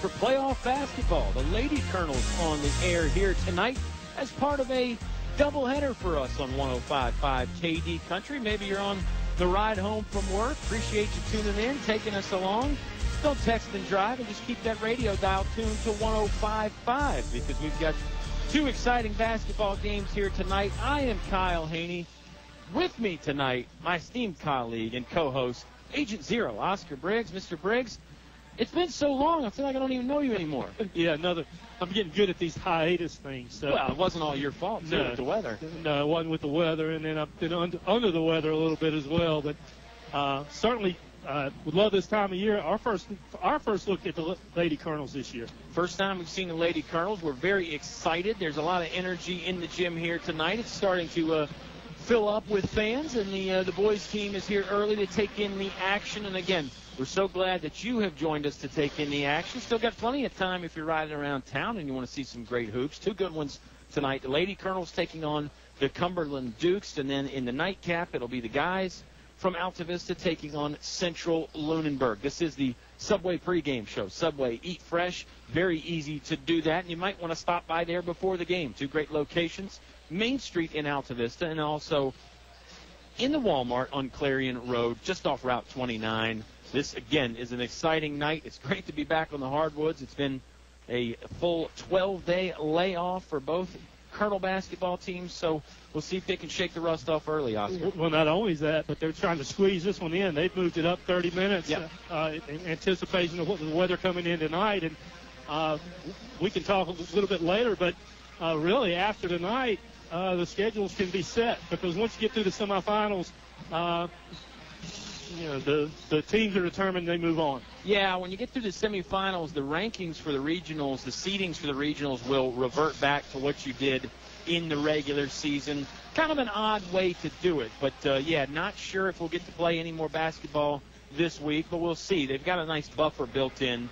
for playoff basketball. The Lady Colonels on the air here tonight as part of a doubleheader for us on 105.5 KD Country. Maybe you're on the ride home from work. Appreciate you tuning in, taking us along. Don't text and drive, and just keep that radio dial tuned to 105.5 because we've got two exciting basketball games here tonight. I am Kyle Haney. With me tonight, my esteemed colleague and co-host, Agent Zero, Oscar Briggs. Mr. Briggs, it's been so long, I feel like I don't even know you anymore. Yeah, I'm getting good at these hiatus things. So. Well, it wasn't all your fault, too, with the weather. No, it wasn't with the weather, and then I've been under the weather a little bit as well. But certainly would love this time of year. Our first look at the Lady Colonels this year. First time we've seen the Lady Colonels. We're very excited. There's a lot of energy in the gym here tonight. It's starting to fill up with fans, and the boys team is here early to take in the action. And again, we're so glad that you have joined us to take in the action. Still got plenty of time if you're riding around town and you want to see some great hoops. Two good ones tonight. The Lady Colonels taking on the Cumberland Dukes, and then in the nightcap, it'll be the guys from Altavista taking on Central-Lunenburg. This is the Subway pregame show. Subway, eat fresh, very easy to do that, and you might want to stop by there before the game. Two great locations, Main Street in Altavista, and also in the Walmart on Clarion Road, just off Route 29. This, again, is an exciting night. It's great to be back on the hardwoods. It's been a full 12-day layoff for both Colonel basketball teams, so we'll see if they can shake the rust off early, Oscar. Well, not only is that, but they're trying to squeeze this one in. They've moved it up 30 minutes Yep. In anticipation of what the weather coming in tonight. And we can talk a little bit later, but really after tonight, the schedules can be set because once you get through the semifinals, the teams are determined, they move on. Yeah, when you get through the semifinals, the rankings for the regionals, the seedings for the regionals will revert back to what you did in the regular season. Kind of an odd way to do it, but not sure if we'll get to play any more basketball this week, but we'll see. They've got a nice buffer built in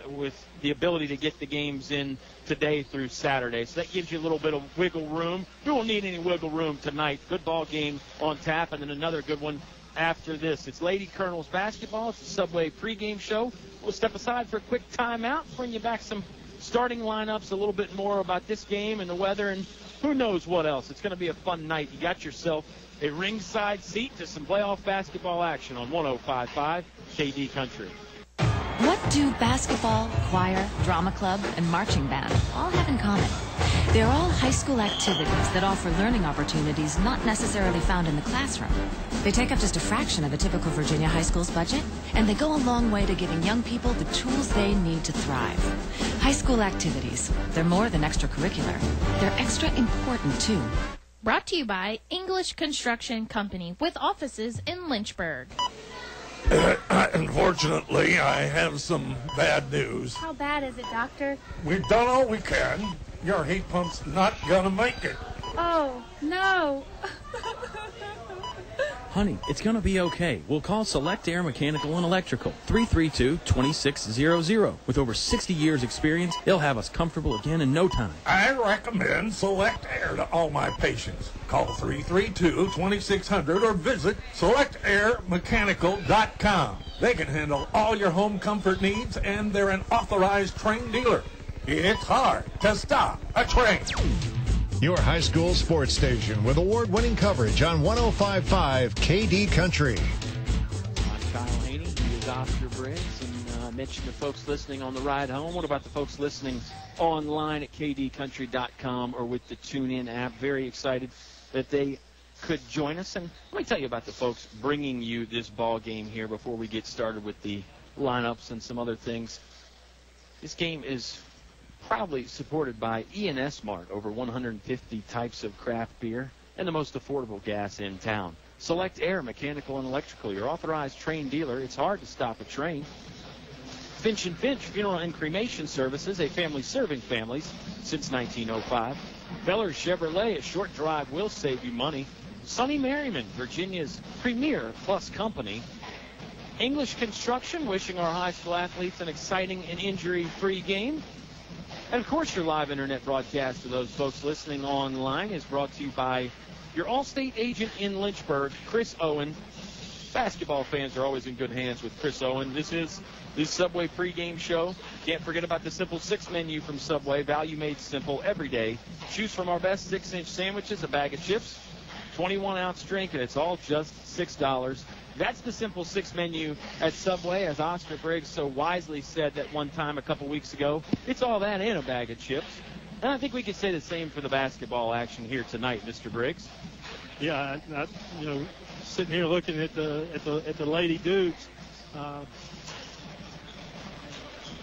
with the ability to get the games in today through Saturday, so that gives you a little bit of wiggle room. We won't need any wiggle room tonight. Good ball game on tap, and then another good one after this. It's Lady Colonels basketball. It's the Subway pregame show. We'll step aside for a quick timeout, bring you back some starting lineups, a little bit more about this game and the weather, and who knows what else. It's going to be a fun night. You got yourself a ringside seat to some playoff basketball action on 105.5 KD Country. What do basketball, choir, drama club, and marching band all have in common? They're all high school activities that offer learning opportunities not necessarily found in the classroom. They take up just a fraction of a typical Virginia high school's budget, and they go a long way to giving young people the tools they need to thrive. High school activities, they're more than extracurricular. They're extra important, too. Brought to you by English Construction Company with offices in Lynchburg. Unfortunately, I have some bad news. How bad is it, Doctor? We've done all we can. Your heat pump's not gonna make it. Oh, no. Honey, it's going to be okay. We'll call Select Air Mechanical and Electrical, 332-2600. With over 60 years experience, they'll have us comfortable again in no time. I recommend Select Air to all my patients. Call 332-2600 or visit selectairmechanical.com. They can handle all your home comfort needs, and they're an authorized train dealer. It's hard to stop a train. Your high school sports station with award-winning coverage on 105.5 KD Country. I'm Kyle Haney. He is Oscar Briggs. And I mentioned the folks listening on the ride home. What about the folks listening online at kdcountry.com or with the TuneIn app? Very excited that they could join us. And let me tell you about the folks bringing you this ball game here before we get started with the lineups and some other things. This game is proudly supported by E&S Mart, over 150 types of craft beer and the most affordable gas in town. Select Air Mechanical and Electrical, your authorized train dealer. It's hard to stop a train. Finch & Finch Funeral and Cremation Services, a family serving families since 1905. Beller Chevrolet, a short drive will save you money. Sonny Merriman, Virginia's premier plus company. English Construction, wishing our high school athletes an exciting and injury-free game. And, of course, your live internet broadcast to those folks listening online is brought to you by your Allstate agent in Lynchburg, Chris Owen. basketball fans are always in good hands with Chris Owen. This is the Subway pregame show. Can't forget about the Simple 6 menu from Subway. Value made simple every day. Choose from our best 6-inch sandwiches, a bag of chips, 21-ounce drink, and it's all just $6. That's the Simple 6 menu at Subway. As Oscar Briggs so wisely said that one time a couple weeks ago, it's all that and a bag of chips. And I think we could say the same for the basketball action here tonight, Mr. Briggs. Yeah, sitting here looking at the Lady Dukes.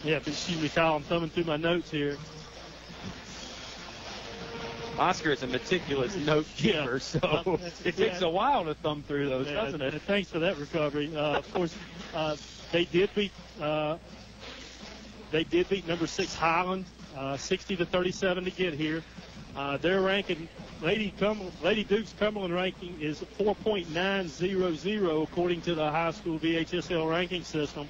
Excuse me, Kyle, I'm thumbing through my notes here. Oscar is a meticulous note keeper, so it takes a while to thumb through those, doesn't it? Thanks for that recovery. Of course, they did beat number 6 Highland 60-37 to get here. Their ranking, Lady Duke's Cumberland ranking is 4.900 according to the high school VHSL ranking system.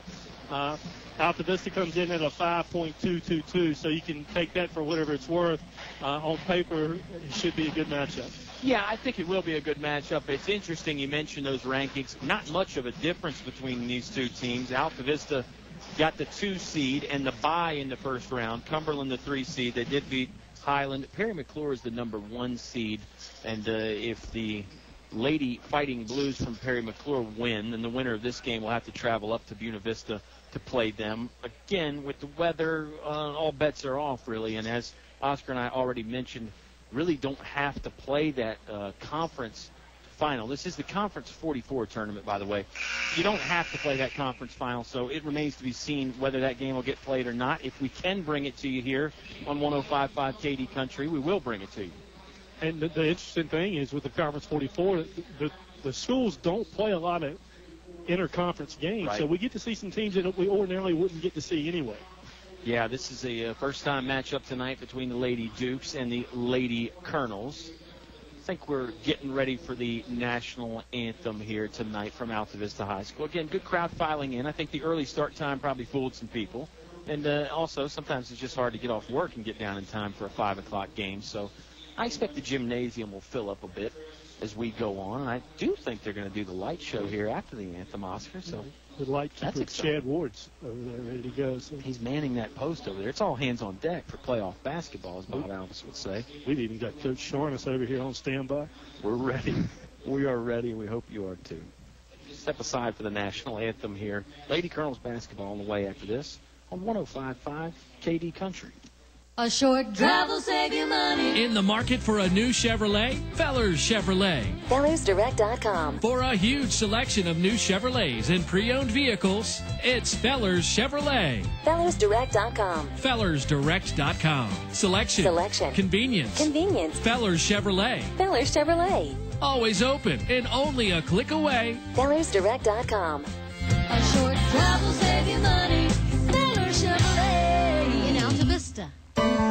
Altavista comes in at a 5.222, so you can take that for whatever it's worth. On paper, it should be a good matchup. Yeah, I think it will be a good matchup. It's interesting you mentioned those rankings. Not much of a difference between these two teams. Altavista got the 2 seed and the bye in the first round. Cumberland the 3 seed. They did beat Highland. Perry McClure is the number 1 seed, and if the Lady Fighting Blues from Perry McClure win, then the winner of this game will have to travel up to Buena Vista to play them. Again, with the weather, all bets are off, really, and as Oscar and I already mentioned, really don't have to play that conference final. This is the Conference 44 tournament, by the way. You don't have to play that conference final, so it remains to be seen whether that game will get played or not. If we can bring it to you here on 105.5 KD Country, we will bring it to you. And the interesting thing is with the Conference 44, the schools don't play a lot of interconference games, right. So we get to see some teams that we ordinarily wouldn't get to see anyway. Yeah, this is a first-time matchup tonight between the Lady Dukes and the Lady Colonels. I think we're getting ready for the national anthem here tonight from Altavista High School. Again, good crowd filing in. I think the early start time probably fooled some people. And also, sometimes it's just hard to get off work and get down in time for a 5 o'clock game. So I expect the gymnasium will fill up a bit as we go on. And I do think they're going to do the light show here after the anthem, Oscar. So the light keeper, Chad Ward's over there ready to go. So. He's manning that post over there. It's all hands on deck for playoff basketball, as Bob Alvis would say. We've even got Coach Sharness over here on standby. We're ready. We are ready, and we hope you are too. Step aside for the national anthem here. Lady Colonels basketball on the way after this on 105.5 KD Country. A short drive will save you money. In the market for a new Chevrolet? Fellers Chevrolet. FellersDirect.com. For a huge selection of new Chevrolets and pre-owned vehicles, it's Fellers Chevrolet. FellersDirect.com. FellersDirect.com. Selection. Convenience. Fellers Chevrolet. Fellers Chevrolet. Always open and only a click away. FellersDirect.com. A short drive will save you money. Fellers Chevrolet. In Altavista.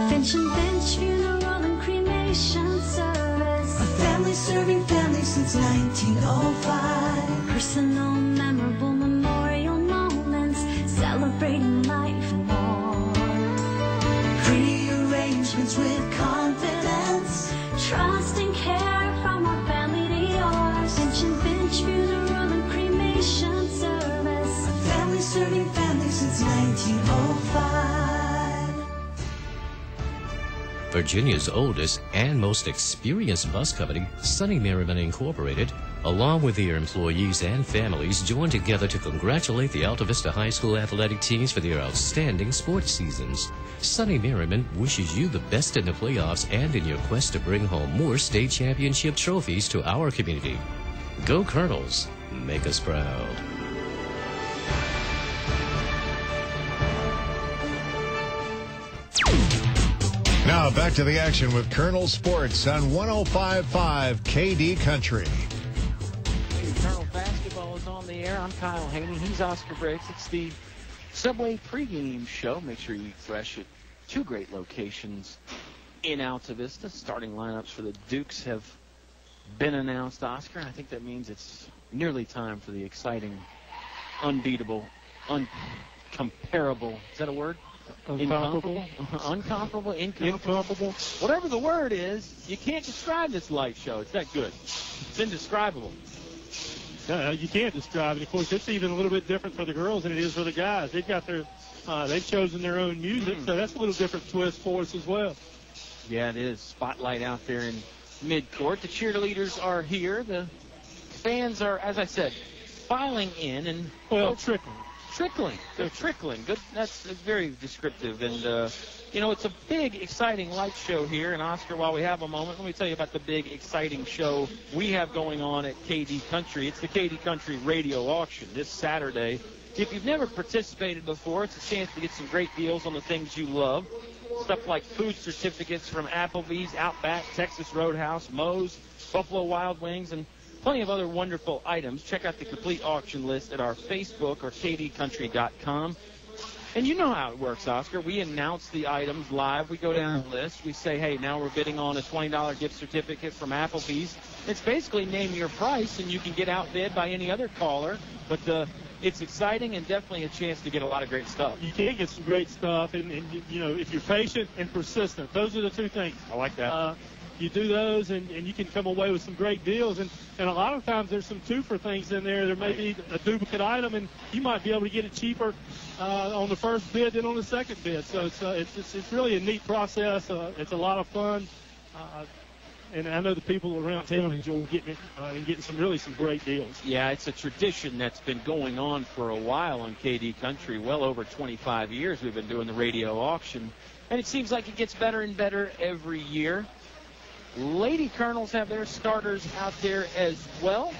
Finch and Finch Funeral and Cremation Service. A family serving family since 1905. Personal, memorable memorial moments, celebrating life and more. Pre-arrangements with confidence, trust and care from our family to yours. Finch and Finch Funeral and Cremation Service. A family serving family since 1905. Virginia's oldest and most experienced bus company, Sunny Merriman Incorporated, along with their employees and families, joined together to congratulate the Altavista High School athletic teams for their outstanding sports seasons. Sunny Merriman wishes you the best in the playoffs and in your quest to bring home more state championship trophies to our community. Go Colonels, make us proud. Now back to the action with Colonel Sports on 105.5 KD Country. Colonel basketball is on the air. I'm Kyle Haney. He's Oscar Briggs. It's the Subway pregame show. Make sure you eat fresh at 2 great locations in Altavista. Starting lineups for the Dukes have been announced, Oscar. I think that means it's nearly time for the exciting, unbeatable, uncomparable. Is that a word? Incomparable. Uncomparable, incomparable. Whatever the word is, you can't describe this light show. It's that good. It's indescribable. You can't just drive. And, of course, it's even a little bit different for the girls than it is for the guys. They've got they've chosen their own music, so that's a little different twist for us as well. Yeah, it is. Spotlight out there in midcourt. The cheerleaders are here. The fans are, as I said, filing in and trickling. They're trickling. Good. That's very descriptive. And it's a big, exciting light show here. And Oscar, while we have a moment, let me tell you about the big, exciting show we have going on at KD Country. It's the KD Country Radio Auction this Saturday. If you've never participated before, it's a chance to get some great deals on the things you love. Stuff like food certificates from Applebee's, Outback, Texas Roadhouse, Moe's, Buffalo Wild Wings, and plenty of other wonderful items. Check out the complete auction list at our Facebook or kdcountry.com. And you know how it works, Oscar. We announce the items live. We go down the list. We say, hey, now we're bidding on a $20 gift certificate from Applebee's. It's basically name your price, and you can get outbid by any other caller. But it's exciting and definitely a chance to get a lot of great stuff. You can get some great stuff, and if you're patient and persistent, those are the two things. I like that. You do those, and you can come away with some great deals. And a lot of times there's some two-for things in there. There may be a duplicate item, and you might be able to get it cheaper on the first bid than on the second bid. So it's really a neat process. It's a lot of fun. And I know the people around town enjoy getting it and getting some great deals. Yeah, it's a tradition that's been going on for a while on KD Country. Well over 25 years we've been doing the radio auction. And it seems like it gets better and better every year. Lady Colonels have their starters out there as well.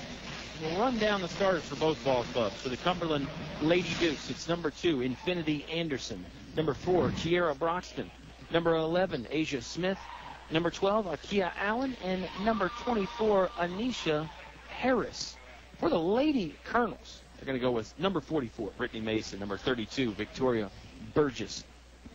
We'll run down the starters for both ball clubs. For the Cumberland Lady Dukes, it's number 2, Infinity Anderson. Number 4, Kiera Broxton. Number 11, Asia Smith. Number 12, Akia Allen. And number 24, Anisha Harris. For the Lady Colonels, they're going to go with number 44, Brittany Mason. Number 32, Victoria Burgess.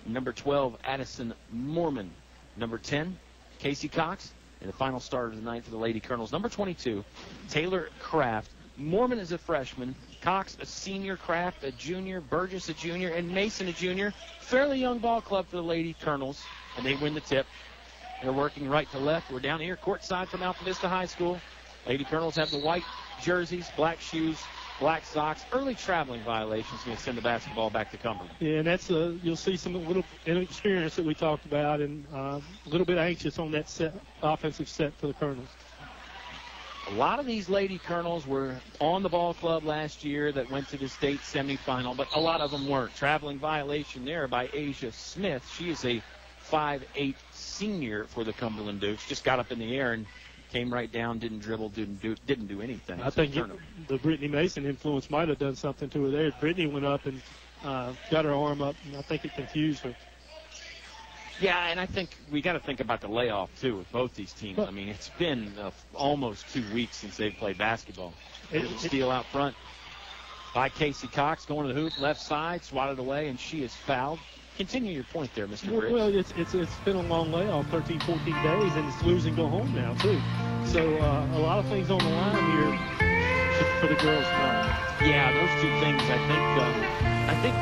Number 12, Addison Mormon. Number 10, Casey Cox. And the final starter tonight for the Lady Colonels, number 22, Taylor Kraft. Mormon is a freshman. Cox, a senior. Kraft, a junior. Burgess, a junior. And Mason, a junior. Fairly young ball club for the Lady Colonels. And they win the tip. They're working right to left. We're down here courtside from Altavista High School. Lady Colonels have the white jerseys, black shoes, black socks. Early traveling violations going to send the basketball back to Cumberland. Yeah, and that's you'll see some little inexperience that we talked about, and a little bit anxious on that offensive set for the Colonels. A lot of these Lady Colonels were on the ball club last year that went to the state semifinal, but a lot of them weren't. Traveling violation there by Asia Smith. She is a 5'8" senior for the Cumberland Dukes. Just got up in the air and came right down, didn't dribble, didn't do anything. I think the Brittany Mason influence might have done something to her there. Brittany went up and got her arm up, and I think it confused her. Yeah, and I think we got to think about the layoff, too, with both these teams. I mean, it's been almost 2 weeks since they've played basketball. Steal out front by Casey Cox, going to the hoop, left side, swatted away, and she is fouled. Continue your point there, Mr. Briggs. Well, it's been a long layoff, 13, 14 days, and it's lose and go home now, too. So a lot of things on the line here for the girls tonight. Yeah, those two things, I think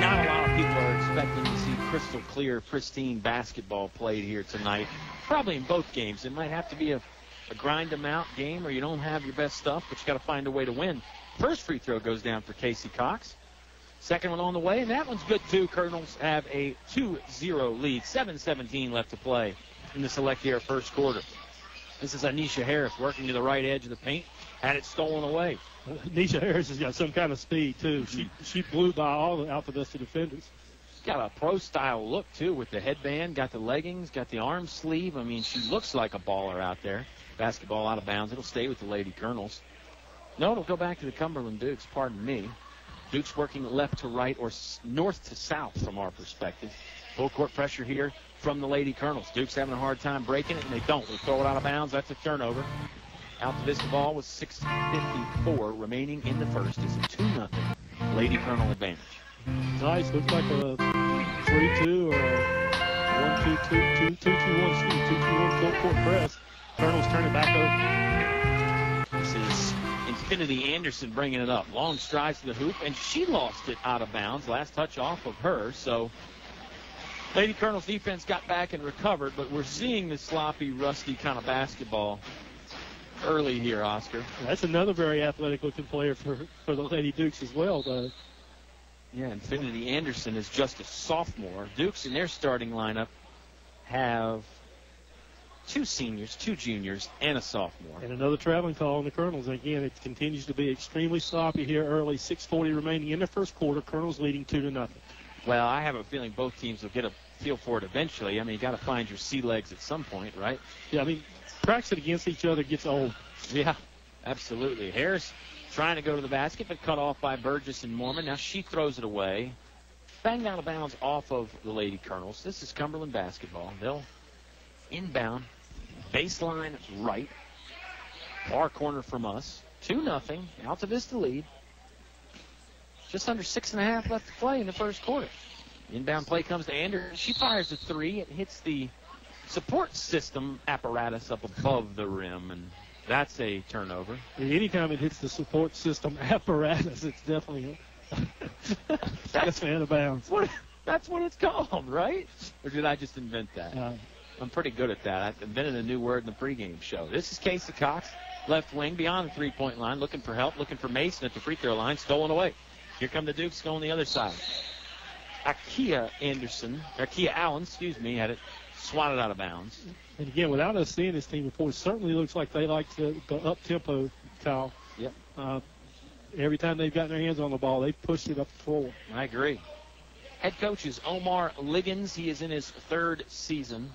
not a lot of people are expecting to see crystal clear, pristine basketball played here tonight. Probably in both games. It might have to be a grind-them-out game, or you don't have your best stuff, but you got to find a way to win. First free throw goes down for Casey Cox. Second one on the way, and that one's good, too. Colonels have a 2-0 lead. 7:17 left to play in the Select Air first quarter. This is Anisha Harris working to the right edge of the paint. Had it stolen away. Anisha Harris has got some kind of speed, too. She blew by all the Altavista defenders. Got a pro-style look, too, with the headband, got the leggings, got the arm sleeve. I mean, she looks like a baller out there. Basketball out of bounds. It'll stay with the Lady Colonels. No, it'll go back to the Cumberland Dukes, pardon me. Dukes working left to right or north to south from our perspective. Full court pressure here from the Lady Colonels. Dukes having a hard time breaking it, and they don't. They throw it out of bounds. That's a turnover. Altavista ball with 6:54 remaining in the first. It's a 2-0 Lady Colonel advantage. Nice. Looks like a 3-2 or a 1-2-2, 2-2-1 full court press. Colonels turn it back over. This is Infinity Anderson bringing it up. Long strides to the hoop, and she lost it out of bounds. Last touch off of her, so Lady Colonel's defense got back and recovered, but we're seeing this sloppy, rusty kind of basketball early here, Oscar. That's another very athletic-looking player for the Lady Dukes as well, though. Yeah, Infinity Anderson is just a sophomore. Dukes in their starting lineup have 2 seniors, 2 juniors, and a sophomore. And another traveling call on the Colonels. And again, it continues to be extremely sloppy here early. 6:40 remaining in the first quarter. Colonels leading 2-0. Well, I have a feeling both teams will get a feel for it eventually. I mean, you got to find your sea legs at some point, right? Yeah, I mean, practicing against each other gets old. Yeah, absolutely. Harris trying to go to the basket, but cut off by Burgess and Mormon. Now she throws it away. Banged out of bounds off of the Lady Colonels. This is Cumberland basketball. They'll inbound. Baseline right. Far corner from us. 2-0. Altavista lead. Just under 6.5 left to play in the first quarter. Inbound play comes to Anderson. She fires a 3. It hits the support system apparatus up above the rim, and that's a turnover. Anytime it hits the support system apparatus, it's definitely that's out of bounds. That's what it's called, right? Or did I just invent that? I'm pretty good at that. I've invented a new word in the pregame show. This is Casey Cox, left wing, beyond the three-point line, looking for help, looking for Mason at the free throw line, stolen away. Here come the Dukes going the other side. Akia Allen, had it swatted out of bounds. And again, without us seeing this team before, it certainly looks like they like the up-tempo, Kyle. Yep. Every time they've gotten their hands on the ball, they've pushed it up the floor. I agree. Head coach is Omar Liggins. He is in his 3rd season.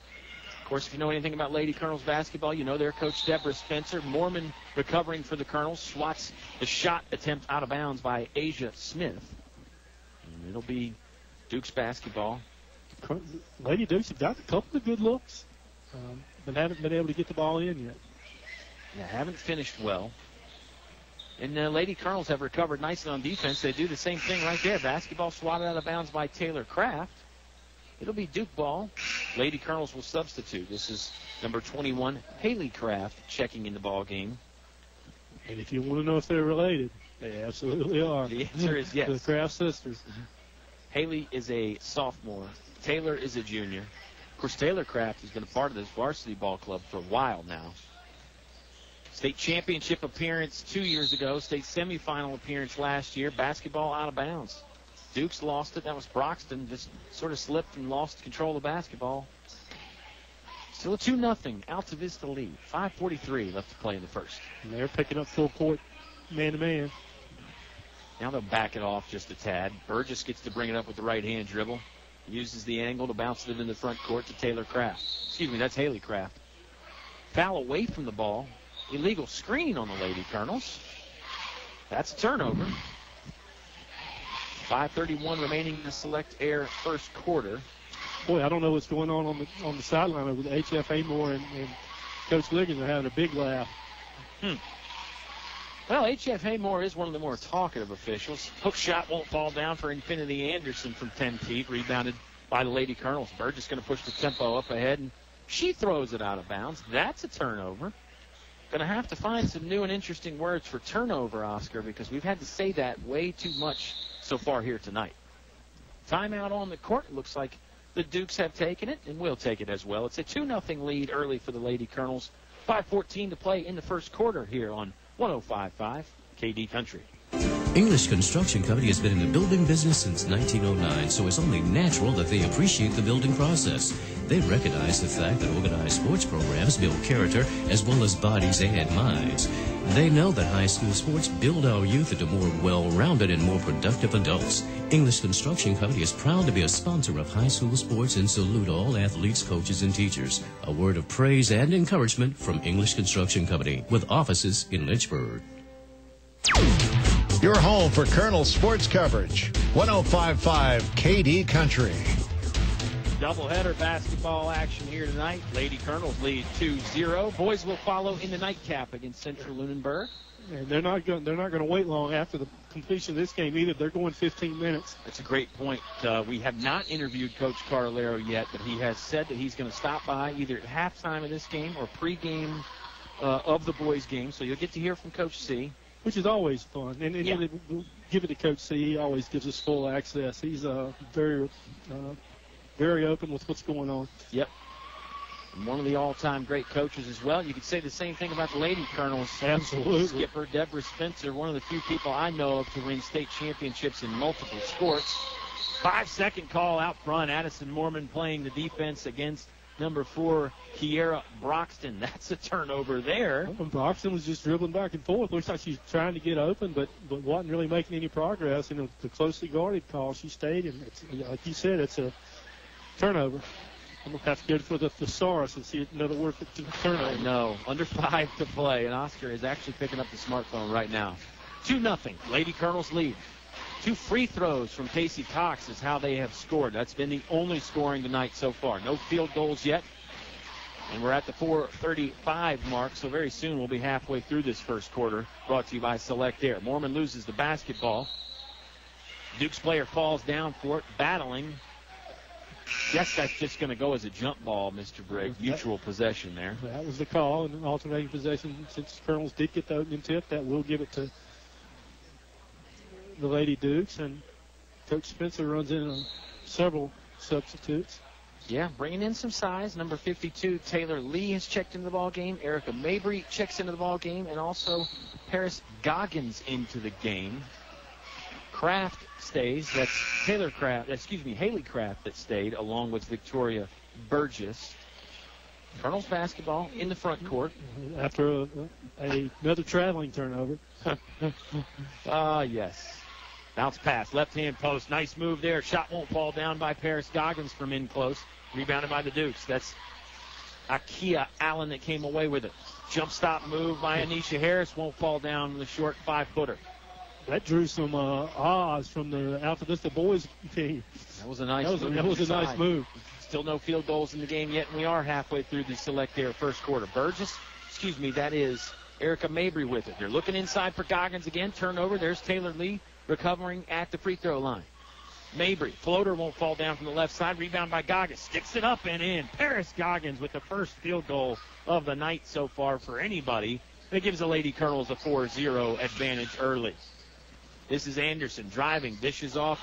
Of course, if you know anything about Lady Colonels basketball, you know their coach, Deborah Spencer. Mormon recovering for the Colonels. Swats the shot attempt out of bounds by Asia Smith. And it'll be Dukes basketball. Lady Dukes have got a couple of good looks, but haven't been able to get the ball in yet. Yeah, haven't finished well. And the Lady Colonels have recovered nicely on defense. They do the same thing right there. Basketball swatted out of bounds by Taylor Kraft. It'll be Duke ball. Lady Colonels will substitute. This is number 21, Haley Kraft, checking in the ball game. And if you want to know if they're related, they absolutely are. The answer is yes. The Kraft sisters. Haley is a sophomore. Taylor is a junior. Of course, Taylor Kraft has been a part of this varsity ball club for a while now. State championship appearance 2 years ago. State semifinal appearance last year. Basketball out of bounds. Dukes lost it. That was Broxton. Just sort of slipped and lost control of the basketball. Still a 2-0 Altavista lead. 5:43 left to play in the first. And they're picking up full court man-to-man. Now they'll back it off just a tad. Burgess gets to bring it up with the right-hand dribble. Uses the angle to bounce it in the front court to Taylor Kraft. Excuse me, that's Haley Kraft. Foul away from the ball. Illegal screen on the Lady Colonels. That's a turnover. 5:31 remaining in the Select Air first quarter. Boy, I don't know what's going on the sideline with H.F. Amore and Coach Liggins are having a big laugh. Well, H.F. Amore is one of the more talkative officials. Hook shot won't fall down for Infinity Anderson from 10 feet. Rebounded by the Lady Colonels. Burgess going to push the tempo up ahead, and she throws it out of bounds. That's a turnover. Going to have to find some new and interesting words for turnover, Oscar, because we've had to say that way too much so far here tonight. Timeout on the court. It looks like the Dukes have taken it and will take it as well. It's a 2-0 lead early for the Lady Colonels. 5:14 to play in the first quarter here on 105.5 KD Country. English Construction Company has been in the building business since 1909, so it's only natural that they appreciate the building process. They recognize the fact that organized sports programs build character as well as bodies and minds. They know that high school sports build our youth into more well-rounded and more productive adults. English Construction Company is proud to be a sponsor of high school sports and salute all athletes, coaches, and teachers. A word of praise and encouragement from English Construction Company with offices in Lynchburg. Your home for Colonel sports coverage. 105.5 KD Country. Doubleheader basketball action here tonight. Lady Colonels lead 2-0. Boys will follow in the nightcap against Central-Lunenburg. And they're not going to wait long after the completion of this game either. They're going 15 minutes. That's a great point. We have not interviewed Coach Carlero yet, but he has said that he's going to stop by either at halftime of this game or pregame of the boys' game. So you'll get to hear from Coach C. Which is always fun. And we'll give it to Coach C. He always gives us full access. He's very open with what's going on. Yep. And one of the all-time great coaches as well. You could say the same thing about the Lady Colonels. Absolutely. Skipper Deborah Spencer, one of the few people I know of to win state championships in multiple sports. 5-second call out front. Addison Mormon playing the defense against number 4, Kiera Broxton. That's a turnover there. Well, Broxton was just dribbling back and forth. Looks like she's trying to get open, but wasn't really making any progress. And the closely guarded call, she stayed. And it's, like you said, it's a turnover. I'm going to have to go for the thesaurus and see another word for turnover. No, under 5 to play. And Oscar is actually picking up the smartphone right now. 2-0. Lady Colonels lead. 2 free throws from Casey Cox is how they have scored. That's been the only scoring tonight so far. No field goals yet. And we're at the 4:35 mark, so very soon we'll be halfway through this first quarter. Brought to you by Select Air. Mormon loses the basketball. Duke's player falls down for it, battling. Guess that's just going to go as a jump ball, Mr. Briggs. Mutual possession there. That was the call, and an alternating possession. Since the Colonels did get the opening tip, that will give it to the Lady Dukes, and Coach Spencer runs in on several substitutes. Yeah, bringing in some size. Number 52, Taylor Lee, has checked into the ball game. Erica Mabry checks into the ball game, and also Paris Goggins into the game. Kraft stays. That's Haley Kraft that stayed, along with Victoria Burgess. Colonels basketball in the front court. After another traveling turnover. Yes. Bounce pass, left-hand post. Nice move there. Shot won't fall down by Paris Goggins from in close. Rebounded by the Dukes. That's Akia Allen that came away with it. Jump stop move by Anisha Harris. Won't fall down with a short 5-footer. That drew some ahs from the Altavista boys team. That was a nice move. That was a nice move. Still no field goals in the game yet, and we are halfway through the Select Air first quarter. That is Erica Mabry with it. They're looking inside for Goggins again. Turnover. There's Taylor Lee recovering at the free throw line. Mabry, floater won't fall down from the left side. Rebound by Goggins. Sticks it up and in. Paris Goggins with the first field goal of the night so far for anybody. That gives the Lady Colonels a 4-0 advantage early. This is Anderson driving, dishes off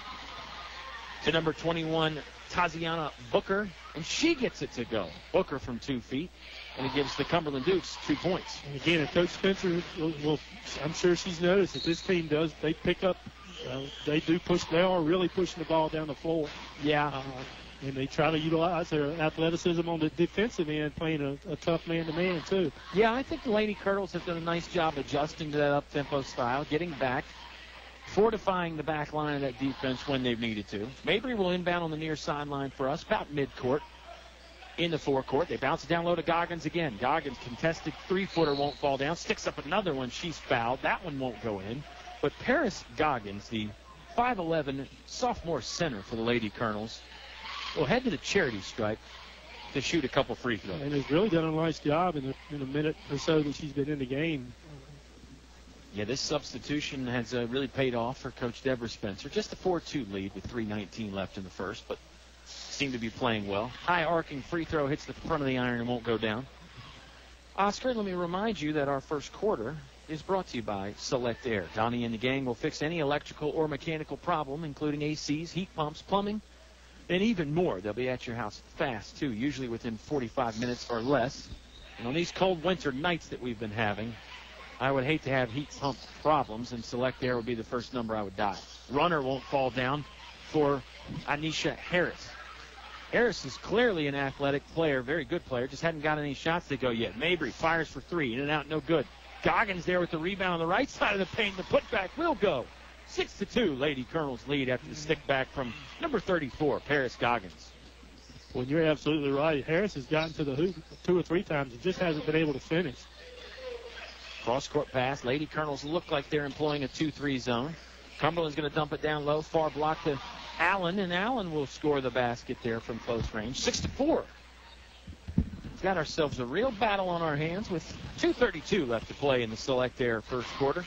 to number 21, Taziana Booker, and she gets it to go. Booker from 2 feet, and it gives the Cumberland Dukes 2 points. And again, if Coach Spencer, I'm sure she's noticed that this team they pick up, they are really pushing the ball down the floor. Yeah. And they try to utilize their athleticism on the defensive end, playing a tough man-to-man, too. Yeah, I think the Lady Colonels have done a nice job adjusting to that up-tempo style, getting back, fortifying the back line of that defense when they've needed to. Mabry will inbound on the near sideline for us, about midcourt in the forecourt. They bounce it down low to Goggins again. Goggins contested 3-footer, won't fall down. Sticks up another one. She's fouled. That one won't go in. But Paris Goggins, the 5'11 sophomore center for the Lady Colonels, will head to the charity stripe to shoot a couple free throws. And has really done a nice job in the minute or so that she's been in the game. Yeah, this substitution has really paid off for Coach Deborah Spencer. Just a 4-2 lead with 3:19 left in the first, but seem to be playing well. High arcing free throw hits the front of the iron and won't go down. Oscar, let me remind you that our first quarter is brought to you by Select Air. Donnie and the gang will fix any electrical or mechanical problem, including ACs, heat pumps, plumbing, and even more. They'll be at your house fast, too, usually within 45 minutes or less. And on these cold winter nights that we've been having, I would hate to have heat pump problems, and Select Air would be the first number I would dial. Runner won't fall down for Anisha Harris. Harris is clearly an athletic player, very good player, just hadn't got any shots to go yet. Mabry fires for 3, in and out, no good. Goggins there with the rebound on the right side of the paint. The putback will go. 6-2, Lady Colonels lead after the stick back from number 34, Paris Goggins. Well, you're absolutely right. Harris has gotten to the hoop 2 or 3 times and just hasn't been able to finish. Cross-court pass. Lady Colonels look like they're employing a 2-3 zone. Cumberland's going to dump it down low. Far block to Allen, and Allen will score the basket there from close range. 6-4. We've got ourselves a real battle on our hands with 2:32 left to play in the Select Air first quarter.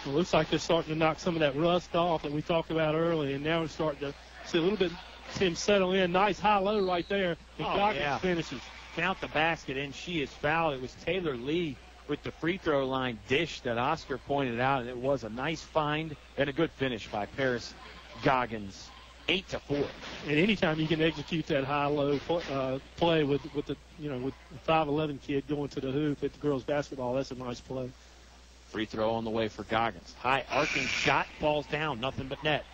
It looks like they're starting to knock some of that rust off that we talked about early, and now we're starting to see a little bit him settle in. Nice high-low right there. And Goggins finishes. Count the basket, and she is fouled. It was Taylor Lee with the free throw line dish that Oscar pointed out, and it was a nice find and a good finish by Paris Goggins 8-4. And anytime you can execute that high-low play with the with the 5'11" kid going to the hoop at the girls' basketball, that's a nice play. Free throw on the way for Goggins. High arcing shot, falls down, nothing but net.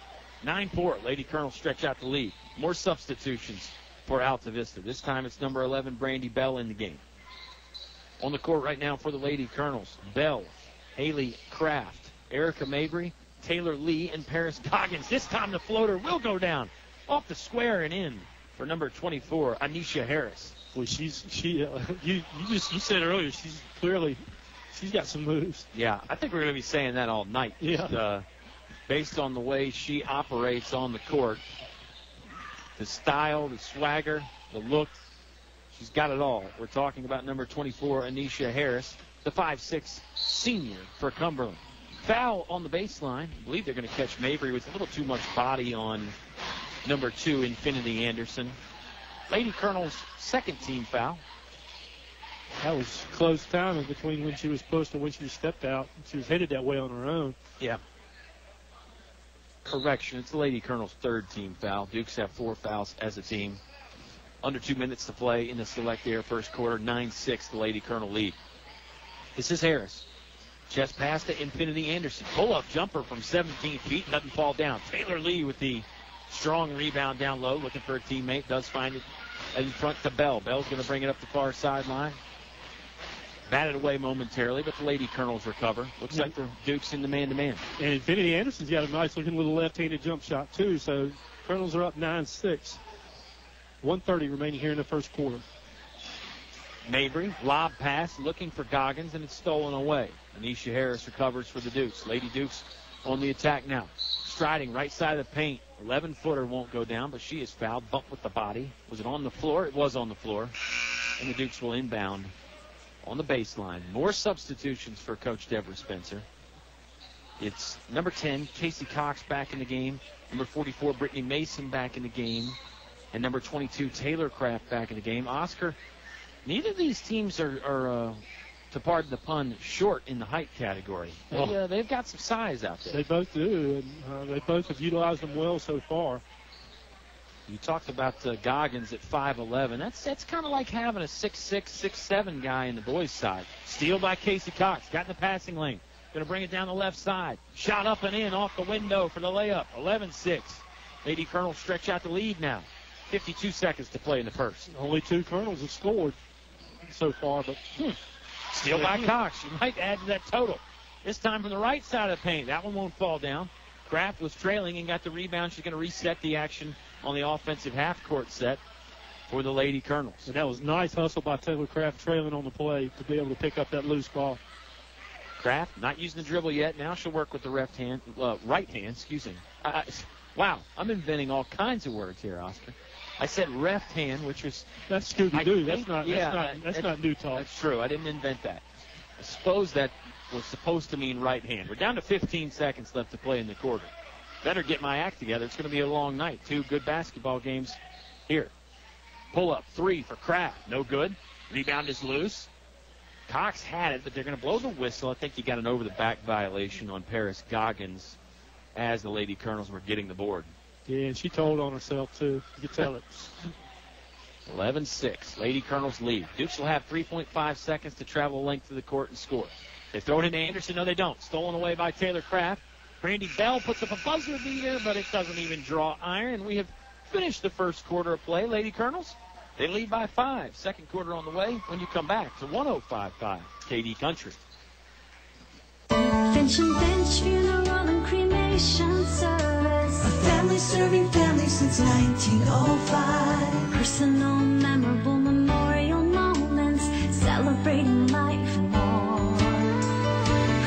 9-4. Lady Colonels stretch out the lead. More substitutions for Altavista. This time it's number 11, Brandy Bell, in the game. On the court right now for the Lady Colonels, Bell, Haley Kraft, Erica Mabry, Taylor Lee, and Paris Goggins. This time the floater will go down off the square and in for number 24, Anisha Harris. Well, you said earlier she's got some moves. Yeah, I think we're going to be saying that all night. Yeah. Based on the way she operates on the court, the style, the swagger, the look, she's got it all. We're talking about number 24, Anisha Harris, the 5'6" senior for Cumberland. Foul on the baseline. I believe they're going to catch Mabry with a little too much body on number 2, Infinity Anderson. Lady Colonel's second team foul. That was close timing between when she was pushed and when she stepped out. She was headed that way on her own. Yeah. Correction, it's the Lady Colonel's third team foul. Dukes have 4 fouls as a team. Under 2 minutes to play in the Select Air first quarter. 9-6, the Lady Colonel lead. This is Harris. Chest pass to Infinity Anderson. Pull-up jumper from 17 feet. Doesn't fall down. Taylor Lee with the strong rebound down low. Looking for a teammate. Does find it in front to Bell. Bell's going to bring it up the far sideline. Batted away momentarily, but the Lady Colonels recover. Looks like the Dukes in the man-to-man. And Infinity Anderson's got a nice-looking little left-handed jump shot, too. So Colonels are up 9-6. 1:30 remaining here in the first quarter. Mabry, lob pass, looking for Goggins, and it's stolen away. Anisha Harris recovers for the Dukes. Lady Dukes on the attack now. Striding right side of the paint. 11-footer won't go down, but she is fouled. Bumped with the body. Was it on the floor? It was on the floor. And the Dukes will inbound on the baseline. More substitutions for Coach Deborah Spencer. It's number 10, Casey Cox, back in the game. Number 44, Brittany Mason, back in the game. And number 22, Taylor Kraft, back in the game. Oscar, neither of these teams are to pardon the pun, short in the height category. They've got some size out there. They both do, and they both have utilized them well so far. You talked about Goggins at 5'11". That's kind of like having a 6'6", 6'7" guy in the boys' side. Steal by Casey Cox. Got in the passing lane. Going to bring it down the left side. Shot up and in off the window for the layup. 11-6. Lady Colonel stretch out the lead now. 52 seconds to play in the first. Only 2 Colonels have scored so far, but steal by Cox. You might add to that total. This time from the right side of the paint. That one won't fall down. Kraft was trailing and got the rebound. She's going to reset the action on the offensive half-court set for the Lady Colonels. And that was nice hustle by Taylor Kraft trailing on the play to be able to pick up that loose ball. Kraft not using the dribble yet. Now she'll work with the right hand. Wow, I'm inventing all kinds of words here, Oscar. I said left hand, which was... That's Scooby-Doo. That's not new talk. That's true. I didn't invent that. I suppose that was supposed to mean right hand. We're down to 15 seconds left to play in the quarter. Better get my act together. It's going to be a long night. 2 good basketball games here. Pull up 3 for Kraft. No good. Rebound is loose. Cox had it, but they're going to blow the whistle. I think you got an over-the-back violation on Paris Goggins as the Lady Colonels were getting the board. Yeah, and she told on herself, too. You can tell it. 11-6. Lady Colonels lead. Dukes will have 3.5 seconds to travel length to the court and score. They throw it into Anderson. No, they don't. Stolen away by Taylor Kraft. Brandy Bell puts up a buzzer beater, but it doesn't even draw iron. We have finished the first quarter of play. Lady Colonels, they lead by 5. Second quarter on the way when you come back to 105.5 KD Country. Finch and Finch Funeral and Cremation Service. A family serving family since 1905. Personal, memorable memorial moments, celebrating life and more.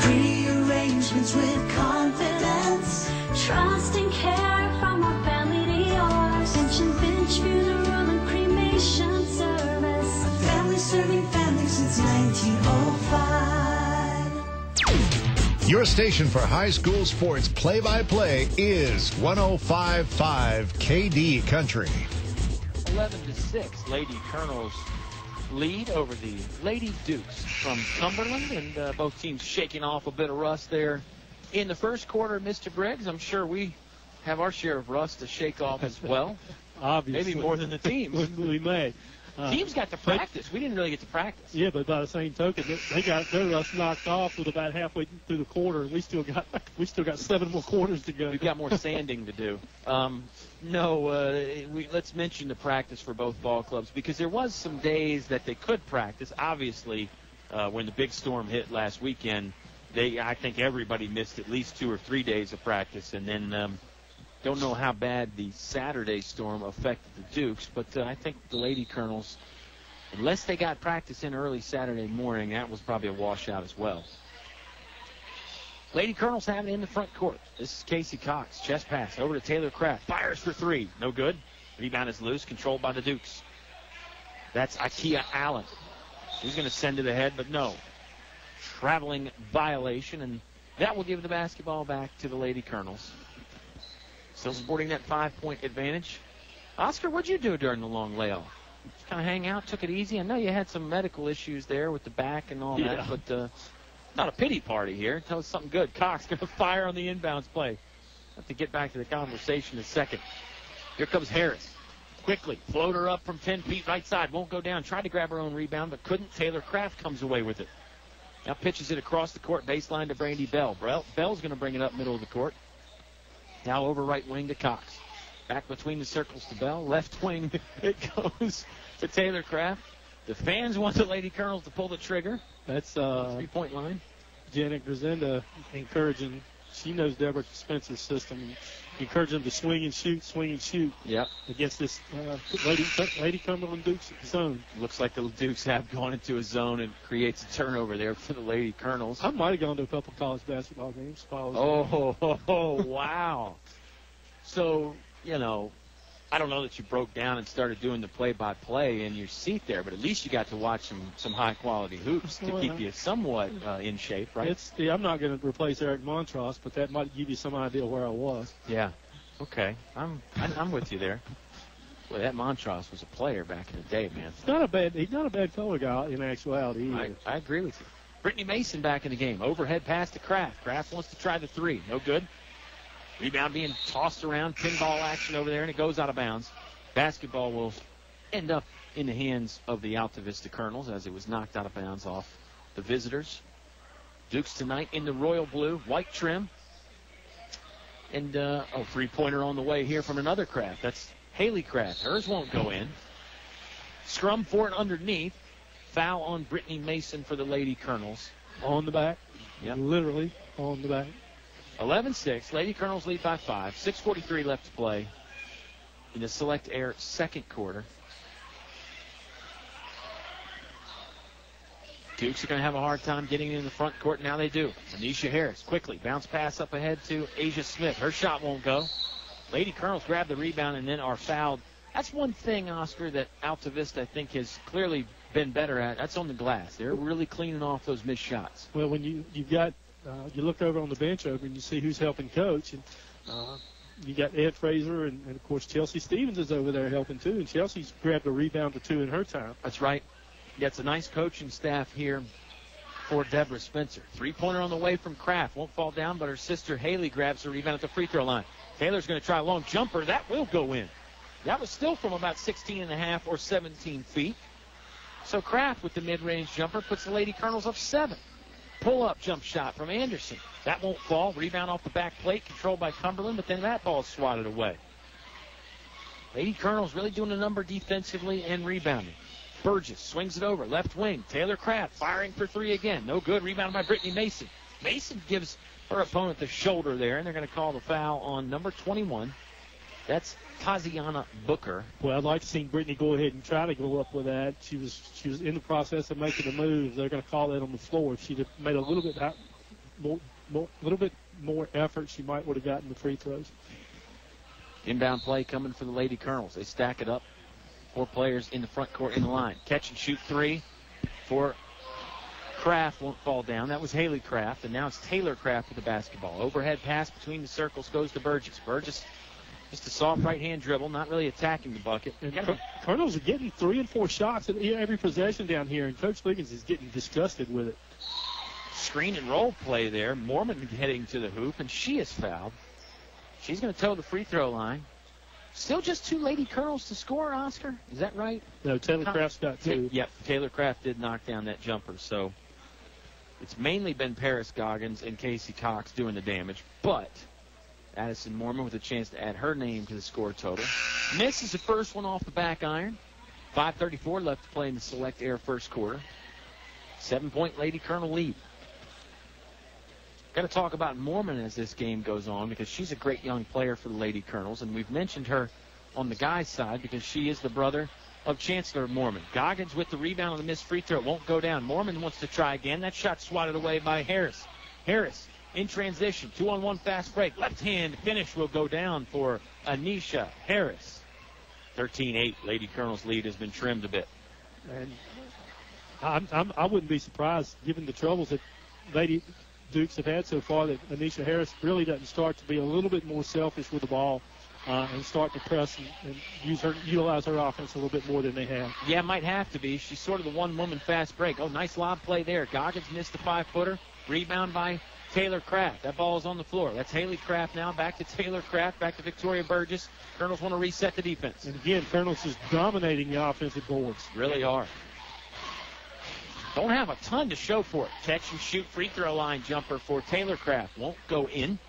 Pretty arrangements with confidence, trust and care from our family to yours. Finch and Finch Funeral and Cremation Service. A family serving family since 1905. Your station for high school sports play-by-play is 105.5 KD Country. 11-6, Lady Colonels lead over the Lady Dukes from Cumberland, and both teams shaking off a bit of rust there in the first quarter. Mr. Briggs, I'm sure we have our share of rust to shake off as well. Obviously. Maybe more than the teams. We may. Teams got to practice. We didn't really get to practice. Yeah, but by the same token, they got their rust knocked off with about halfway through the quarter, and we still got 7 more quarters to go. We've got more sanding to do. Let's mention the practice for both ball clubs, because there was some days that they could practice. Obviously, when the big storm hit last weekend, I think everybody missed at least 2 or 3 days of practice, and then don't know how bad the Saturday storm affected the Dukes, but I think the Lady Colonels, unless they got practice in early Saturday morning, that was probably a washout as well. Lady Colonels have it in the front court. This is Casey Cox. Chest pass over to Taylor Kraft. Fires for 3. No good. Rebound is loose. Controlled by the Dukes. That's Ikea Allen. He's going to send to the head, but no. Traveling violation, and that will give the basketball back to the Lady Colonels. Still sporting that 5-point advantage. Oscar, what'd you do during the long layoff? Just kind of hang out, took it easy? I know you had some medical issues there with the back and all that, but not a pity party here. Tell us something good. Cox going to fire on the inbounds play. Have to get back to the conversation in a second. Here comes Harris. Quickly, floater up from 10 feet right side. Won't go down. Tried to grab her own rebound, but couldn't. Taylor Kraft comes away with it. Now pitches it across the court, baseline to Brandy Bell. Bell's going to bring it up middle of the court. Now over right wing to Cox. Back between the circles to Bell. Left wing, it goes to Taylor Kraft. The fans want the Lady Colonels to pull the trigger. That's 3-point line. Janet Grisenda encouraging. She knows Deborah Spencer's system. Encouraging them to swing and shoot. Yep. Against this Lady Cumberland Dukes zone. Looks like the Dukes have gone into a zone and creates a turnover there for the Lady Colonels. I might have gone to a couple college basketball games. Wow. So, I don't know that you broke down and started doing the play-by-play in your seat there, but at least you got to watch some high-quality hoops to keep you somewhat in shape, right? I'm not going to replace Eric Montross, but that might give you some idea where I was. Yeah. Okay. I'm with you there. Boy, that Montross was a player back in the day, man. He's not a bad color guy in actuality either. I agree with you. Brittany Mason back in the game. Overhead pass to Kraft. Kraft wants to try the 3. No good. Rebound being tossed around, pinball action over there, and it goes out of bounds. Basketball will end up in the hands of the Altavista Colonels as it was knocked out of bounds off the visitors. Dukes tonight in the royal blue, white trim. And, 3-pointer on the way here from another Kraft. That's Haley Kraft. Hers won't go in. Scrum for it underneath. Foul on Brittany Mason for the Lady Colonels. On the back. Yep. Literally on the back. 11-6. Lady Colonels lead by 5. 6:43 left to play in the Select Air second quarter. Dukes are going to have a hard time getting in the front court. Now they do. Anisha Harris quickly. Bounce pass up ahead to Asia Smith. Her shot won't go. Lady Colonels grab the rebound and then are fouled. That's one thing, Oscar, that Altavista, I think, has clearly been better at. That's on the glass. They're really cleaning off those missed shots. Well, when you've got you look over on the bench over and you see who's helping coach, and you got Ed Fraser and of course Chelsea Stevens is over there helping too, and Chelsea's grabbed a rebound or 2 in her time. That's right. Yeah, it's a nice coaching staff here for Deborah Spencer. 3-pointer on the way from Kraft. Won't fall down, but her sister Haley grabs the rebound at the free throw line. Taylor's going to try a long jumper. That will go in. That was still from about 16.5 or 17 feet. So Kraft with the mid-range jumper puts the Lady Colonels up 7. Pull-up jump shot from Anderson. That won't fall. Rebound off the back plate, controlled by Cumberland, but then that ball is swatted away. Lady Colonels really doing a number defensively and rebounding. Burgess swings it over. Left wing. Taylor Kraft firing for 3 again. No good. Rebound by Brittany Mason. Mason gives her opponent the shoulder there, and they're going to call the foul on number 21. That's Taziana Booker. Well, I'd like to see Brittany go ahead and try to go up with that. She was in the process of making a move. They're going to call that on the floor. If she'd have made a little bit more effort, she might would have gotten the free throws. Inbound play coming for the Lady Colonels. They stack it up. 4 players in the front court in the line. Catch and shoot 3 for Kraft. Won't fall down. That was Haley Kraft, and now it's Taylor Kraft with the basketball. Overhead pass between the circles goes to Burgess. Burgess, just a soft right-hand dribble, not really attacking the bucket. Colonels are getting 3 and 4 shots at every possession down here, and Coach Liggins is getting disgusted with it. Screen and roll play there. Mormon heading to the hoop, and she is fouled. She's going to toe the free throw line. Still just 2 Lady Colonels to score, Oscar. Is that right? No, Taylor Craft's got 2. Yep, Taylor Craft did knock down that jumper. So it's mainly been Paris Goggins and Casey Cox doing the damage. But Addison Mormon with a chance to add her name to the score total. Misses the first one off the back iron. 5:34 left to play in the Select Air first quarter. 7-point Lady Colonel lead. Got to talk about Mormon as this game goes on because she's a great young player for the Lady Colonels, and we've mentioned her on the guys' side because she is the brother of Chancellor Mormon. Goggins with the rebound on the missed free throw. It won't go down. Mormon wants to try again. That shot swatted away by Harris. Harris in transition. 2-on-1 fast break. Left hand finish will go down for Anisha Harris. 13-8. Lady Colonel's lead has been trimmed a bit. And I wouldn't be surprised, given the troubles that Lady Dukes have had so far, that Anisha Harris really doesn't start to be a little bit more selfish with the ball and start to press and utilize her offense a little bit more than they have. Yeah, might have to be. She's sort of the one-woman fast break. Oh, nice lob play there. Goggins missed the 5-footer. Rebound by Taylor Craft. That ball is on the floor. That's Haley Craft now. Back to Taylor Craft. Back to Victoria Burgess. Colonels want to reset the defense. And again, Colonels is dominating the offensive boards. Really are. Don't have a ton to show for it. Catch and shoot free throw line jumper for Taylor Craft. Won't go in.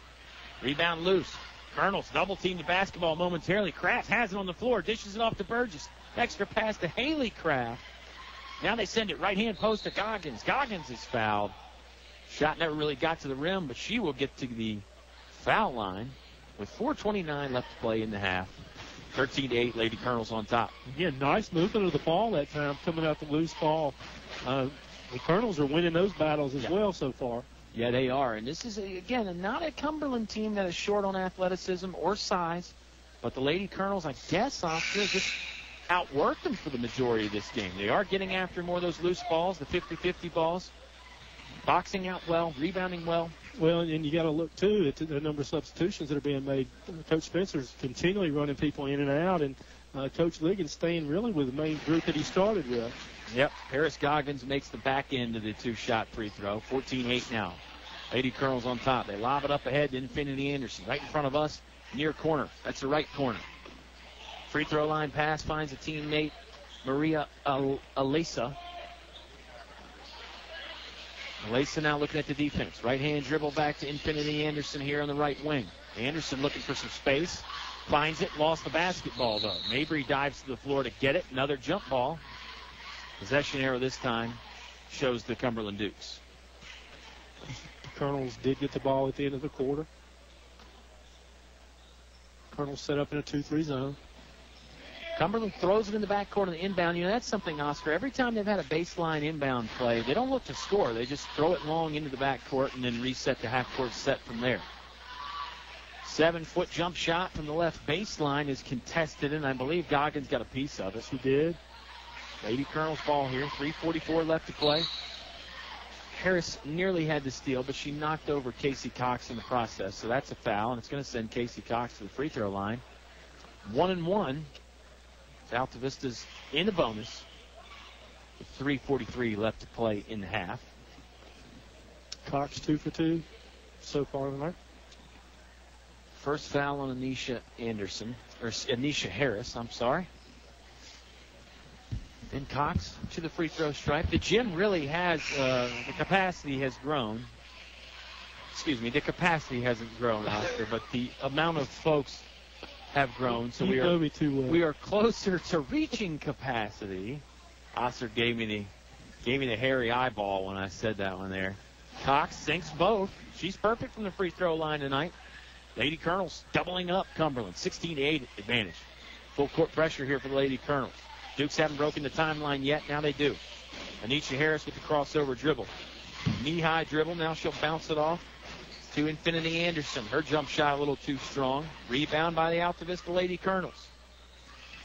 Rebound loose. Colonels double team the basketball momentarily. Craft has it on the floor. Dishes it off to Burgess. Extra pass to Haley Craft. Now they send it right hand post to Goggins. Goggins is fouled. Shot never really got to the rim, but she will get to the foul line with 4:29 left to play in the half. 13-8, Lady Colonels on top. Again, nice movement of the ball that time, coming out the loose ball. The Colonels are winning those battles as well so far. Yeah, they are. And this is, again, not a Cumberland team that is short on athleticism or size. But the Lady Colonels, I guess, Oscar, just outworked them for the majority of this game. They are getting after more of those loose balls, the 50-50 balls. Boxing out well, rebounding well. Well, and you got to look, too, at the number of substitutions that are being made. Coach Spencer's continually running people in and out, and Coach Ligon's staying really with the main group that he started with. Yep, Paris Goggins makes the back end of the 2-shot free throw. 14-8 now. Lady Colonels on top. They lob it up ahead to Infinity Anderson. Right in front of us, near corner. That's the right corner. Free throw line pass finds a teammate, Maria Alesa. Alesa now looking at the defense. Right hand dribble back to Infinity Anderson here on the right wing. Anderson looking for some space. Finds it, lost the basketball though. Mabry dives to the floor to get it. Another jump ball. Possession arrow this time shows the Cumberland Dukes. The Colonels did get the ball at the end of the quarter. Colonels set up in a 2-3 zone. Cumberland throws it in the backcourt of the inbound. You know, that's something, Oscar. Every time they've had a baseline inbound play, they don't look to score. They just throw it long into the backcourt and then reset the half-court set from there. 7-foot jump shot from the left baseline is contested, and I believe Goggins got a piece of it. He did. Lady Colonel's ball here. 3:44 left to play. Harris nearly had the steal, but she knocked over Casey Cox in the process, so that's a foul, and it's going to send Casey Cox to the free throw line. 1-1. Altavista's in the bonus with 3:43 left to play in the half. Cox 2 for 2 so far tonight. First foul on Anisha Harris, I'm sorry. Then Cox to the free throw stripe. The gym really has, the capacity has grown. Excuse me, the capacity hasn't grown, Oscar, but the amount of folks have grown, so we are closer to reaching capacity. Oscar gave me the hairy eyeball when I said that one there. Cox sinks both. She's perfect from the free throw line tonight. Lady Colonels doubling up Cumberland. 16-8 advantage. Full court pressure here for the Lady Colonels. Dukes haven't broken the timeline yet. Now they do. Anisha Harris with the crossover dribble. Knee-high dribble. Now she'll bounce it off to Infinity Anderson. Her jump shot a little too strong. Rebound by the Altavista Lady Colonels.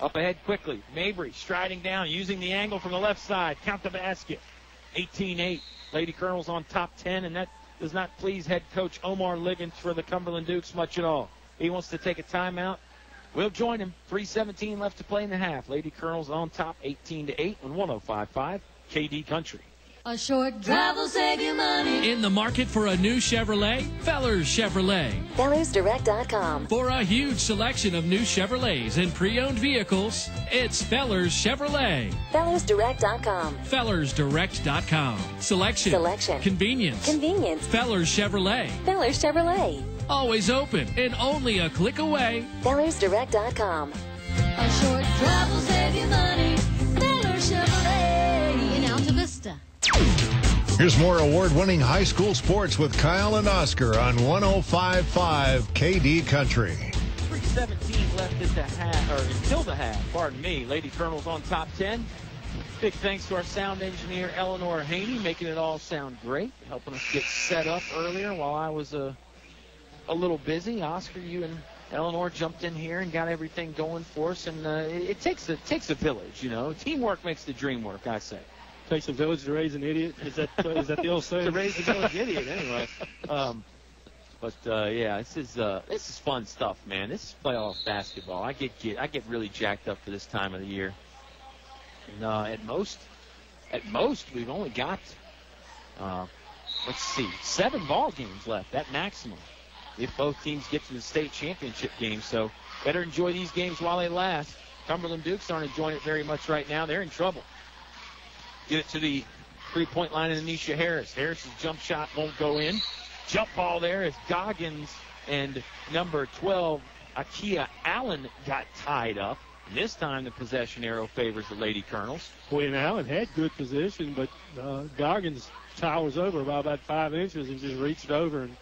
Up ahead quickly. Mabry striding down, using the angle from the left side. Count the basket. 18-8. Lady Colonels on top 10, and that does not please head coach Omar Liggins for the Cumberland Dukes much at all. He wants to take a timeout. We'll join him. 3:17 left to play in the half. Lady Colonels on top 18-8 on 105.5 KD Country. A short drive will save you money. In the market for a new Chevrolet? Fellers Chevrolet. FellersDirect.com. For a huge selection of new Chevrolets and pre-owned vehicles, it's Fellers Chevrolet. FellersDirect.com. FellersDirect.com. Selection. Convenience. Fellers Chevrolet. Fellers Chevrolet. Always open and only a click away. FellersDirect.com. A short drive will save you money. Fellers Chevrolet in Altavista. Here's more award-winning high school sports with Kyle and Oscar on 105.5 KD Country. 3:17 left at the half, or until the half, pardon me. Lady Colonels on top 10. Big thanks to our sound engineer, Eleanor Haney, making it all sound great, helping us get set up earlier while I was a little busy. Oscar, you and Eleanor jumped in here and got everything going for us, and it takes a village, you know. Teamwork makes the dream work, I say. Takes a village to raise an idiot. Is that the old saying? To raise a village idiot, anyway. Yeah, this is fun stuff, man. This is playoff basketball. I get really jacked up for this time of the year. And at most, we've only got 7 ball games left at maximum, if both teams get to the state championship game. So better enjoy these games while they last. Cumberland Dukes aren't enjoying it very much right now. They're in trouble. Get it to the three-point line of Anisha Harris. Harris's jump shot won't go in. Jump ball there as Goggins and number 12, Akia Allen, got tied up. And this time the possession arrow favors the Lady Colonels. Boy, and Allen had good position, but Goggins towers over by about 5 inches and just reached over and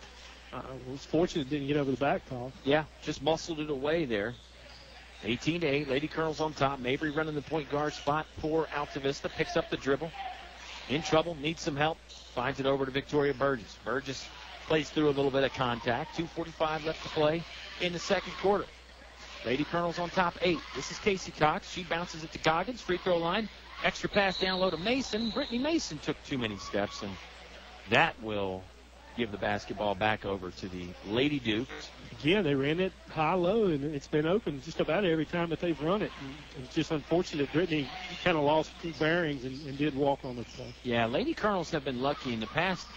was fortunate didn't get over the back call. Yeah, just muscled it away there. 18-8, Lady Colonels on top. Mabry running the point guard spot for Altavista. Picks up the dribble. In trouble, needs some help. Finds it over to Victoria Burgess. Burgess plays through a little bit of contact. 2:45 left to play in the second quarter. Lady Colonels on top 8. This is Casey Cox. She bounces it to Goggins. Free throw line. Extra pass down low to Mason. Brittany Mason took too many steps, and that will give the basketball back over to the Lady Dukes. Again, they ran it high-low, and it's been open just about every time that they've run it. And it's just unfortunate Brittany kind of lost bearings and did walk on the play. Yeah, Lady Colonels have been lucky in the past,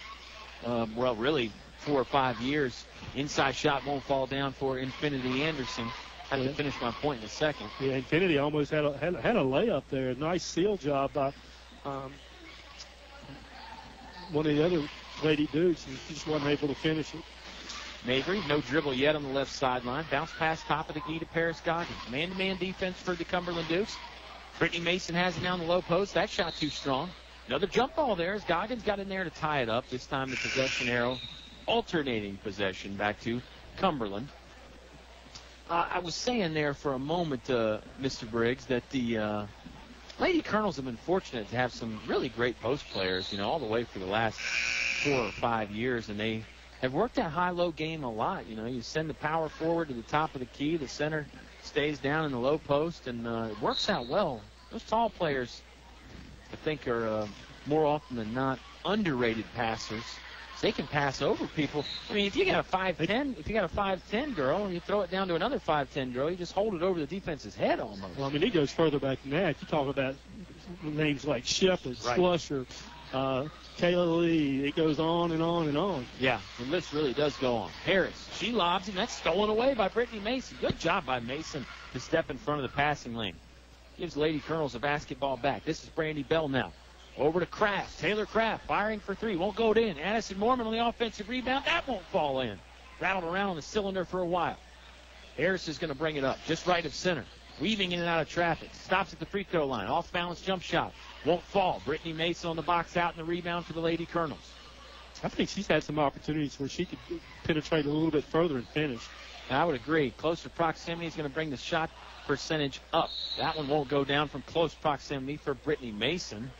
really 4 or 5 years. Inside shot won't fall down for Infinity Anderson. Had to finish my point in a second. Yeah, Infinity almost had a layup there. Nice seal job by one of the other Lady Dukes, and she just wasn't able to finish it. Mabry, no dribble yet on the left sideline. Bounce pass top of the key to Paris Goggins. Man-to-man defense for the Cumberland Dukes. Brittany Mason has it down the low post. That shot too strong. Another jump ball there as Goggins got in there to tie it up. This time the possession arrow, alternating possession back to Cumberland. I was saying there for a moment, Mr. Briggs, that the Lady Colonels have been fortunate to have some really great post players, all the way for the last 4 or 5 years, and they have worked that high-low game a lot. You send the power forward to the top of the key, the center stays down in the low post, and it works out well. Those tall players, I think, are more often than not underrated passers. They can pass over people. I mean, if you got a 5'10", girl, and you throw it down to another 5'10" girl, you just hold it over the defense's head almost. Well, I mean, he goes further back than that. You talk about names like Shepard, right, Slusher, Kayla Lee. It goes on and on and on. Yeah, the list really does go on. Harris, she lobs him. That's stolen away by Brittany Mason. Good job by Mason to step in front of the passing lane. Gives Lady Colonels a basketball back. This is Brandy Bell now. Over to Kraft. Taylor Kraft firing for 3. Won't go in. Addison Mormon on the offensive rebound. That won't fall in. Rattled around on the cylinder for a while. Harris is going to bring it up just right of center. Weaving in and out of traffic. Stops at the free throw line. Off-balance jump shot. Won't fall. Brittany Mason on the box out and the rebound for the Lady Colonels. I think she's had some opportunities where she could penetrate a little bit further and finish. I would agree. Closer proximity is going to bring the shot percentage up. That one won't go down from close proximity for Brittany Mason.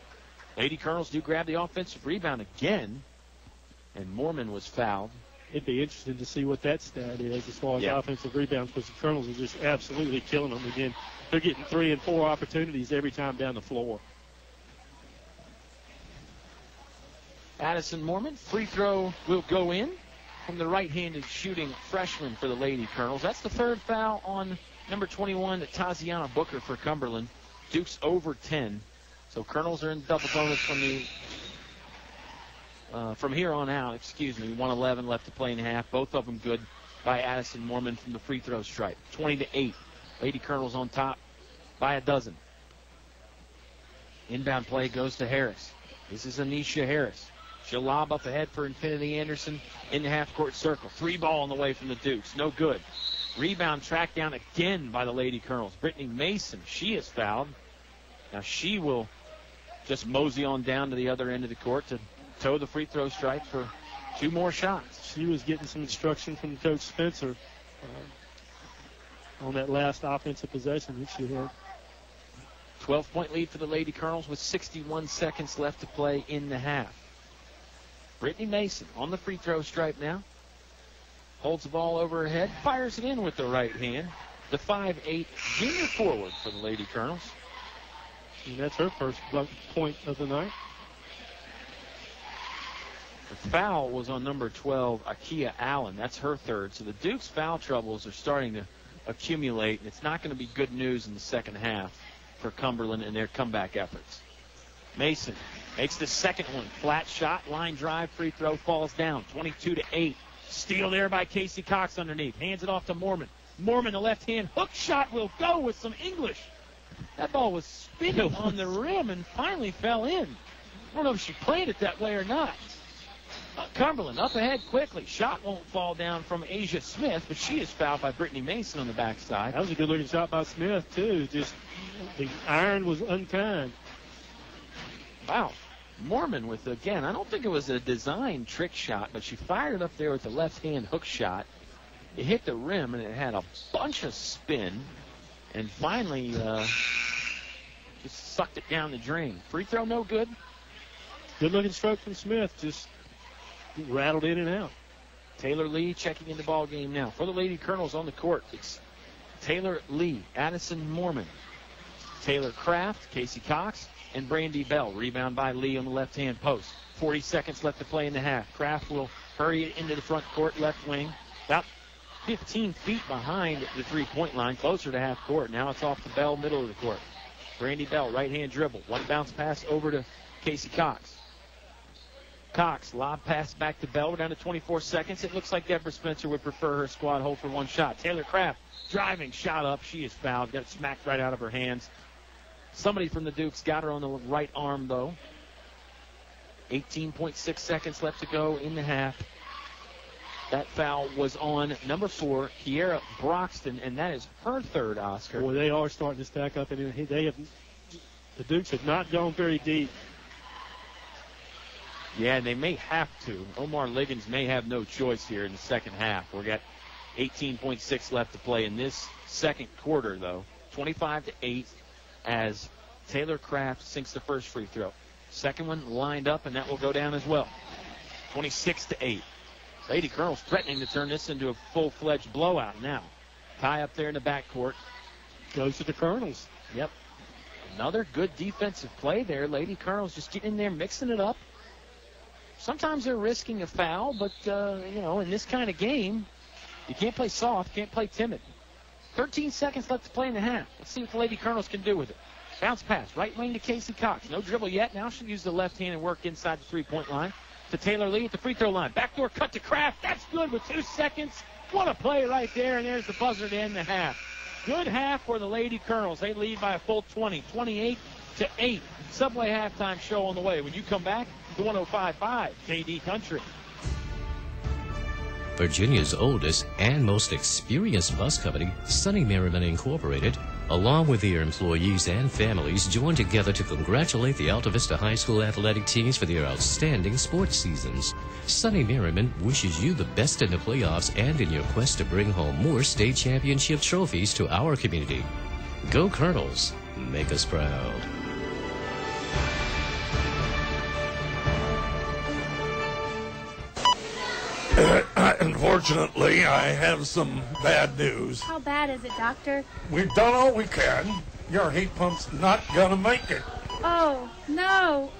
Lady Colonels do grab the offensive rebound again, and Mormon was fouled. It'd be interesting to see what that stat is as far as offensive rebounds, because the Colonels are just absolutely killing them. Again, they're getting 3 and 4 opportunities every time down the floor. Addison Mormon, free throw will go in from the right-handed shooting freshman for the Lady Colonels. That's the 3rd foul on number 21, Taziana Booker for Cumberland. Dukes over 10. So Colonels are in double bonus from the from here on out, 111 left to play in half. Both of them good by Addison Mormon from the free throw stripe. 20-8. Lady Colonels on top by a dozen. Inbound play goes to Harris. This is Anisha Harris. She'll lob up ahead for Infinity Anderson in the half-court circle. 3 ball on the way from the Dukes. No good. Rebound tracked down again by the Lady Colonels. Brittany Mason, she is fouled. Now she will just mosey on down to the other end of the court to toe the free throw stripe for 2 more shots. She was getting some instruction from Coach Spencer on that last offensive possession that she had. 12-point lead for the Lady Colonels with 61 seconds left to play in the half. Brittany Mason on the free throw stripe now. Holds the ball over her head, fires it in with the right hand. The 5'8" junior forward for the Lady Colonels. And that's her first point of the night. The foul was on number 12, Akia Allen. That's her third. So the Dukes' foul troubles are starting to accumulate, and it's not going to be good news in the second half for Cumberland and their comeback efforts. Mason makes the second one. Flat shot, line drive, free throw, falls down. 22-8. Steal there by Casey Cox underneath. Hands it off to Mormon. Mormon, the left-hand hook shot will go with some English. That ball was spinning on the rim and finally fell in. I don't know if she played it that way or not. Cumberland up ahead quickly. Shot won't fall down from Asia Smith, but she is fouled by Brittany Mason on the backside. That was a good-looking shot by Smith, too. Just the iron was unkind. Wow. Mormon with, again, I don't think it was a design trick shot, but she fired it up there with the left-hand hook shot. It hit the rim, and it had a bunch of spin, and finally just sucked it down the drain. Free throw, no good. Good-looking stroke from Smith, just rattled in and out. Taylor Lee checking in the ball game now. For the Lady Colonels on the court, it's Taylor Lee, Addison Mormon, Taylor Kraft, Casey Cox, and Brandy Bell. Rebound by Lee on the left-hand post. 40 seconds left to play in the half. Kraft will hurry it into the front court, left wing. About 15 feet behind the three-point line, closer to half court. Now it's off to Bell, middle of the court. Brandy Bell, right-hand dribble. One bounce pass over to Casey Cox. Cox, lob pass back to Bell. We're down to 24 seconds. It looks like Deborah Spencer would prefer her squad hold for one shot. Taylor Kraft driving, shot up. She is fouled. Got it smacked right out of her hands. Somebody from the Dukes got her on the right arm, though. 18.6 seconds left to go in the half. That foul was on number 4, Kiera Broxton, and that is her third, Oscar. Boy, they are starting to stack up, and the Dukes have not gone very deep. Yeah, they may have to. Omar Liggins may have no choice here in the second half. We've got 18.6 left to play in this second quarter, though. 25-8 as Taylor Kraft sinks the first free throw. Second one lined up, and that will go down as well. 26-8. Lady Colonels threatening to turn this into a full-fledged blowout now. Tie up there in the backcourt. Goes to the Colonels. Yep. Another good defensive play there. Lady Colonels just getting in there, mixing it up. Sometimes they're risking a foul, but, in this kind of game, you can't play soft, can't play timid. 13 seconds left to play in the half. Let's see what the Lady Colonels can do with it. Bounce pass, right wing to Casey Cox. No dribble yet. Now she'll use the left hand and work inside the three-point line. To Taylor Lee at the free throw line. Backdoor cut to Kraft. That's good with 2 seconds. What a play right there, and there's the buzzer to end the half. Good half for the Lady Colonels. They lead by a full 20, 28-8. Subway halftime show on the way. When you come back, to 105.5 KD Country. Virginia's oldest and most experienced bus company, Sunny Merriman Incorporated, along with their employees and families, joined together to congratulate the Altavista High School athletic teams for their outstanding sports seasons. Sunny Merriman wishes you the best in the playoffs and in your quest to bring home more state championship trophies to our community. Go Colonels, make us proud. Unfortunately, I have some bad news. How bad is it, Doctor? We've done all we can. Your heat pump's not gonna make it. Oh, no.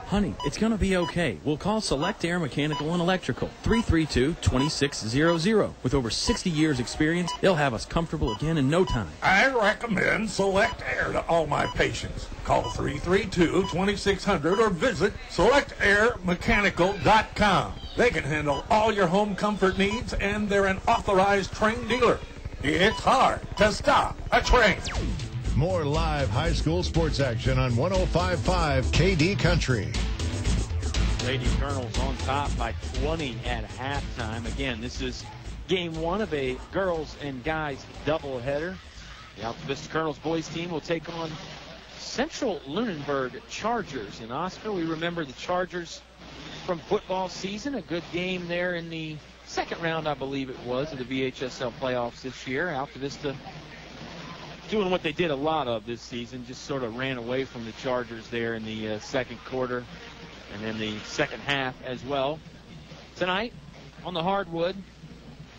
Honey, it's going to be okay. We'll call Select Air Mechanical and Electrical, 332-2600. With over 60 years experience, they'll have us comfortable again in no time. I recommend Select Air to all my patients. Call 332-2600 or visit selectairmechanical.com. They can handle all your home comfort needs, and they're an authorized Train dealer. It's hard to stop a Train. More live high school sports action on 105.5 KD Country. Lady Colonels on top by 20 at halftime. Again, this is game one of a girls and guys doubleheader. The Altavista Colonels boys team will take on Central-Lunenburg Chargers. And Oscar, we remember the Chargers from football season. A good game there in the second round, I believe it was, of the VHSL playoffs this year. Altavista doing what they did a lot of this season, just sort of ran away from the Chargers there in the second quarter and then the second half as well. Tonight on the hardwood,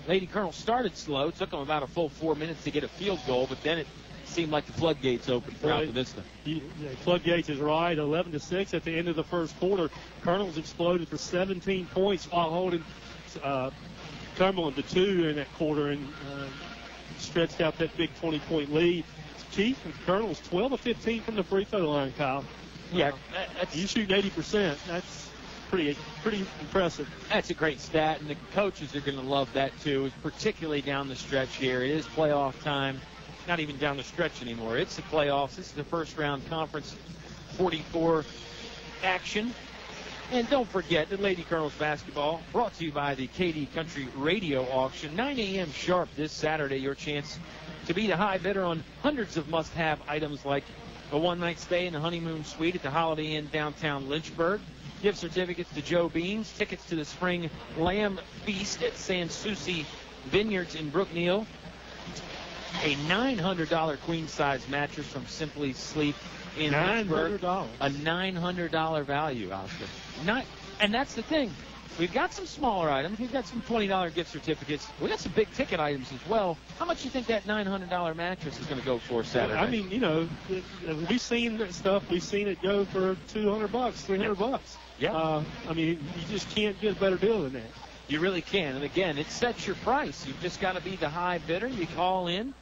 Lady Colonel started slow. Took them about a full 4 minutes to get a field goal, but then it seemed like the floodgates opened for Altavista. Floodgates is right. 11-6 at the end of the first quarter. Colonels exploded for 17 points while holding Cumberland to 2 in that quarter and stretched out that big 20-point lead. Chief and Colonels 12 of 15 from the free throw line, Kyle. Yeah, you shoot 80%. That's pretty impressive. That's a great stat, and the coaches are going to love that too, particularly down the stretch here. It is playoff time. Not even down the stretch anymore. It's the playoffs. This is the first round conference 44 action. And don't forget that Lady Colonels basketball brought to you by the KD Country Radio Auction. 9 a.m. sharp this Saturday. Your chance to be the high bidder on hundreds of must-have items like a one-night stay in the honeymoon suite at the Holiday Inn downtown Lynchburg, gift certificates to Joe Beans, tickets to the spring lamb feast at Sans Souci Vineyards in Brookneal, a $900 queen-size mattress from Simply Sleep in Lynchburg. A $900 value, Oscar. And that's the thing. We've got some smaller items. We've got some $20 gift certificates. We've got some big ticket items as well. How much do you think that $900 mattress is going to go for Saturday? I mean, we've seen that stuff. We've seen it go for $200, $300. Yeah. I mean, you just can't get a better deal than that. You really can. And again, it sets your price. You've just got to be the high bidder. You call in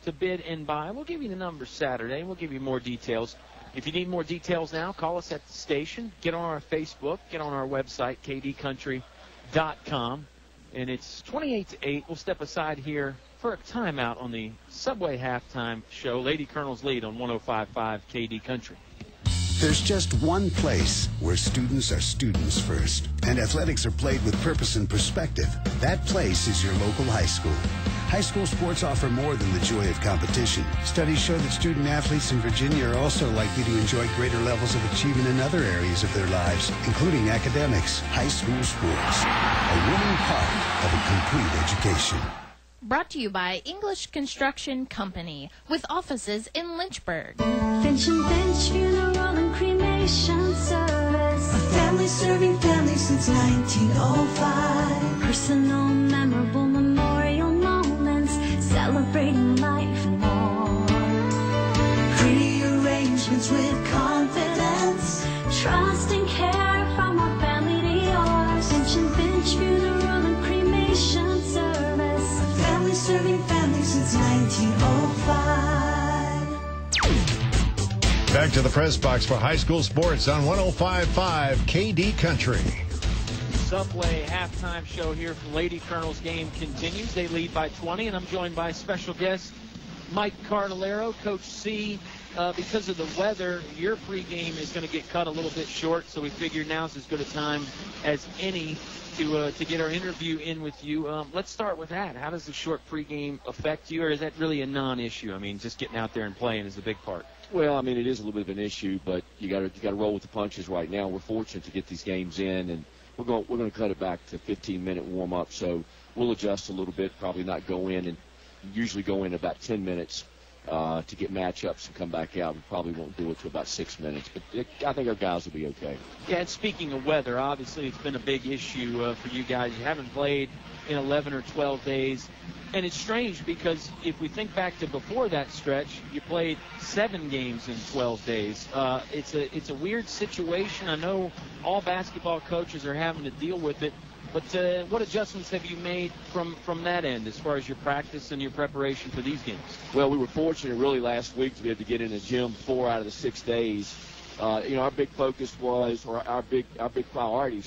to bid and buy. We'll give you the numbers Saturday. We'll give you more details. If you need more details now, call us at the station. Get on our Facebook. Get on our website, kdcountry.com. And it's 28-8. We'll step aside here for a timeout on the Subway halftime show. Lady Colonels lead on 105.5 KD Country. There's just one place where students are students first, and athletics are played with purpose and perspective. That place is your local high school. High school sports offer more than the joy of competition. Studies show that student athletes in Virginia are also likely to enjoy greater levels of achievement in other areas of their lives, including academics. High school sports, a winning part of a complete education. Brought to you by English Construction Company, with offices in Lynchburg. Finch and Finch Funeral and Cremation Service. A family serving families since 1905. Personal, memorable memorial moments, celebrating life and more. Pretty arrangements with confidence, trust and care from our family to yours. Finch and Finch Funeral and Cremation Service. A family serving families since 1905. Back to the press box for high school sports on 105.5 KD Country. Subway halftime show here from Lady Colonels game continues. They lead by 20, and I'm joined by special guest Mike Cardellaro. Coach C, because of the weather, your pregame is going to get cut a little bit short, so we figured now's as good a time as any to get our interview in with you. Let's start with that. How does the short pregame affect you, or is that really a non-issue? I mean, just getting out there and playing is a big part. Well, I mean, it is a little bit of an issue, but you got to roll with the punches right now. We're fortunate to get these games in, and we're going to cut it back to 15-minute warm-up, so we'll adjust a little bit, probably not go in, and usually go in about 10 minutes to get matchups and come back out. We probably won't do it to about 6 minutes, but I think our guys will be okay. Yeah, and speaking of weather, obviously it's been a big issue for you guys. You haven't played in 11 or 12 days, and it's strange because if we think back to before that stretch, you played 7 games in 12 days. It's a weird situation. I know all basketball coaches are having to deal with it. But what adjustments have you made from that end as far as your practice and your preparation for these games? Well, we were fortunate really last week to be able to get in the gym 4 out of the 6 days. Our big focus was, or our big priority,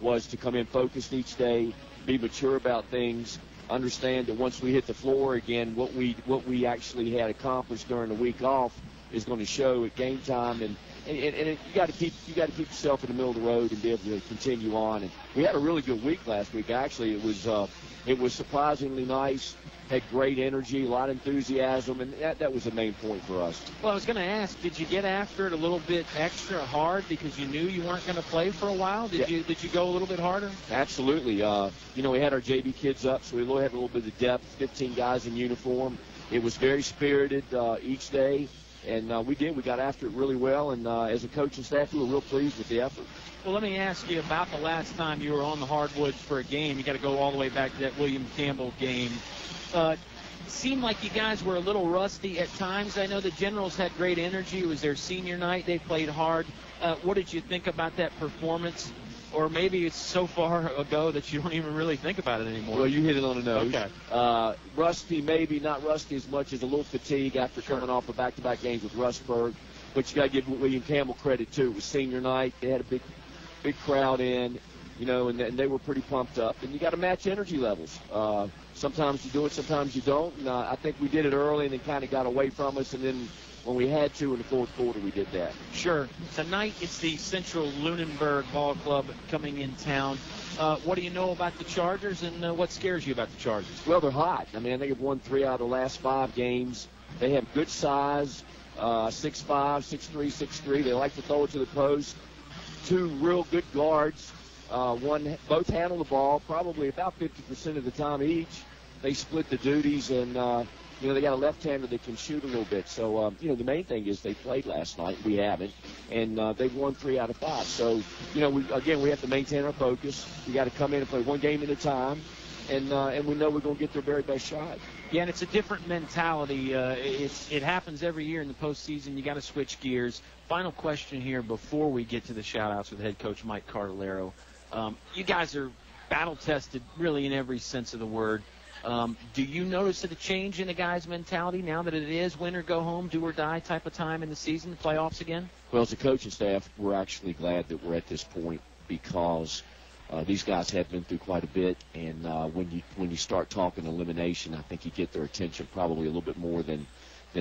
was to come in focused each day, be mature about things, understand that once we hit the floor again, what we actually had accomplished during the week off is going to show at game time, and you got to keep yourself in the middle of the road and be able to continue on. And we had a really good week last week. Actually, it was surprisingly nice. Had great energy, a lot of enthusiasm, and that was the main point for us. Well, I was going to ask, did you get after it a little bit extra hard because you knew you weren't going to play for a while? Did you go a little bit harder? Absolutely. We had our JV kids up, so we really had a little bit of depth, 15 guys in uniform. It was very spirited each day, and we got after it really well, and as a coach and staff, we were real pleased with the effort. Well, let me ask you about the last time you were on the hardwoods for a game. You got to go all the way back to that William Campbell game. Seemed like you guys were a little rusty at times. I know the Generals had great energy. It was their senior night. They played hard. What did you think about that performance? Or maybe it's so far ago that you don't even really think about it anymore. Well, you hit it on the nose. Okay. Rusty, maybe not rusty as much as a little fatigue after coming off of back-to-back games with Rustburg. But you got to give William Campbell credit, too. It was senior night. They had a big crowd in, and they were pretty pumped up. And you got to match energy levels. Sometimes you do it, sometimes you don't. And I think we did it early and then kind of got away from us. And then when we had to in the fourth quarter, we did that. Sure. Tonight it's the Central-Lunenburg Ball Club coming in town. What do you know about the Chargers, and what scares you about the Chargers? Well, they're hot. I mean, I think they've won 3 out of the last 5 games. They have good size, 6'5", 6'3", 6'3". They like to throw it to the post. 2 real good guards. Both handle the ball probably about 50% of the time each. They split the duties, and they got a left-hander that can shoot a little bit. So the main thing is they played last night. We haven't, and they've won 3 out of 5. So we have to maintain our focus. We got to come in and play one game at a time, and we know we're going to get their very best shot. Yeah, and it's a different mentality. It happens every year in the postseason. You got to switch gears. Final question here before we get to the shout-outs with head coach Mike Cardellaro. You guys are battle-tested really in every sense of the word. Do you notice a change in the guys' mentality now that it is win or go home, do or die type of time in the season, the playoffs again? Well, as a coaching staff, we're actually glad that we're at this point because these guys have been through quite a bit, and when you start talking elimination, I think you get their attention probably a little bit more than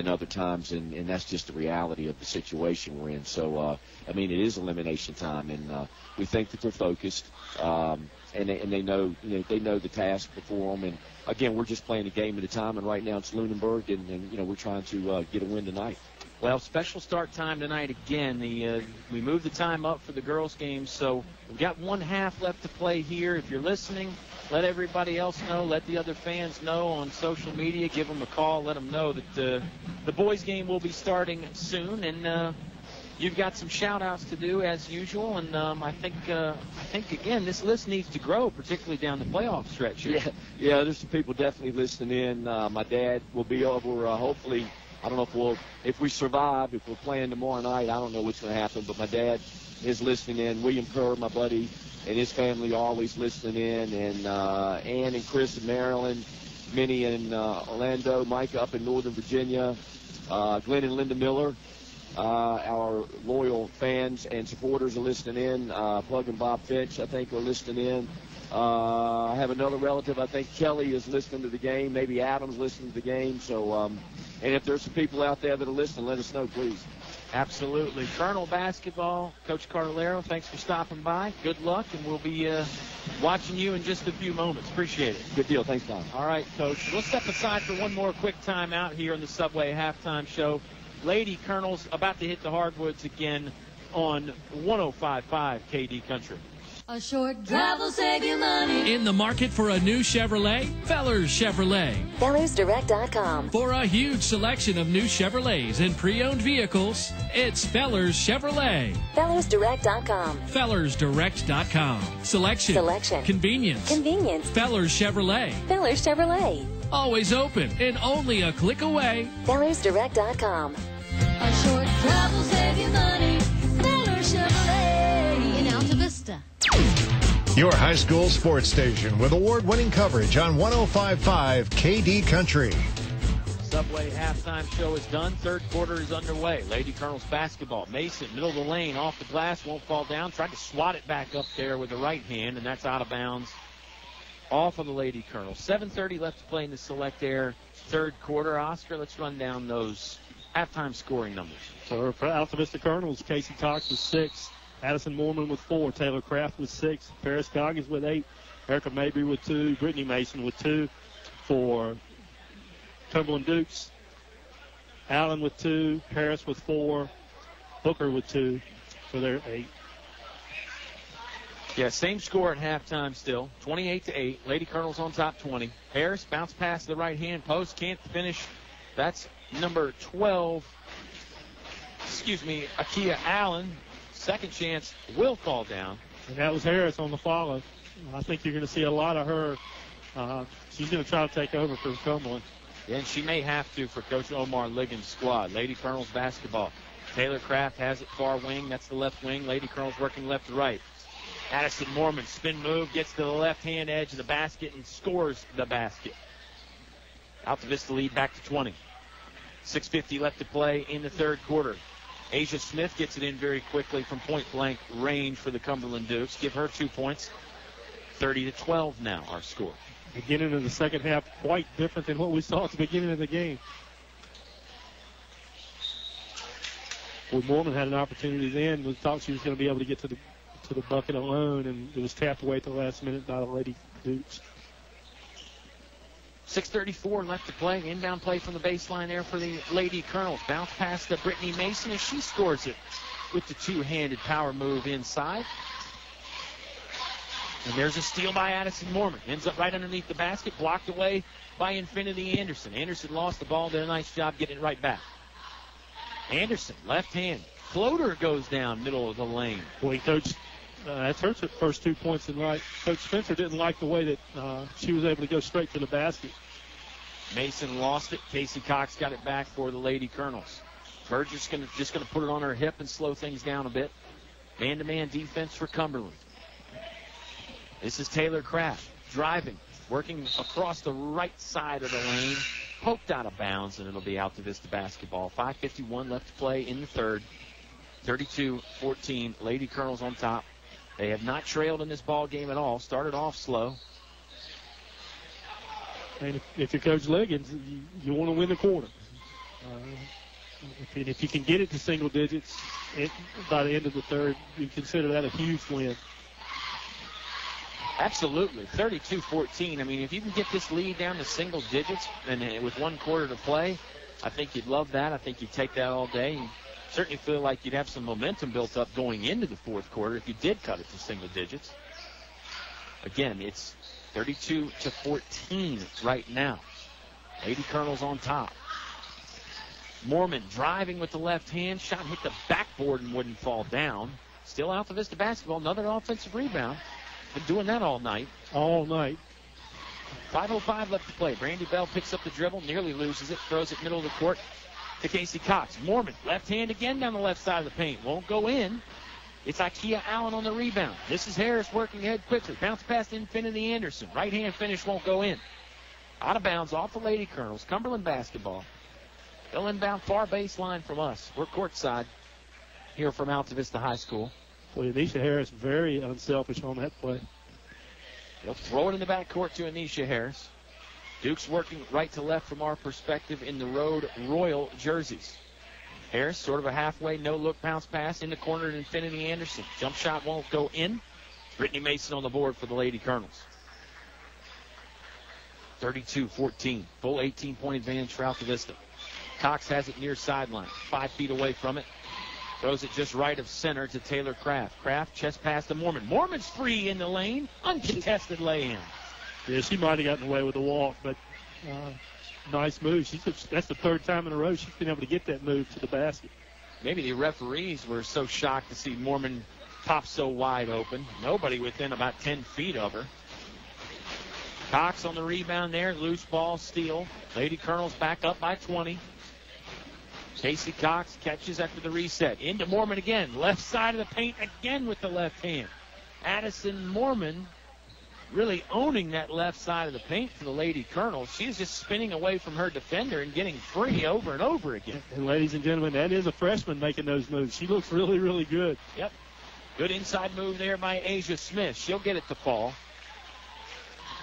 other times, and that's just the reality of the situation we're in. So, it is elimination time, and we think that they're focused, and they know the task before them. And again, we're just playing a game at a time, and right now it's Lunenburg, and we're trying to get a win tonight. Well, special start time tonight again. We moved the time up for the girls' game, so we've got 1 half left to play here. If you're listening, let everybody else know. Let the other fans know on social media. Give them a call. Let them know that the boys' game will be starting soon. And you've got some shout-outs to do as usual. And I think again, this list needs to grow, particularly down the playoff stretch here. Yeah. There's some people definitely listening in. My dad will be over. Hopefully, I don't know if we survive. If we're playing tomorrow night, I don't know what's going to happen. But my dad is listening in. William Kerr, my buddy, and his family are always listening in, and Ann and Chris in Maryland, Minnie in Orlando, Mike up in Northern Virginia, Glenn and Linda Miller, our loyal fans and supporters are listening in. Plug and Bob Finch, I think, are listening in. I have another relative, I think Kelly is listening to the game. Maybe Adam's listening to the game. So, and if there's some people out there that are listening, let us know, please. Absolutely. Colonel Basketball, Coach Cardellaro, thanks for stopping by. Good luck, and we'll be watching you in just a few moments. Appreciate it. Good deal. Thanks, Tom. All right, Coach. We'll step aside for one more quick timeout here on the Subway Halftime Show. Lady Colonels about to hit the hardwoods again on 105.5 KD Country. A short drive will save you money. In the market for a new Chevrolet? Fellers Chevrolet. FellersDirect.com. For a huge selection of new Chevrolets and pre-owned vehicles, it's Fellers Chevrolet. FellersDirect.com. FellersDirect.com. Selection. Convenience. Fellers Chevrolet. Fellers Chevrolet. Always open and only a click away. FellersDirect.com. A short drive will save you money. Feller Chevrolet in Altavista. Your high school sports station with award-winning coverage on 105.5 KD Country. Subway halftime show is done. Third quarter is underway. Lady Colonels basketball. Mason, middle of the lane, off the glass, won't fall down. Tried to swat it back up there with the right hand, and that's out of bounds. Off of the Lady Colonels. 7:30 left to play in the Select Air third quarter. Oscar, let's run down those halftime scoring numbers. So for Altavista Colonels, Casey Cox with 6, Addison Mormon with 4, Taylor Kraft with 6, Paris Goggins with 8, Erica Mabry with 2, Brittany Mason with 2. For Cumberland Dukes, Allen with 2, Harris with 4, Booker with 2 for their 8. Yeah, same score at halftime still, 28-8. Lady Colonels on top 20. Harris bounce pass to the right hand post, can't finish. That's number 12. Akia Allen. Second chance will fall down. And that was Harris on the follow. I think you're going to see a lot of her. She's going to try to take over for Cumberland. And she may have to for Coach Omar Ligon's squad. Lady Colonels basketball. Taylor Kraft has it far wing. That's the left wing. Lady Colonels working left to right. Addison Mormon, spin move, gets to the left-hand edge of the basket and scores the basket. Altavista lead back to 20. 6:50 left to play in the third quarter. Asia Smith gets it in very quickly from point-blank range for the Cumberland Dukes. Give her 2 points. 30-12 now, our score. Beginning of the second half, quite different than what we saw at the beginning of the game. Well, Mormon had an opportunity then. We thought she was going to be able to get to the bucket alone, and it was tapped away at the last minute by the Lady Dukes. 6:34 left to play. Inbound play from the baseline there for the Lady Colonels. Bounce pass to Brittany Mason as she scores it with the two-handed power move inside. And there's a steal by Addison Mormon. Ends up right underneath the basket, blocked away by Infinity Anderson. Anderson lost the ball, did a nice job getting it right back. Anderson, left hand. Floater goes down middle of the lane. Boy, Coach, that's her first 2 points tonight. Coach Spencer didn't like the way that she was able to go straight to the basket. Mason lost it. Casey Cox got it back for the Lady Colonels. Burgess just going to put it on her hip and slow things down a bit. Man-to-man defense for Cumberland. This is Taylor Kraft driving, working across the right side of the lane. Poked out of bounds, and it'll be Altavista basketball. 5:51 left to play in the third. 32-14. Lady Colonels on top. They have not trailed in this ball game at all. Started off slow. And if you're Coach Liggins, you want to win the quarter. If you can get it to single digits by the end of the third, you consider that a huge win. Absolutely. 32-14. I mean, if you can get this lead down to single digits and with 1 quarter to play, I think you'd love that. I think you'd take that all day. You certainly feel like you'd have some momentum built up going into the fourth quarter if you did cut it to single digits. Again, it's 32-14 right now. Lady Colonels on top. Mormon driving with the left hand. Shot hit the backboard and wouldn't fall down. Still Altavista basketball. Another offensive rebound. Been doing that all night. All night. 5:05 left to play. Brandy Bell picks up the dribble, nearly loses it, throws it middle of the court to Casey Cox. Mormon, left hand again down the left side of the paint. Won't go in. It's Ikea Allen on the rebound. This is Harris working ahead quickly. Bounce past Infinity Anderson. Right hand finish won't go in. Out of bounds off the Lady Colonels. Cumberland basketball. They'll inbound far baseline from us. We're courtside here from Altavista High School. Boy, Anisha Harris very unselfish on that play. They'll throw it in the backcourt to Anisha Harris. Duke's working right to left from our perspective in the Road Royal jerseys. Harris, sort of a halfway, no-look bounce pass in the corner to Infinity Anderson. Jump shot won't go in. Brittany Mason on the board for the Lady Colonels. 32-14. Full 18-point advantage for Altavista. Cox has it near sideline. 5 feet away from it. Throws it just right of center to Taylor Kraft. Kraft chest pass to Mormon. Mormon's free in the lane. Uncontested lay-in. Yeah, she might have gotten away with the walk, but nice move. That's the third time in a row she's been able to get that move to the basket. Maybe the referees were so shocked to see Mormon pop so wide open. Nobody within about 10 feet of her. Cox on the rebound there. Loose ball, steal. Lady Colonels back up by 20. Casey Cox catches after the reset. Into Mormon again. Left side of the paint again with the left hand. Addison Mormon really owning that left side of the paint for the Lady Colonels. She's just spinning away from her defender and getting free over and over again. And ladies and gentlemen, that is a freshman making those moves. She looks really, really good. Yep. Good inside move there by Asia Smith. She'll get it to fall.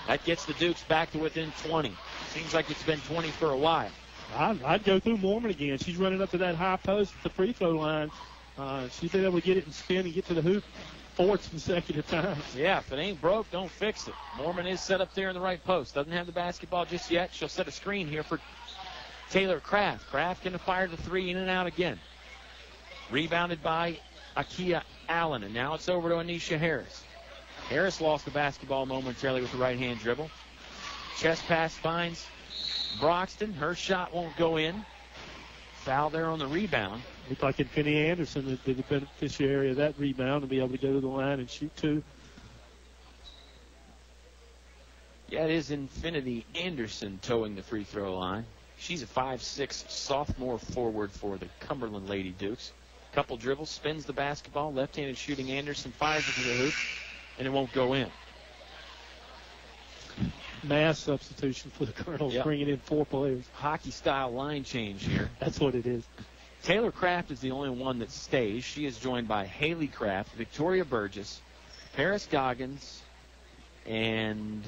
That gets the Dukes back to within 20. Seems like it's been 20 for a while. I'd go through Mormon again. She's running up to that high post at the free throw line. She's been able to get it and spin and get to the hoop 4 consecutive times. Yeah, if it ain't broke, don't fix it. Mormon is set up there in the right post. Doesn't have the basketball just yet. She'll set a screen here for Taylor Kraft. Kraft going to fire the three in and out again. Rebounded by Akia Allen, and now it's over to Anisha Harris. Harris lost the basketball momentarily with the right-hand dribble. Chest pass finds Broxton. Her shot won't go in. Foul there on the rebound. Looked like Infinity Anderson would be the beneficiary of that rebound and be able to go to the line and shoot two. Yeah, it is Infinity Anderson towing the free throw line. She's a 5'6" sophomore forward for the Cumberland Lady Dukes. Couple dribbles, spins the basketball. Left-handed shooting Anderson fires it to the hoop, and it won't go in. Mass substitution for the Colonels, bringing in 4 players. Hockey-style line change here. That's what it is. Taylor Kraft is the only one that stays. She is joined by Haley Kraft, Victoria Burgess, Paris Goggins, and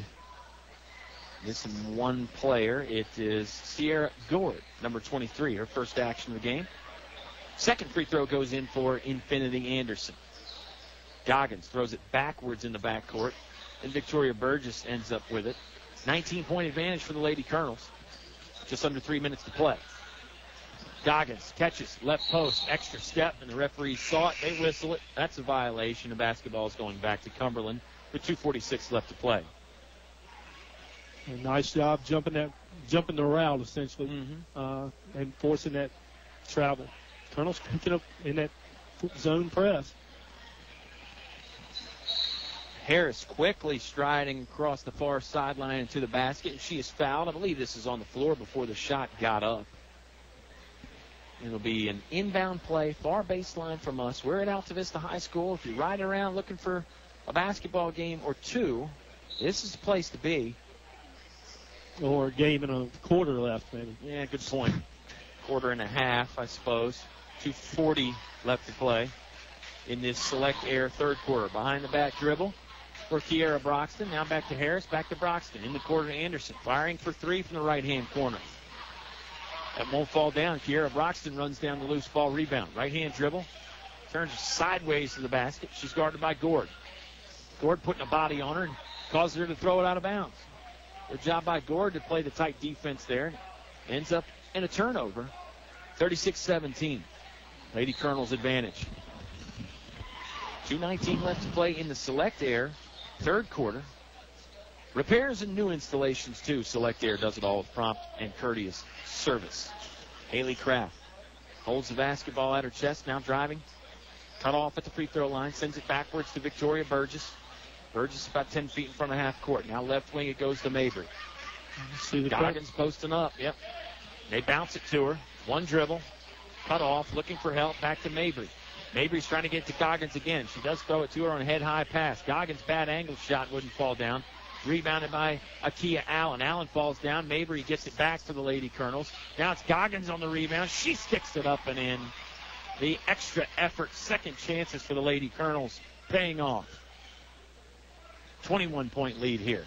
this one player. It is Sierra Gord, number 23, her first action of the game. Second free throw goes in for Infinity Anderson. Goggins throws it backwards in the backcourt, and Victoria Burgess ends up with it. 19-point advantage for the Lady Colonels. Just under 3 minutes to play. Goggins catches left post, extra step, and the referees saw it. They whistle it. That's a violation. The basketball is going back to Cumberland with 2:46 left to play. A nice job jumping the route, essentially, and forcing that travel. Colonels picking up in that zone press. Harris quickly striding across the far sideline into the basket. She is fouled. I believe this is on the floor before the shot got up. It'll be an inbound play, far baseline from us. We're at Altavista High School. If you're riding around looking for a basketball game or two, this is the place to be. Or a game and a quarter left, maybe. Yeah, good point. Quarter and a half, I suppose. 2:40 left to play in this Select Air third quarter. Behind the back dribble for Kiera Broxton. Now back to Harris, back to Broxton. In the corner to Anderson. Firing for three from the right-hand corner. That won't fall down. Kiera Broxton runs down the loose ball rebound. Right-hand dribble. Turns sideways to the basket. She's guarded by Gord. Gord putting a body on her and causes her to throw it out of bounds. Good job by Gord to play the tight defense there. Ends up in a turnover. 36-17. Lady Colonel's advantage. 2:19 left to play in the Select Air third quarter. Repairs and new installations, too. Select Air does it all with prompt and courteous service. Haley Kraft holds the basketball at her chest, now driving. Cut off at the free throw line, sends it backwards to Victoria Burgess. Burgess about 10 feet in front of half court. Now left wing, it goes to Mabry. Goggins posting up, yep. They bounce it to her. One dribble. Cut off, looking for help, back to Mabry. Mabry's trying to get to Goggins again. She does throw it to her on a head-high pass. Goggins' bad angle shot wouldn't fall down. Rebounded by Akia Allen. Allen falls down. Mabry gets it back to the Lady Colonels. Now it's Goggins on the rebound. She sticks it up and in. The extra effort, second chances for the Lady Colonels paying off. 21-point lead here.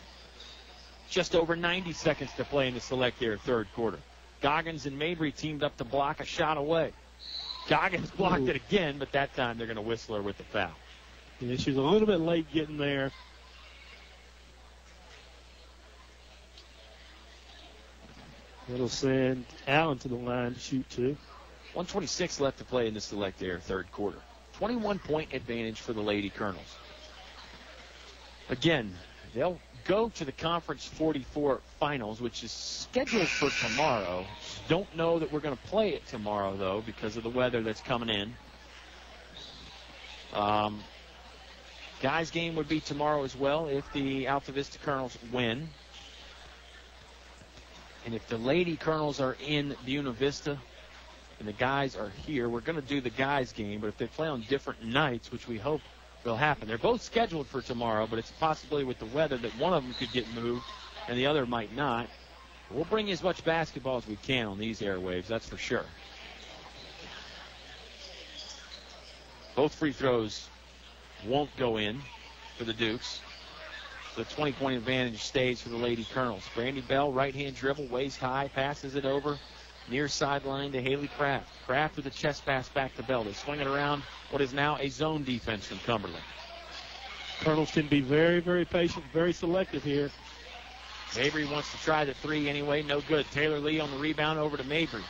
Just over 90 seconds to play in the Select Air third quarter. Goggins and Mabry teamed up to block a shot away. Goggins blocked it again, but that time they're going to whistle her with the foul. Yeah, she was a little bit late getting there. It'll send Allen to the line to shoot two. 1:26 left to play in the Select Air third quarter. 21-point advantage for the Lady Colonels. Again, they'll go to the Conference 44 Finals, which is scheduled for tomorrow. Don't know that we're going to play it tomorrow, though, because of the weather that's coming in. Guys' game would be tomorrow as well if the Altavista Colonels win. And if the Lady Colonels are in Buena Vista and the guys are here, we're going to do the guys' game. But if they play on different nights, which we hope will happen. They're both scheduled for tomorrow, but it's a possibility with the weather that one of them could get moved and the other might not. We'll bring you as much basketball as we can on these airwaves, that's for sure. Both free throws won't go in for the Dukes. The 20-point advantage stays for the Lady Colonels. Brandy Bell, right-hand dribble, waist high, passes it over near sideline to Haley Kraft. Kraft with a chest pass back to Bell. They swing it around what is now a zone defense from Cumberland. Colonels can be very, very patient, very selective here. Mabry wants to try the three anyway. No good. Taylor Lee on the rebound over to Mabry.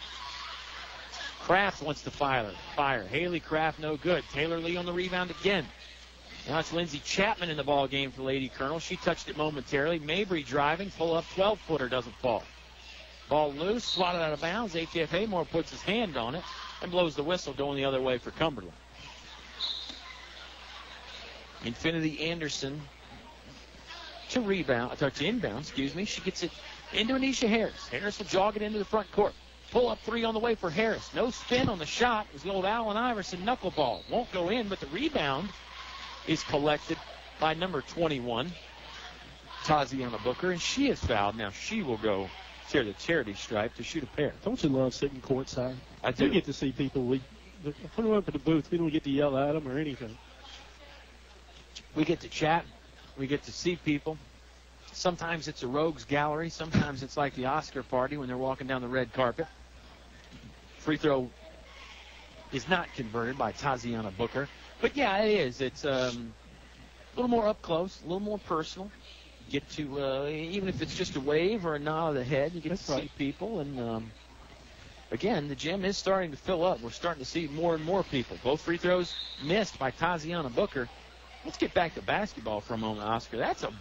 Kraft wants to fire. Haley Kraft, no good. Taylor Lee on the rebound again. Now it's Lindsey Chapman in the ball game for Lady Colonel. She touched it momentarily. Mabry driving, pull up 12-footer, doesn't fall. Ball loose, swatted out of bounds. ATF Haymore puts his hand on it and blows the whistle going the other way for Cumberland. Infinity Anderson to inbound. She gets it into Anisha Harris. Harris will jog it into the front court. Pull up three on the way for Harris. No spin on the shot. It was the old Allen Iverson knuckleball. Won't go in, but the rebound is collected by number 21, Taziana Booker, and she is fouled. Now she will go share the charity stripe to shoot a pair. Don't you love sitting courtside? I do. We get to see people. When we're up at the booth, we don't get to yell at them or anything. We get to chat. We get to see people. Sometimes it's a rogues gallery. Sometimes it's like the Oscar party when they're walking down the red carpet. Free throw is not converted by Taziana Booker. But, yeah, it is. It's a little more up close, a little more personal. You get to, even if it's just a wave or a nod of the head, you get to see people. And, again, the gym is starting to fill up. We're starting to see more and more people. Both free throws missed by Taziana Booker. Let's get back to basketball for a moment, Oscar. That's a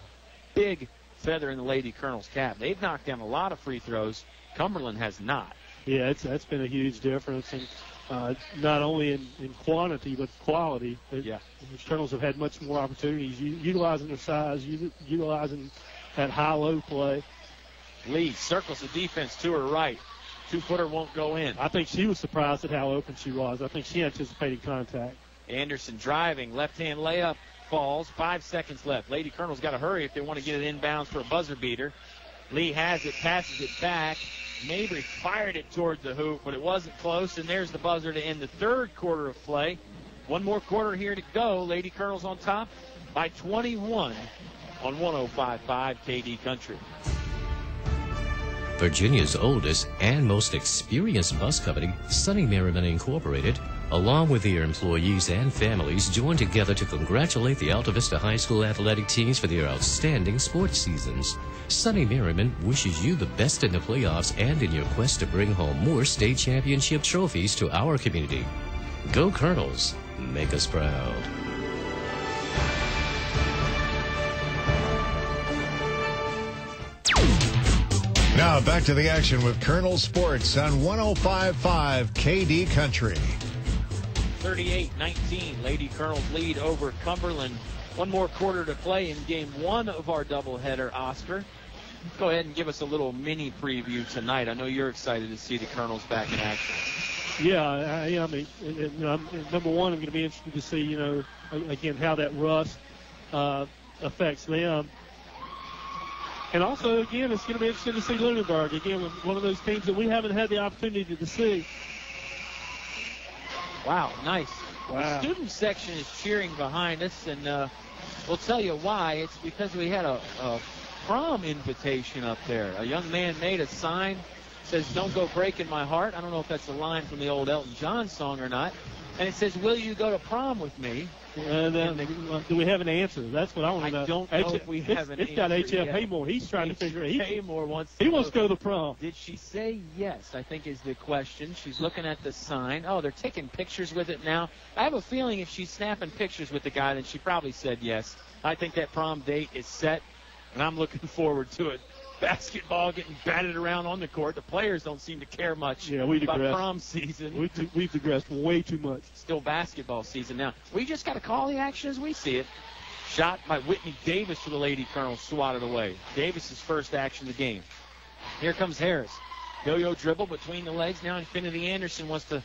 big feather in the Lady Colonel's cap. They've knocked down a lot of free throws. Cumberland has not. Yeah, that's been a huge difference. And not only in quantity, but quality. The Colonels have had much more opportunities, utilizing their size, utilizing that high-low play. Lee circles the defense to her right. Two-footer won't go in. I think she was surprised at how open she was. I think she anticipated contact. Anderson driving, left-hand layup, falls. 5 seconds left. Lady Colonel's got to hurry if they want to get it inbounds for a buzzer beater. Lee has it, passes it back. Mabry fired it toward the hoop, but it wasn't close, and there's the buzzer to end the third quarter of play. One more quarter here to go. Lady Colonel's on top by 21 on 105.5 KD Country. Virginia's oldest and most experienced bus company, Sunny Merriman Incorporated, along with their employees and families, join together to congratulate the Altavista High School athletic teams for their outstanding sports seasons. Sunny Merriman wishes you the best in the playoffs and in your quest to bring home more state championship trophies to our community. Go Colonels, make us proud. Now back to the action with Colonel Sports on 105.5 KD Country. 38-19, Lady Colonels lead over Cumberland. One more quarter to play in game one of our doubleheader, Oscar. Go ahead and give us a little mini preview tonight. I know you're excited to see the Colonels back in action. Yeah, I mean, number one, I'm going to be interested to see, again, how that rust affects them. And also, again, it's going to be interesting to see Lunenburg. Again, one of those teams that we haven't had the opportunity to see. Wow, nice. Wow. The student section is cheering behind us, and we'll tell you why. It's because we had a prom invitation up there. A young man made a sign, says, "Don't go breaking my heart." I don't know if that's a line from the old Elton John song or not. And it says, "Will you go to prom with me?" Do we have an answer? That's what I want to know. I don't know if we have an answer. It's got H.F. Haymore. He's trying to figure it out. Haymore wants to go to the prom. Did she say yes, I think is the question. She's looking at the sign. Oh, they're taking pictures with it now. I have a feeling if she's snapping pictures with the guy, then she probably said yes. I think that prom date is set, and I'm looking forward to it. Basketball getting batted around on the court. The players don't seem to care much about prom season. We've digressed way too much. Still basketball season now. We just got to call the action as we see it. Shot by Whitney Davis for the Lady Colonels, swatted away. Davis's first action of the game. Here comes Harris. Yo-yo dribble between the legs. Now Infinity Anderson wants to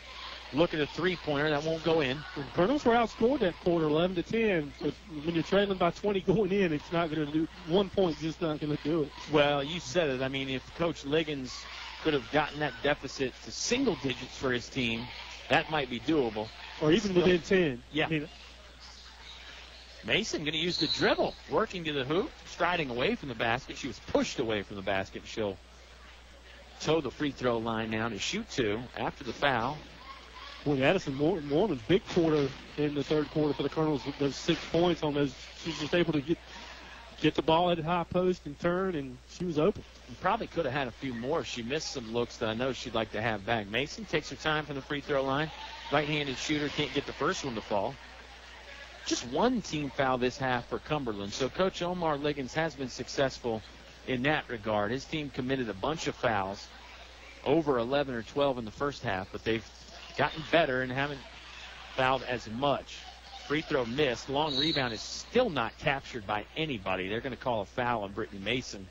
look at a three-pointer. That won't go in. The Colonels were outscored that quarter 11-10. But when you're trailing by 20 going in, it's not going to do 1 point, just not going to do it. Well, you said it. I mean, if Coach Liggins could have gotten that deficit to single digits for his team, that might be doable. Or even within 10. Yeah. I mean, Mason going to use the dribble, working to the hoop, striding away from the basket. She was pushed away from the basket. She'll toe the free throw line now to shoot two after the foul. Well, Addison Mormon's big quarter in the third quarter for the Colonels with those 6 points on those. She was just able to get the ball at the high post and turn, and she was open. And probably could have had a few more. She missed some looks that I know she'd like to have back. Mason takes her time from the free throw line. Right-handed shooter, can't get the first one to fall. Just one team foul this half for Cumberland. So Coach Omar Liggins has been successful in that regard. His team committed a bunch of fouls, over 11 or 12 in the first half, but they've gotten better and haven't fouled as much. Free throw missed. Long rebound is still not captured by anybody. They're going to call a foul on Brittany Mason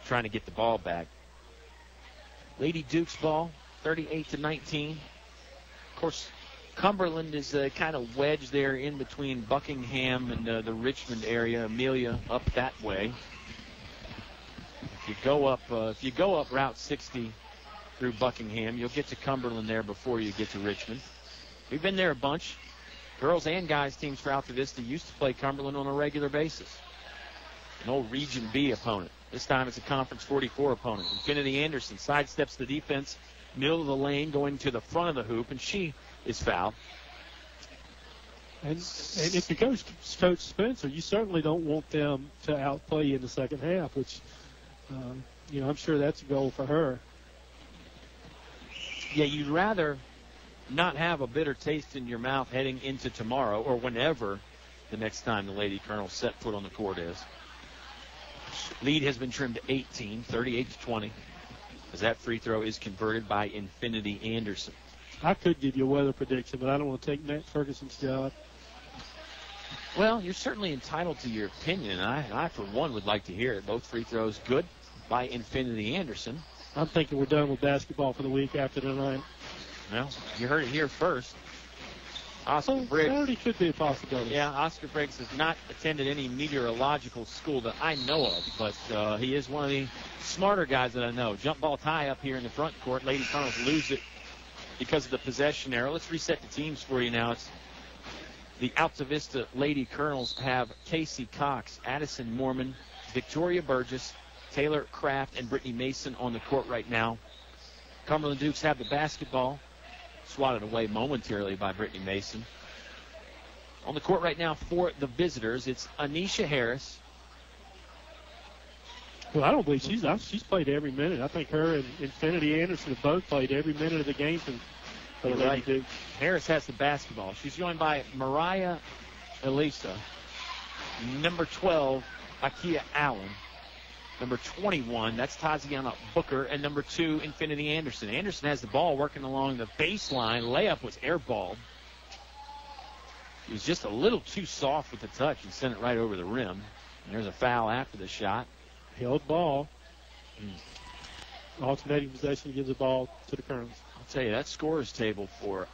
trying to get the ball back. Lady Duke's ball, 38-19. Of course, Cumberland is kind of wedged there in between Buckingham and the Richmond area. Amelia up that way. If you go up Route 60 through Buckingham, you'll get to Cumberland there before you get to Richmond. We've been there a bunch. Girls and guys teams for Altavista used to play Cumberland on a regular basis. An old Region B opponent. This time it's a Conference 44 opponent. Infinity Anderson sidesteps the defense, middle of the lane, going to the front of the hoop, and she is fouled. And if you coach Spencer, you certainly don't want them to outplay you in the second half, which, I'm sure that's a goal for her. Yeah, you'd rather not have a bitter taste in your mouth heading into tomorrow or whenever the next time the Lady Colonels set foot on the court is. Lead has been trimmed to 18, 38-20, as that free throw is converted by Infinity Anderson. I could give you a weather prediction, but I don't want to take Matt Ferguson's job. Well, you're certainly entitled to your opinion. I, for one, would like to hear it. Both free throws good by Infinity Anderson. I'm thinking we're done with basketball for the week after tonight. Well, you heard it here first. Oscar Briggs. Saturday could be a possibility. Yeah, Oscar Briggs has not attended any meteorological school that I know of, but he is one of the smarter guys that I know. Jump ball tie up here in the front court. Lady Colonels lose it because of the possession error. Let's reset the teams for you now. It's the Altavista Lady Colonels have Casey Cox, Addison Mormon, Victoria Burgess, Taylor Kraft, and Brittany Mason on the court right now. Cumberland Dukes have the basketball. Swatted away momentarily by Brittany Mason. On the court right now for the visitors, it's Anisha Harris. Well, I don't believe she's played every minute. I think her and Infinity Anderson have both played every minute of the game for the Lady Dukes. Harris has the basketball. She's joined by Mariah Elisa, number 12, Akia Allen, number 21, that's Taziana Booker, and number 2, Infinity Anderson. Anderson has the ball working along the baseline. Layup was airballed. He was just a little too soft with the touch and sent it right over the rim. And there's a foul after the shot. Held ball. Alternating possession gives the ball to the Colonels. I'll tell you, that scorer's table for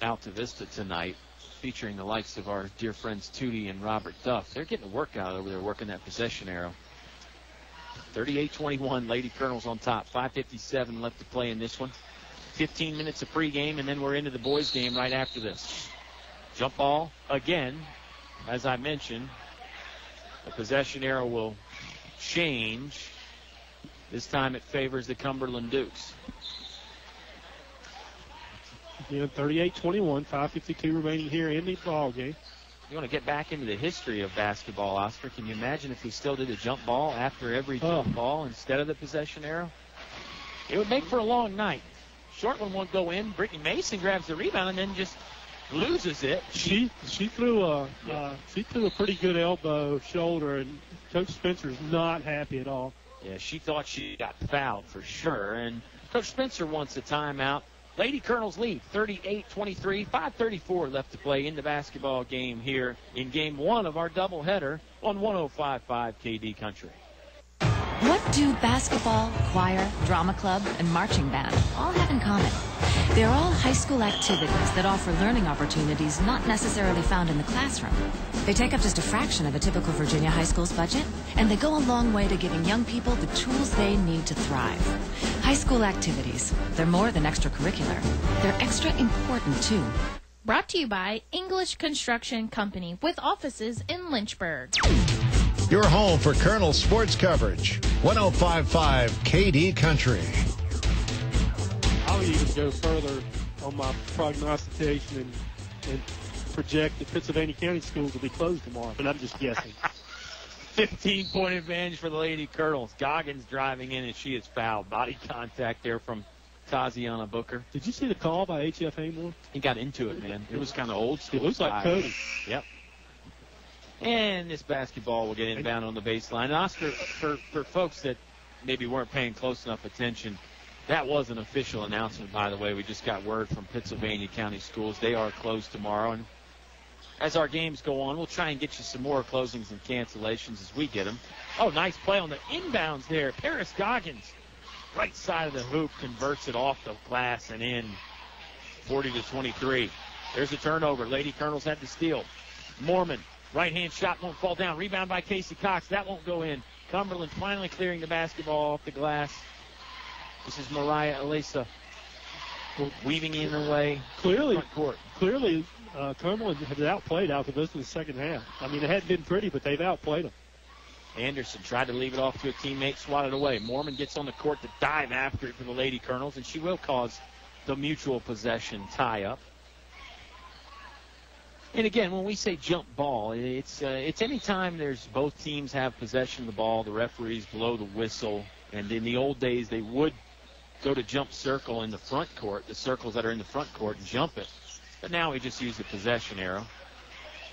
Altavista tonight, featuring the likes of our dear friends Tootie and Robert Duff. They're getting a workout over there working that possession arrow. 38-21, Lady Colonels on top. 5:57 left to play in this one. 15 minutes of pregame, and then we're into the boys' game right after this. Jump ball again. As I mentioned, the possession arrow will change. This time it favors the Cumberland Dukes. Again, 38-21, 5:52 remaining here in the ball game. You want to get back into the history of basketball, Oscar. Can you imagine if we still did a jump ball after every jump ball instead of the possession arrow? It would make for a long night. Short one won't go in. Brittany Mason grabs the rebound and then just loses it. She threw a pretty good elbow, shoulder, and Coach Spencer's not happy at all. Yeah, she thought she got fouled for sure, and Coach Spencer wants a timeout. Lady Colonels lead 38-23, 5:34 left to play in the basketball game here in game one of our doubleheader on 105.5 KD Country. What do basketball, choir, drama club, and marching band all have in common? They're all high school activities that offer learning opportunities not necessarily found in the classroom. They take up just a fraction of a typical Virginia high school's budget, and they go a long way to giving young people the tools they need to thrive. High school activities, they're more than extracurricular. They're extra important, too. Brought to you by English Construction Company with offices in Lynchburg. Your home for Colonel sports coverage. 105.5 KD Country. I'll even go further on my prognostication and project that Pennsylvania County schools will be closed tomorrow, but I'm just guessing. 15-point advantage for the Lady Colonels. Goggins driving in, and she is fouled. Body contact there from Taziana Booker. Did you see the call by H.F. Haymore? He got into it, man. It was kind of old school. It looks like Cody. Yep. And this basketball will get inbound on the baseline. And Oscar, for folks that maybe weren't paying close enough attention, that was an official announcement, by the way. We just got word from Pennsylvania County Schools. They are closed tomorrow. And as our games go on, we'll try and get you some more closings and cancellations as we get them. Oh, nice play on the inbounds there. Paris Goggins, right side of the hoop, converts it off the glass and in. 40-23. There's a turnover. Lady Colonels had to steal. Mormon, right-hand shot won't fall down. Rebound by Casey Cox. That won't go in. Cumberland finally clearing the basketball off the glass. This is Mariah Elisa weaving in the way. Clearly, Cumberland has outplayed Altavista in the second half. I mean, it hadn't been pretty, but they've outplayed them. Anderson tried to leave it off to a teammate, swatted away. Mormon gets on the court to dive after it for the Lady Colonels, and she will cause the mutual possession tie-up. And again, when we say jump ball, it's any time there's both teams have possession of the ball, the referees blow the whistle, and in the old days they would go to jump circle in the front court, the circles that are in the front court, and jump it. But now we just use the possession arrow.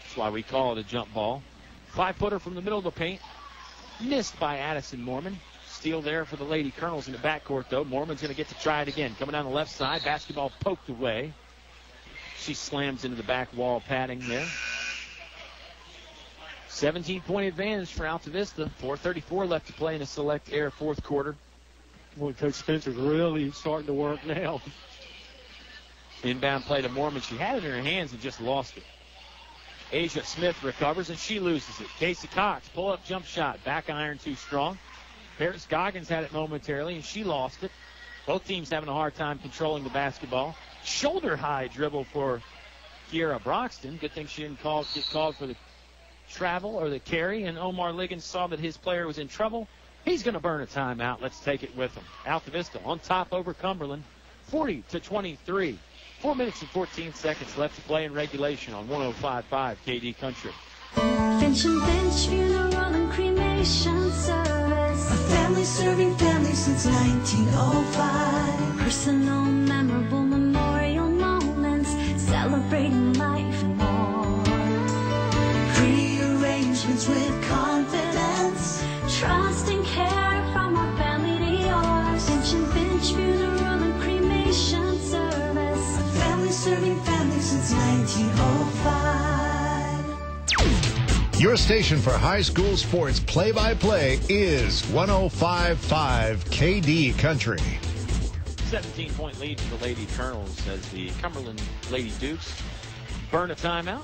That's why we call it a jump ball. 5-footer from the middle of the paint. Missed by Addison Mormon. Steal there for the Lady Colonels in the backcourt, though. Mormon's going to get to try it again. Coming down the left side, basketball poked away. She slams into the back wall padding there. 17-point advantage for Altavista. 4:34 left to play in a select air fourth quarter. Boy, Coach Spencer's really starting to work now. Inbound play to Mormon. She had it in her hands and just lost it. Asia Smith recovers, and she loses it. Casey Cox, pull-up jump shot. Back iron too strong. Paris Goggins had it momentarily, and she lost it. Both teams having a hard time controlling the basketball. Shoulder-high dribble for Kiera Broxton. Good thing she didn't get called for the travel or the carry, and Omar Liggins saw that his player was in trouble. He's going to burn a timeout. Let's take it with him. Altavista on top over Cumberland, 40-23. 4 minutes and 14 seconds left to play in regulation on 105.5 KD Country. Finch and Finch Funeral and Cremation Service. A family serving families since 1905. Personal, memorable memorial moments, celebrating life and more. Pre-arrangements with confidence, trust and care from our family to yours. Finch and Finch Funeral and Cremation Service. A family serving families since 1905. Your station for high school sports play-by-play is 105.5 KD Country. 17-point lead for the Lady Colonels as the Cumberland Lady Dukes burn a timeout.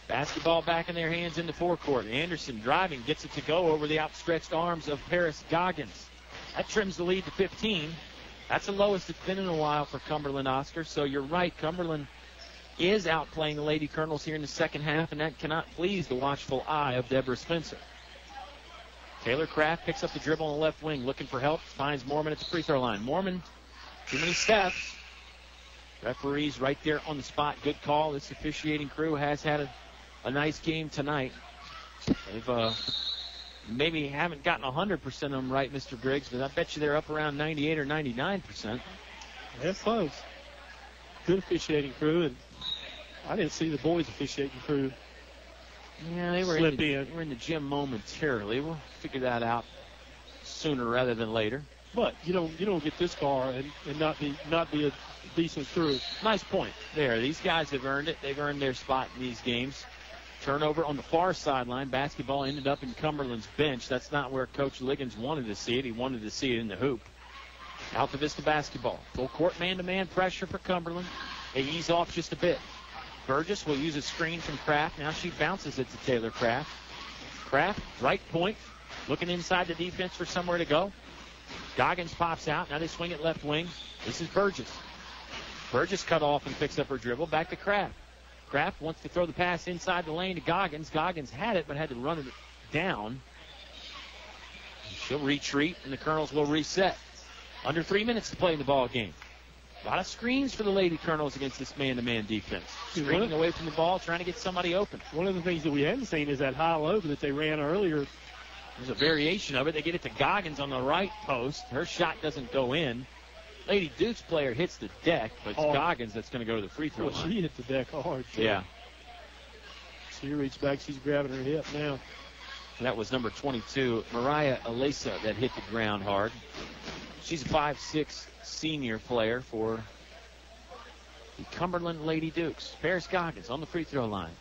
Basketball back in their hands in the forecourt. Anderson driving, gets it to go over the outstretched arms of Paris Goggins. That trims the lead to 15. That's the lowest it's been in a while for Cumberland, Oscar. So you're right, Cumberland is outplaying the Lady Colonels here in the second half, and that cannot please the watchful eye of Deborah Spencer. Taylor Kraft picks up the dribble on the left wing, looking for help, finds Mormon at the free throw line. Mormon, too many steps. Referees right there on the spot. Good call. This officiating crew has had a nice game tonight. They've maybe haven't gotten 100% of them right, Mr. Briggs, but I bet you they're up around 98 or 99%. They're close. Good officiating crew, and I didn't see the boys officiating crew. Yeah, they were in the gym momentarily. We'll figure that out sooner rather than later. But you don't get this far and not be a decent crew. Nice point there. These guys have earned it. They've earned their spot in these games. Turnover on the far sideline. Basketball ended up in Cumberland's bench. That's not where Coach Liggins wanted to see it. He wanted to see it in the hoop. Altavista basketball. Full court man-to-man pressure for Cumberland. They ease off just a bit. Burgess will use a screen from Kraft. Now she bounces it to Taylor Kraft. Kraft, right point, looking inside the defense for somewhere to go. Goggins pops out. Now they swing it left wing. This is Burgess. Burgess cut off and picks up her dribble. Back to Kraft. Kraft wants to throw the pass inside the lane to Goggins. Goggins had it, but had to run it down. She'll retreat, and the Colonels will reset. Under 3 minutes to play in the ball game. A lot of screens for the Lady Colonels against this man-to-man defense. Screening away from the ball, trying to get somebody open. One of the things that we hadn't seen is that high-low that they ran earlier. There's a variation of it. They get it to Goggins on the right post. Her shot doesn't go in. Lady Duke's player hits the deck, but it's Goggins that's going to go to the free throw line. She hit the deck hard. Yeah. She reached back. She's grabbing her hip now. That was number 22, Mariah Alesa, that hit the ground hard. She's a 5'6" senior player for the Cumberland Lady Dukes. Paris Goggins on the free throw line.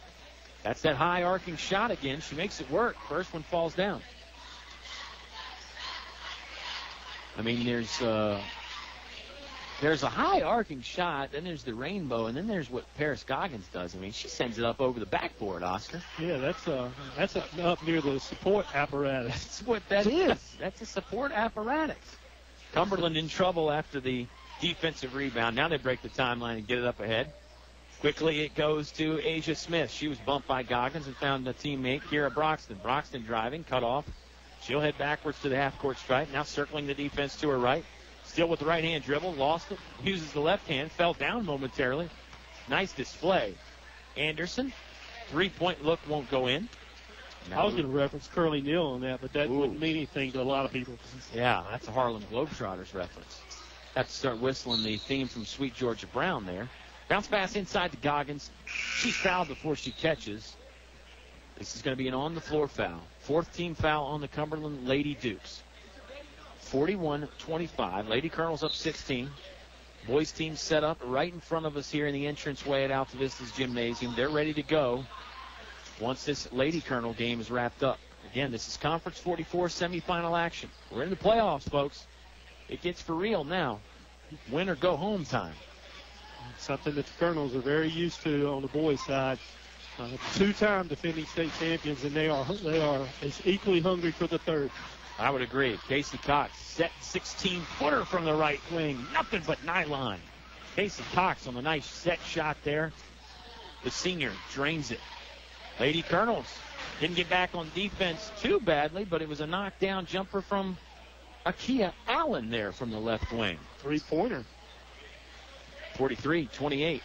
That's that high arcing shot again. She makes it work. First one falls down. I mean, there's a high arcing shot, then there's the rainbow, and then there's what Paris Goggins does. I mean, she sends it up over the backboard, Oscar. Yeah, that's up near the support apparatus. That's what that is. That's a support apparatus. Cumberland in trouble after the defensive rebound. Now they break the timeline and get it up ahead. Quickly it goes to Asia Smith. She was bumped by Goggins and found a teammate, Kira Broxton. Broxton driving, cut off. She'll head backwards to the half-court stripe. Now circling the defense to her right. Still with the right-hand dribble. Lost it. Uses the left hand. Fell down momentarily. Nice display. Anderson. Three-point look won't go in. I was going to reference Curly Neal on that, but that wouldn't mean anything to a lot of people. Yeah, that's a Harlem Globetrotters reference. Have to start whistling the theme from Sweet Georgia Brown there. Bounce pass inside to Goggins. She's fouled before she catches. This is going to be an on-the-floor foul. Fourth team foul on the Cumberland Lady Dukes. 41-25. Lady Colonels up 16. Boys team set up right in front of us here in the entranceway at Altavista's gymnasium. They're ready to go once this Lady Colonel game is wrapped up. Again, this is Conference 44 semifinal action. We're in the playoffs, folks. It gets for real now. Win or go home time. Something that the Colonels are very used to on the boys' side. Two-time defending state champions, and they are as equally hungry for the third. I would agree. Casey Cox set 16-footer from the right wing. Nothing but nylon. Casey Cox on the nice set shot there. The senior drains it. Lady Colonels didn't get back on defense too badly, but it was a knockdown jumper from Akia Allen there from the left wing. Three-pointer. 43-28.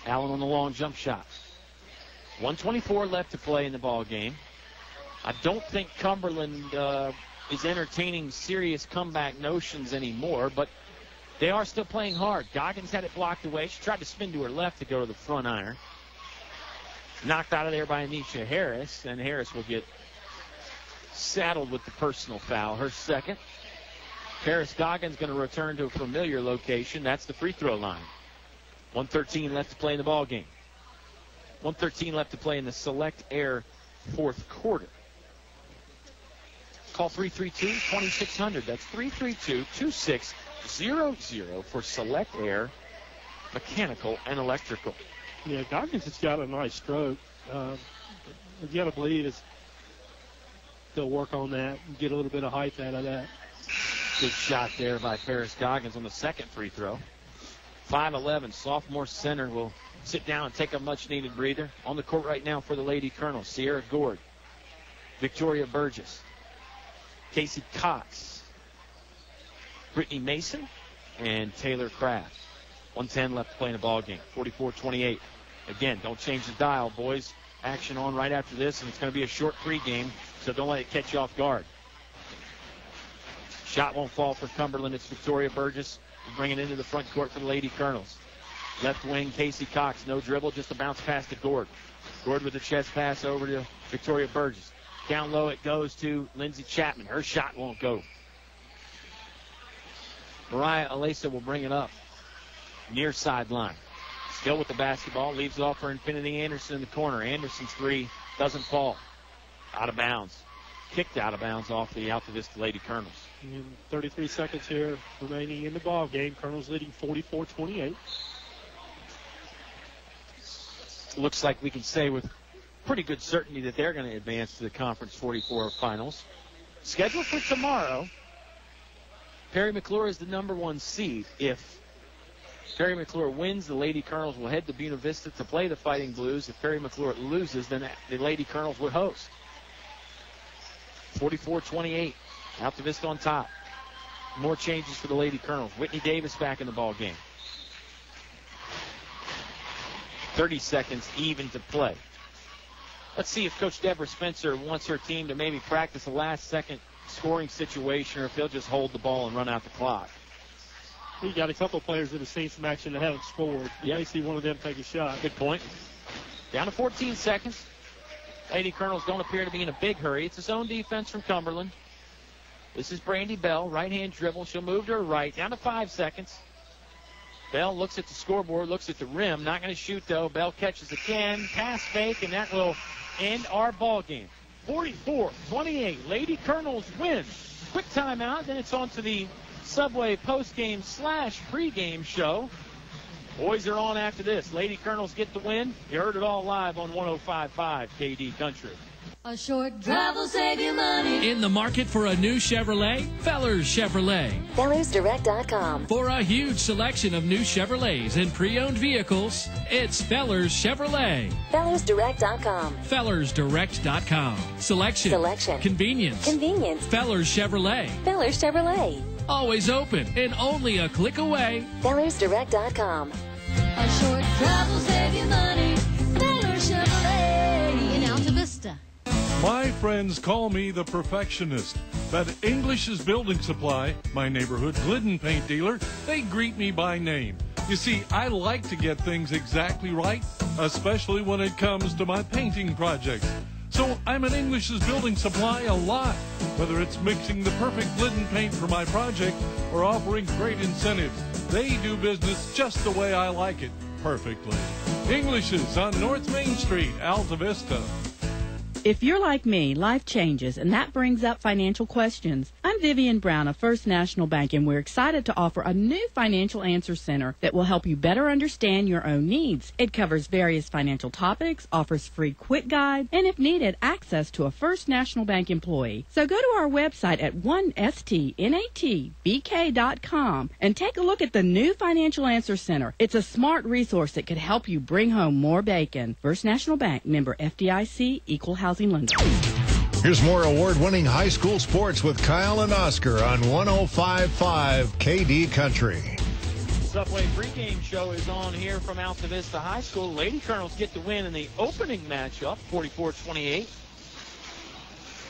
Allen on the long jump shot. 1:24 left to play in the ball game. I don't think Cumberland is entertaining serious comeback notions anymore, but they are still playing hard. Goggins had it blocked away. She tried to spin to her left to go to the front iron. Knocked out of there by Anisha Harris, and Harris will get saddled with the personal foul, her second. Paris Goggins going to return to a familiar location. That's the free throw line. 1:13 left to play in the ball game. 1:13 left to play in the Select Air fourth quarter. Call 332-2600. That's 332-2600 for Select Air Mechanical and Electrical. Yeah, Goggins has got a nice stroke. You got to believe they'll work on that and get a little bit of height out of that. Good shot there by Paris Goggins on the second free throw. 5'11", sophomore center will sit down and take a much-needed breather. On the court right now for the Lady Colonels, Sierra Gord, Victoria Burgess, Casey Cox, Brittany Mason, and Taylor Kraft. 1:10 left to play in the ball game. 44-28. Again, don't change the dial, boys. Action on right after this, and it's going to be a short pregame, so don't let it catch you off guard. Shot won't fall for Cumberland. It's Victoria Burgess bringing it into the front court for the Lady Colonels. Left wing, Casey Cox. No dribble, just a bounce pass to Gord. Gord with a chest pass over to Victoria Burgess. Down low it goes to Lindsey Chapman. Her shot won't go. Mariah Alesa will bring it up. Near sideline. Still with the basketball. Leaves it off for Infinity Anderson in the corner. Anderson's three doesn't fall. Out of bounds. kicked out of bounds off the Altavista Lady Colonels. 33 seconds here remaining in the ball game. Colonels leading 44-28. Looks like we can say with pretty good certainty that they're going to advance to the Conference 44 finals. Scheduled for tomorrow, Perry McClure is the number 1 seed. If Perry McClure wins, the Lady Colonels will head to Buena Vista to play the Fighting Blues. If Perry McClure loses, then the Lady Colonels would host. 44-28. Altavista on top. More changes for the Lady Colonels. Whitney Davis back in the ball game. 30 seconds even to play. Let's see if Coach Deborah Spencer wants her team to maybe practice a last-second scoring situation, or if they'll just hold the ball and run out the clock. We got a couple of players that have seen some action that haven't scored. You may see one of them take a shot. Good point. Down to 14 seconds. Lady Colonels don't appear to be in a big hurry. It's a zone defense from Cumberland. This is Brandy Bell, right-hand dribble. She'll move to her right. Down to 5 seconds. Bell looks at the scoreboard, looks at the rim. Not going to shoot, though. Bell catches again. Pass fake, and that will end our ball game. 44-28. Lady Colonels win. Quick timeout. Then it's on to the Subway postgame / pregame show. Boys are on after this. Lady Colonels get the win. You heard it all live on 105.5 KD Country. A short drive will save you money. In the market for a new Chevrolet? Fellers Chevrolet. FellersDirect.com. For a huge selection of new Chevrolets and pre-owned vehicles, it's Fellers Chevrolet. FellersDirect.com. FellersDirect.com. Selection. Convenience. Fellers Chevrolet. Fellers Chevrolet. Always open and only a click away. FellersDirect.com. A short drive will save you money. Fellers Chevrolet in Altavista. My friends call me the perfectionist, but English's Building Supply, my neighborhood Glidden paint dealer, they greet me by name. You see, I like to get things exactly right, especially when it comes to my painting projects. So I'm at English's Building Supply a lot, whether it's mixing the perfect Glidden paint for my project or offering great incentives. They do business just the way I like it, perfectly. English's on North Main Street, Altavista. If you're like me, life changes, and that brings up financial questions. I'm Vivian Brown of First National Bank, and we're excited to offer a new Financial Answer Center that will help you better understand your own needs. It covers various financial topics, offers free quick guides, and if needed, access to a First National Bank employee. So go to our website at 1stnatbk.com and take a look at the new Financial Answer Center. It's a smart resource that could help you bring home more bacon. First National Bank, member FDIC, equal housing lender. Here's more award-winning high school sports with Kyle and Oscar on 105.5 KD Country. Subway pregame show is on here from Altavista High School. Lady Colonels get the win in the opening matchup, 44-28.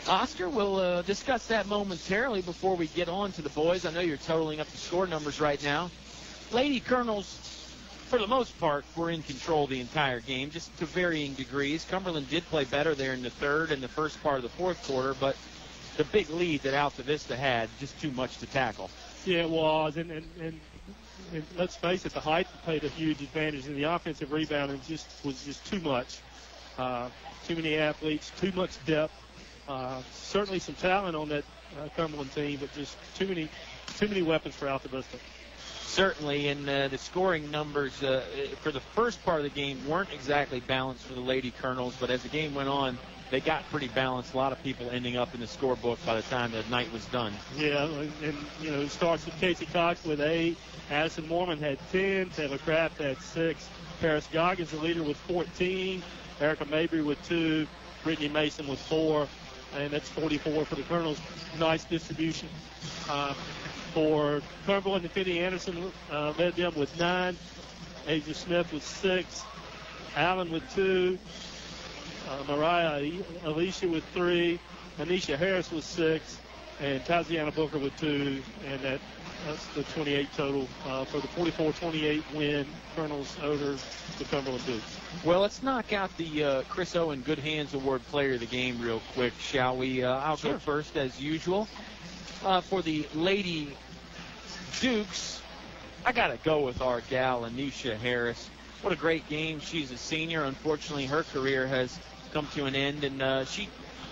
Oscar, we'll discuss that momentarily before we get on to the boys. I know you're totaling up the score numbers right now. Lady Colonels, for the most part, were in control the entire game, just to varying degrees. Cumberland did play better there in the third and the first part of the fourth quarter, but the big lead that Altavista had, just too much to tackle. Yeah, it was, and let's face it, the height played a huge advantage, and the offensive rebounding was just too much. Too many athletes, too much depth. Certainly some talent on that Cumberland team, but just too many weapons for Altavista. Certainly, and the scoring numbers for the first part of the game weren't exactly balanced for the Lady Colonels, but as the game went on, they got pretty balanced. A lot of people ending up in the scorebook by the time the night was done. Yeah, and it starts with Casey Cox with 8. Addison Mormon had 10. Taylor Kraft had 6. Paris Goggins, the leader, with 14. Erica Mabry with 2. Brittany Mason with 4. And that's 44 for the Colonels. Nice distribution. For Cumberland, and Finney Anderson led them with 9. Asia Smith with 6. Allen with 2. Mariah Alicia with 3. Anisha Harris with 6. And Taziana Booker with 2. And that's the 28 total for the 44-28 win. Colonels over the Cumberland Dukes. Well, let's knock out the Chris Owen Good Hands Award Player of the Game real quick, shall we? I'll go first, as usual. For the Lady Dukes, I got to go with our gal, Anisha Harris. What a great game. She's a senior. Unfortunately, her career has come to an end, and she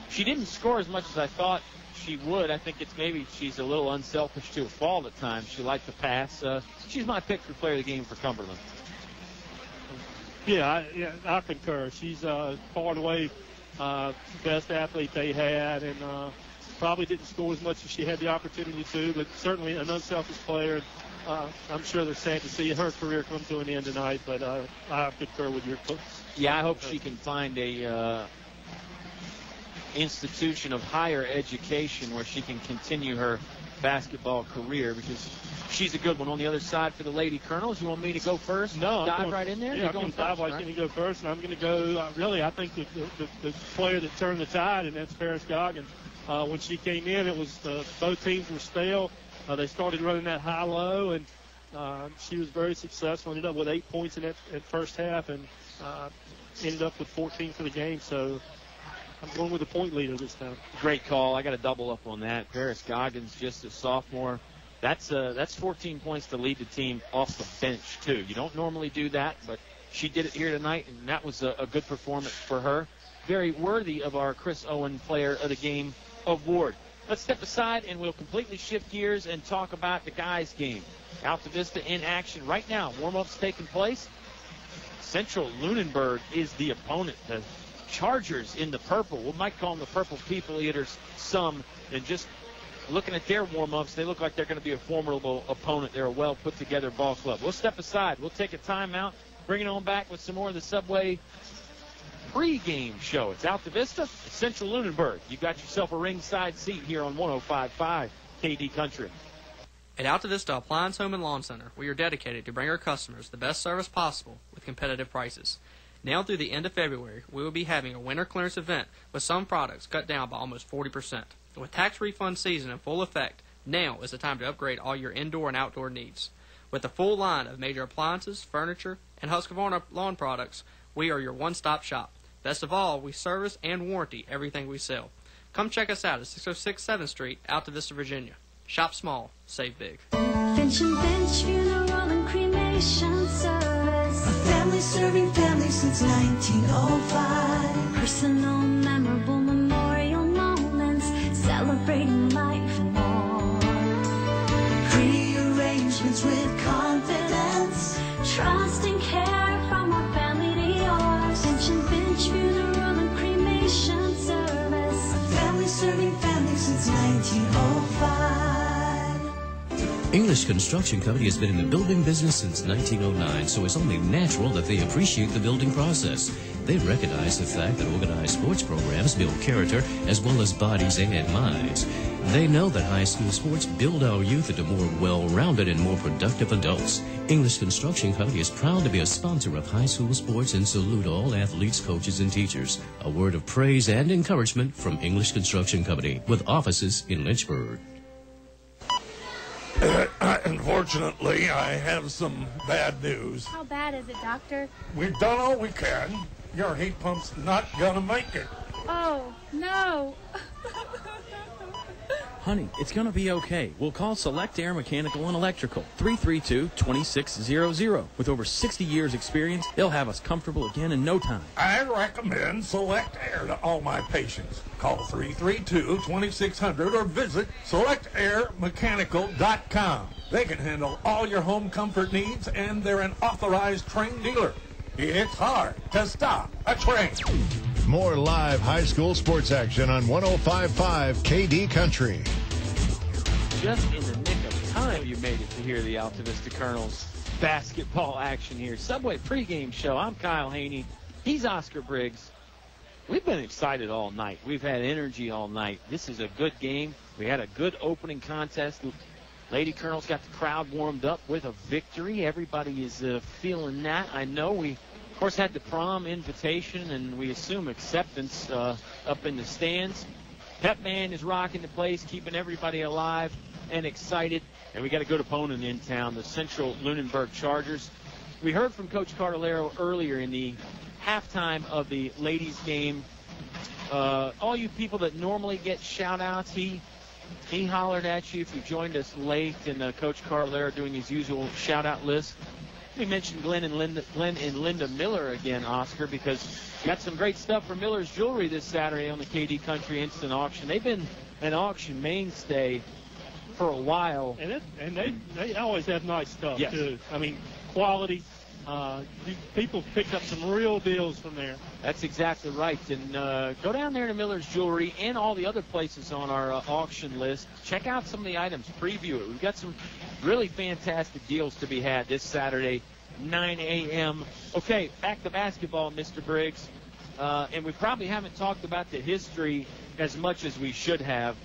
She didn't score as much as I thought she would. I think it's maybe she's a little unselfish to a fault at times. She liked to pass. She's my pick for player of the game for Cumberland. Yeah, I concur. She's far and away best athlete they had, and probably didn't score as much as she had the opportunity to, but certainly an unselfish player. I'm sure they're sad to see her career come to an end tonight, but I concur with your coach. Yeah, I hope she can find a institution of higher education where she can continue her basketball career, because she's a good one. On the other side for the Lady Colonels, you want me to go first? No, dive right in there? Yeah, I'm going to dive right in and go first, and I'm going to go, I think the player that turned the tide, and that's Paris Goggins. When she came in, it was both teams were stale. They started running that high-low, and she was very successful. Ended up with 8 points in that first half, and ended up with 14 for the game. So I'm going with the point leader this time. Great call. I got to double up on that. Paris Goggins, just a sophomore. That's 14 points to lead the team off the bench, too. You don't normally do that, but she did it here tonight, and that was a good performance for her. Very worthy of our Chris Owen Player of the Game award. Let's step aside, and we'll completely shift gears and talk about the guys' game. Altavista in action right now. Warm-ups taking place. Central-Lunenburg is the opponent. The Chargers in the purple. We might call them the Purple People Eaters some. And just looking at their warm-ups, they look like they're going to be a formidable opponent. They're a well-put-together ball club. We'll step aside. We'll take a timeout. Bring it on back with some more of the Subway pre-game show. It's Altavista, it's Central-Lunenburg. You got yourself a ringside seat here on 105.5 KD Country. At Altavista Appliance Home and Lawn Center, we are dedicated to bring our customers the best service possible with competitive prices. Now through the end of February, we will be having a winter clearance event with some products cut down by almost 40%. With tax refund season in full effect, now is the time to upgrade all your indoor and outdoor needs. With a full line of major appliances, furniture, and Husqvarna lawn products, we are your one-stop shop. Best of all, we service and warranty everything we sell. Come check us out at 606 7th Street, Altavista, Virginia. Shop small, save big. Finch and Finch Funeral and Cremation Service. A family serving family since 1905. Personal, memorable memorial moments, celebrating life and more. Pre-arrangements with confidence, trust and care from our family to yours. Finch and Finch Funeral and Cremation Service. A family serving family since 1905. English Construction Company has been in the building business since 1909, so it's only natural that they appreciate the building process. They recognize the fact that organized sports programs build character as well as bodies and minds. They know that high school sports build our youth into more well-rounded and more productive adults. English Construction Company is proud to be a sponsor of high school sports and salute all athletes, coaches, and teachers. A word of praise and encouragement from English Construction Company with offices in Lynchburg. Unfortunately, I have some bad news. How bad is it, Doctor? We've done all we can. Your heat pump's not gonna make it. Oh, no. Honey, it's going to be okay. We'll call Select Air Mechanical and Electrical, 332-2600. With over 60 years experience, they'll have us comfortable again in no time. I recommend Select Air to all my patients. Call 332-2600 or visit selectairmechanical.com. They can handle all your home comfort needs, and they're an authorized trained dealer. It's hard to stop a train. More live high school sports action on 105.5 KD Country. Just in the nick of time, you made it to hear the Altavista Colonels basketball action here. Subway pregame show. I'm Kyle Haney. He's Oscar Briggs. We've been excited all night. We've had energy all night. This is a good game. We had a good opening contest. Lady Colonels got the crowd warmed up with a victory. Everybody is feeling that. I know we, of course, had the prom invitation, and we assume acceptance up in the stands. Pep Man is rocking the place, keeping everybody alive and excited. And we got a good opponent in town, the Central-Lunenburg Chargers. We heard from Coach Cartolero earlier in the halftime of the ladies' game. All you people that normally get shout-outs, he hollered at you if you joined us late, and Coach Cartolero doing his usual shout-out list. We mentioned Glenn and Linda Miller again, Oscar, because we got some great stuff from Miller's Jewelry this Saturday on the KD Country Instant Auction. They've been an auction mainstay for a while. And they always have nice stuff, yes. too. I mean, quality. People picked up some real deals from there. That's exactly right. And go down there to Miller's Jewelry and all the other places on our auction list. Check out some of the items. Preview it. We've got some really fantastic deals to be had this Saturday, 9 a.m. Okay, back to basketball, Mr. Briggs. And we probably haven't talked about the history as much as we should have.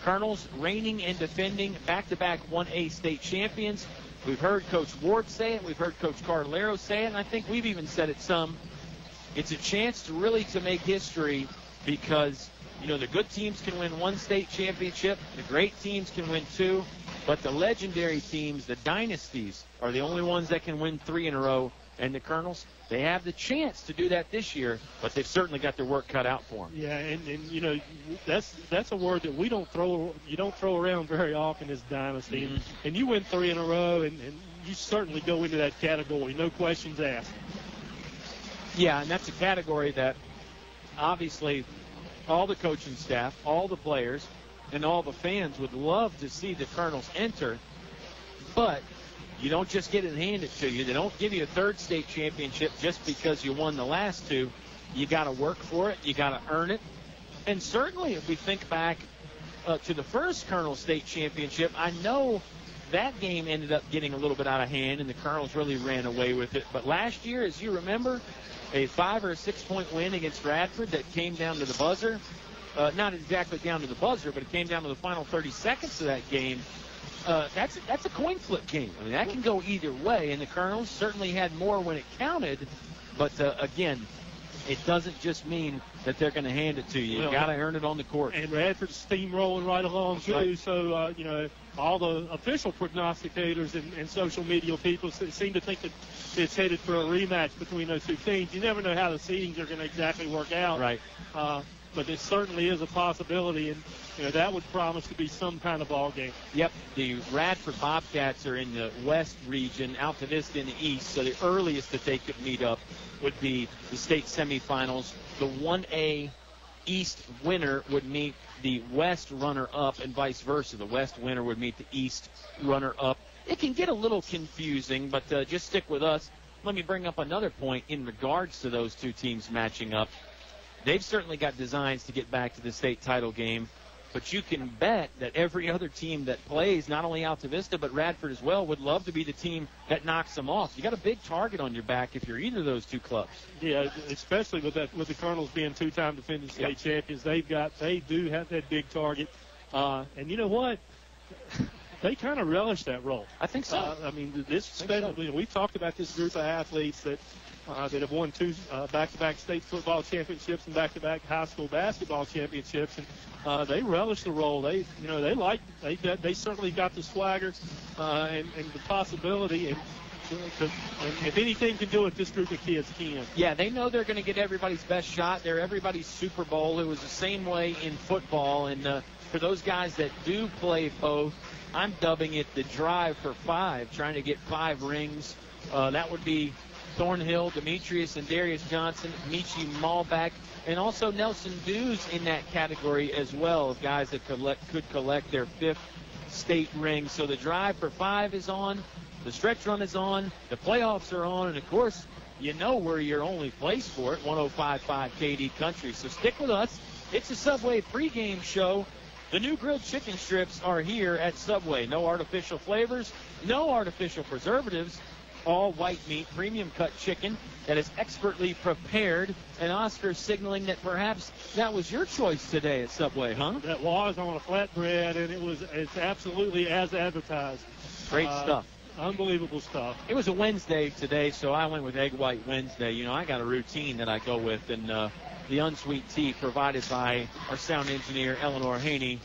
Colonels reigning and defending back-to-back 1A state champions. We've heard Coach Ward say it. We've heard Coach Cardallero say it. And I think we've even said it some. It's a chance to really make history because, you know, the good teams can win one state championship. The great teams can win two. But the legendary teams, the dynasties, are the only ones that can win 3 in a row. And the Colonels, they have the chance to do that this year, but they've certainly got their work cut out for them. Yeah, and you know, that's a word that you don't throw around very often as dynasty. Mm-hmm. And you win 3 in a row, and you certainly go into that category, no questions asked. Yeah, and that's a category that obviously all the coaching staff, all the players, and all the fans would love to see the Colonels enter, but you don't just get it handed to you. They don't give you a third state championship just because you won the last 2. You got to work for it. You got to earn it. And certainly if we think back to the first Colonel state championship, I know that game ended up getting a little bit out of hand, and the Colonels really ran away with it. But last year, as you remember, a 5 or a 6-point win against Radford that came down to the buzzer. Not exactly down to the buzzer, but it came down to the final 30 seconds of that game. That's a coin flip game. I mean, that can go either way, and the Colonels certainly had more when it counted. But, again, it doesn't just mean that they're going to hand it to you. You got to earn it on the court. And Radford's steamrolling right along, too. Right. So, you know, all the official prognosticators and social media people seem to think that it's headed for a rematch between those two teams. You never know how the seedings are going to exactly work out. Right. But it certainly is a possibility, and you know that would promise to be some kind of ball game. Yep, the Radford Bobcats are in the west region, Altavista in the east, so the earliest that they could meet up would be the state semifinals. The 1A East winner would meet the West runner-up, and vice versa. The West winner would meet the East runner-up. It can get a little confusing, but just stick with us. Let me bring up another point in regards to those two teams matching up. They've certainly got designs to get back to the state title game, but you can bet that every other team that plays, not only Altavista but Radford as well, would love to be the team that knocks them off. You got a big target on your back if you're either of those two clubs. Yeah, especially with the Colonels being 2-time defending state champions, they do have that big target. And you know what? They kind of relish that role. I think so. I mean, we've talked about this group of athletes that have won 2 back-to-back state football championships and back-to-back high school basketball championships, and they relish the role. They certainly got the swagger and the possibility, and if anything can do it, this group of kids can. Yeah, they know they're going to get everybody's best shot. They're everybody's Super Bowl. It was the same way in football, and for those guys that do play both, I'm dubbing it the drive for 5, trying to get 5 rings. That would be Thornhill, Demetrius, and Darius Johnson, Michi Malbeck, and also Nelson Dews in that category as well, of guys that could collect their 5th state ring. So the drive for 5 is on, the stretch run is on, the playoffs are on, and of course, you know where your only place for it, 105.5 KD Country. So stick with us. It's a Subway pregame show. The new grilled chicken strips are here at Subway. No artificial flavors, no artificial preservatives. All white meat, premium cut chicken that is expertly prepared. And Oscar signaling that perhaps that was your choice today at Subway, huh? That was on a flatbread, and it's absolutely as advertised. Great stuff. Unbelievable stuff. It was a Wednesday today, so I went with Egg White Wednesday. You know, I got a routine that I go with, and the unsweet tea provided by our sound engineer, Eleanor Haney,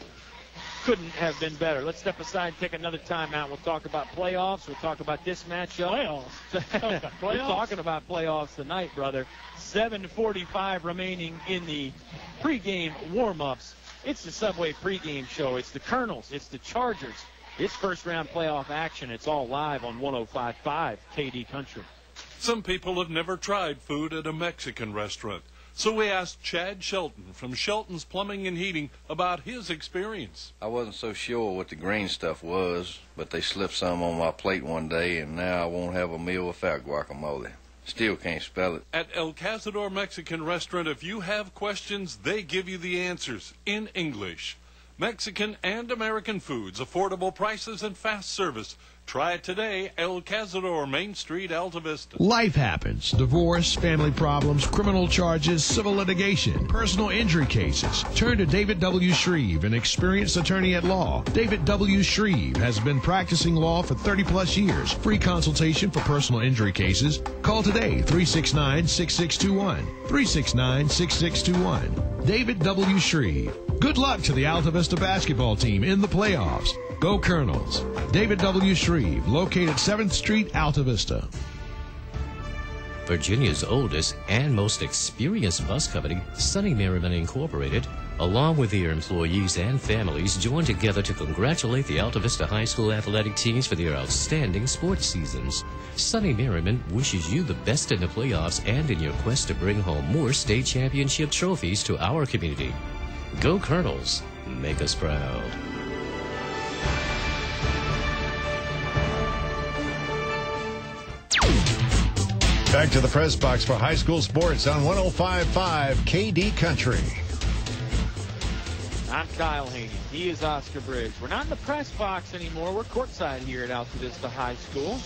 couldn't have been better. Let's step aside and take another timeout. We'll talk about playoffs. We'll talk about this matchup. Playoffs? We're talking about playoffs tonight, brother. 7:45 remaining in the pregame warm-ups. It's the Subway pregame show. It's the Colonels. It's the Chargers It's first-round playoff action. It's all live on 105.5 KD Country. Some people have never tried food at a Mexican restaurant. So we asked Chad Shelton from Shelton's Plumbing and Heating about his experience. I wasn't so sure what the green stuff was, but they slipped some on my plate one day, and now I won't have a meal without guacamole. Still can't spell it. At El Cazador Mexican Restaurant, if you have questions, they give you the answers in English. Mexican and American foods, affordable prices, and fast service. Try it today, El Cazador, Main Street, Altavista. Life happens. Divorce, family problems, criminal charges, civil litigation, personal injury cases. Turn to David W. Shreve, an experienced attorney at law. David W. Shreve has been practicing law for 30-plus years. Free consultation for personal injury cases. Call today, 369-6621. 369-6621. David W. Shreve. Good luck to the Altavista basketball team in the playoffs. Go Colonels. David W. Shreve, located 7th Street, Altavista. Virginia's oldest and most experienced bus company, Sunny Merriman Incorporated, along with their employees and families, joined together to congratulate the Altavista High School athletic teams for their outstanding sports seasons. Sunny Merriman wishes you the best in the playoffs and in your quest to bring home more state championship trophies to our community. Go Colonels. Make us proud. Back to the press box for high school sports on 105.5 KD Country. I'm Kyle Haney. He is Oscar Briggs. We're not in the press box anymore. We're courtside here at Altavista High School.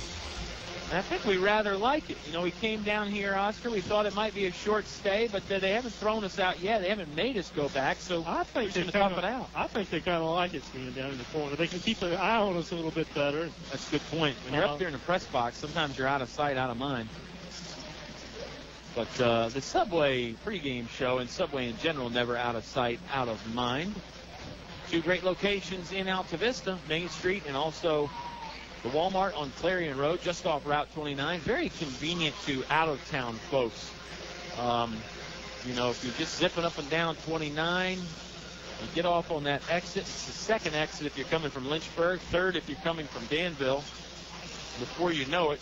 And I think we rather like it. You know, we came down here, Oscar. We thought it might be a short stay, but they haven't thrown us out yet. They haven't made us go back, so I think we're going to tough it out. I think they kind of like it being down in the corner. They can keep an eye on us a little bit better. That's a good point. When you're up there in the press box, sometimes you're out of sight, out of mind. But the Subway pregame show and Subway in general, never out of sight, out of mind. Two great locations in Altavista, Main Street, and also the Walmart on Clarion Road, just off Route 29. Very convenient to out-of-town folks. You know, if you're just zipping up and down 29, you get off on that exit. It's the second exit if you're coming from Lynchburg, third if you're coming from Danville. Before you know it,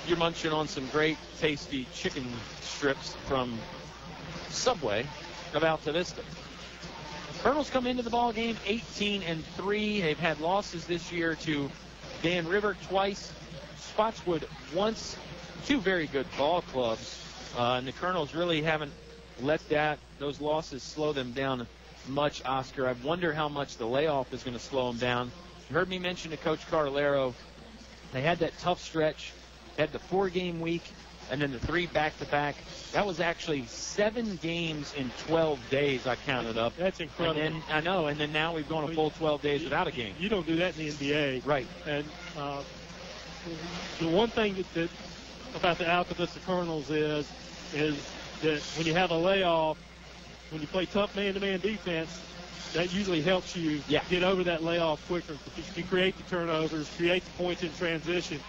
you're munching on some great, tasty chicken strips from Subway of Altavista. Colonels come into the ball game 18-3. They've had losses this year to Dan River twice, Spotswood once. Two very good ball clubs, and the Colonels really haven't let those losses slow them down much, Oscar. I wonder how much the layoff is going to slow them down. You heard me mention to Coach Carlero, they had that tough stretch. Had the 4-game week and then the 3 back-to-back. That was actually 7 games in 12 days, I counted up. That's incredible. And then, I know, and then now we've gone a full 12 days without a game. You don't do that in the NBA. Right. And the one thing that about the Altavista Colonels is that when you have a layoff, when you play tough man-to-man defense, that usually helps you get over that layoff quicker. You create the turnovers, create the points in transition.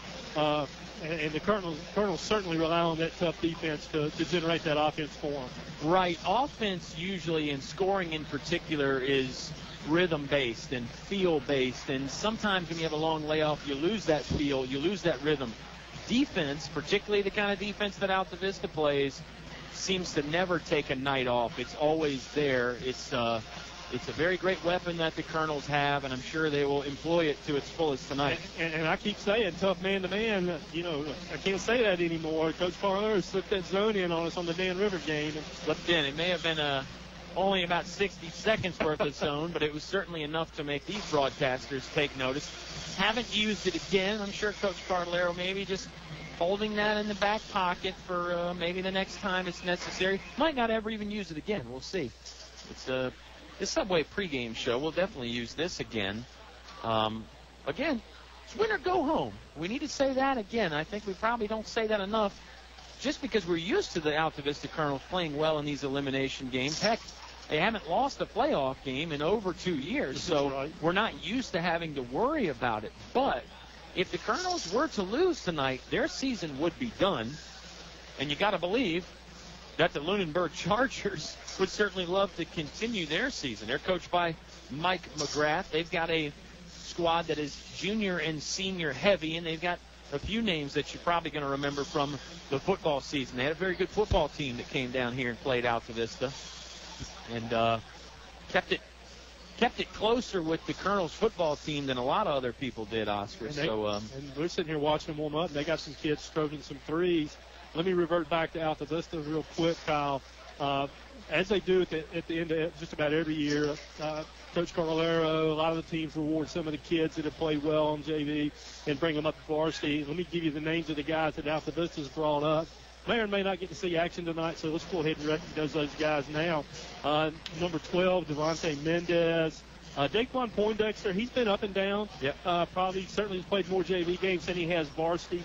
And the Colonels certainly rely on that tough defense to generate that offense for them. Right. Offense usually, and scoring in particular, is rhythm-based and feel-based. And sometimes when you have a long layoff, you lose that feel, you lose that rhythm. Defense, particularly the kind of defense that Altavista plays, seems to never take a night off. It's always there. It's a very great weapon that the Colonels have, and I'm sure they will employ it to its fullest tonight. And I keep saying tough man-to-man. You know, I can't say that anymore. Coach Carlero slipped that zone in on us on the Dan River game. Slipped in. It may have been only about 60 seconds worth of zone, but it was certainly enough to make these broadcasters take notice. Haven't used it again. I'm sure Coach Carlero maybe just holding that in the back pocket for maybe the next time it's necessary. Might not ever even use it again. We'll see. It's the Subway pregame show. We'll definitely use this again. Again, it's win or go home. We need to say that again. I think we probably don't say that enough just because we're used to the Altavista Colonels playing well in these elimination games. Heck, they haven't lost a playoff game in over 2 years, so we're not used to having to worry about it. But if the Colonels were to lose tonight, their season would be done. And you got to believe that the Lunenburg Chargers would certainly love to continue their season. They're coached by Mike McGrath. They've got a squad that is junior and senior heavy, and they've got a few names that you're probably going to remember from the football season. They had a very good football team that came down here and played Altavista, and kept it closer with the Colonel's football team than a lot of other people did, Oscar. And we're sitting here watching them warm up, and they got some kids stroking some threes. Let me revert back to Altavista real quick, Kyle. As they do at the end of just about every year, Coach Carlero, a lot of the teams reward some of the kids that have played well on JV and bring them up to varsity. Let me give you the names of the guys that Altavista's brought up. May or may not get to see action tonight, so let's go ahead and recognize those guys now. Number 12, Devontae Mendez. Daquan Poindexter, he's been up and down. Yep. Certainly has played more JV games than he has varsity.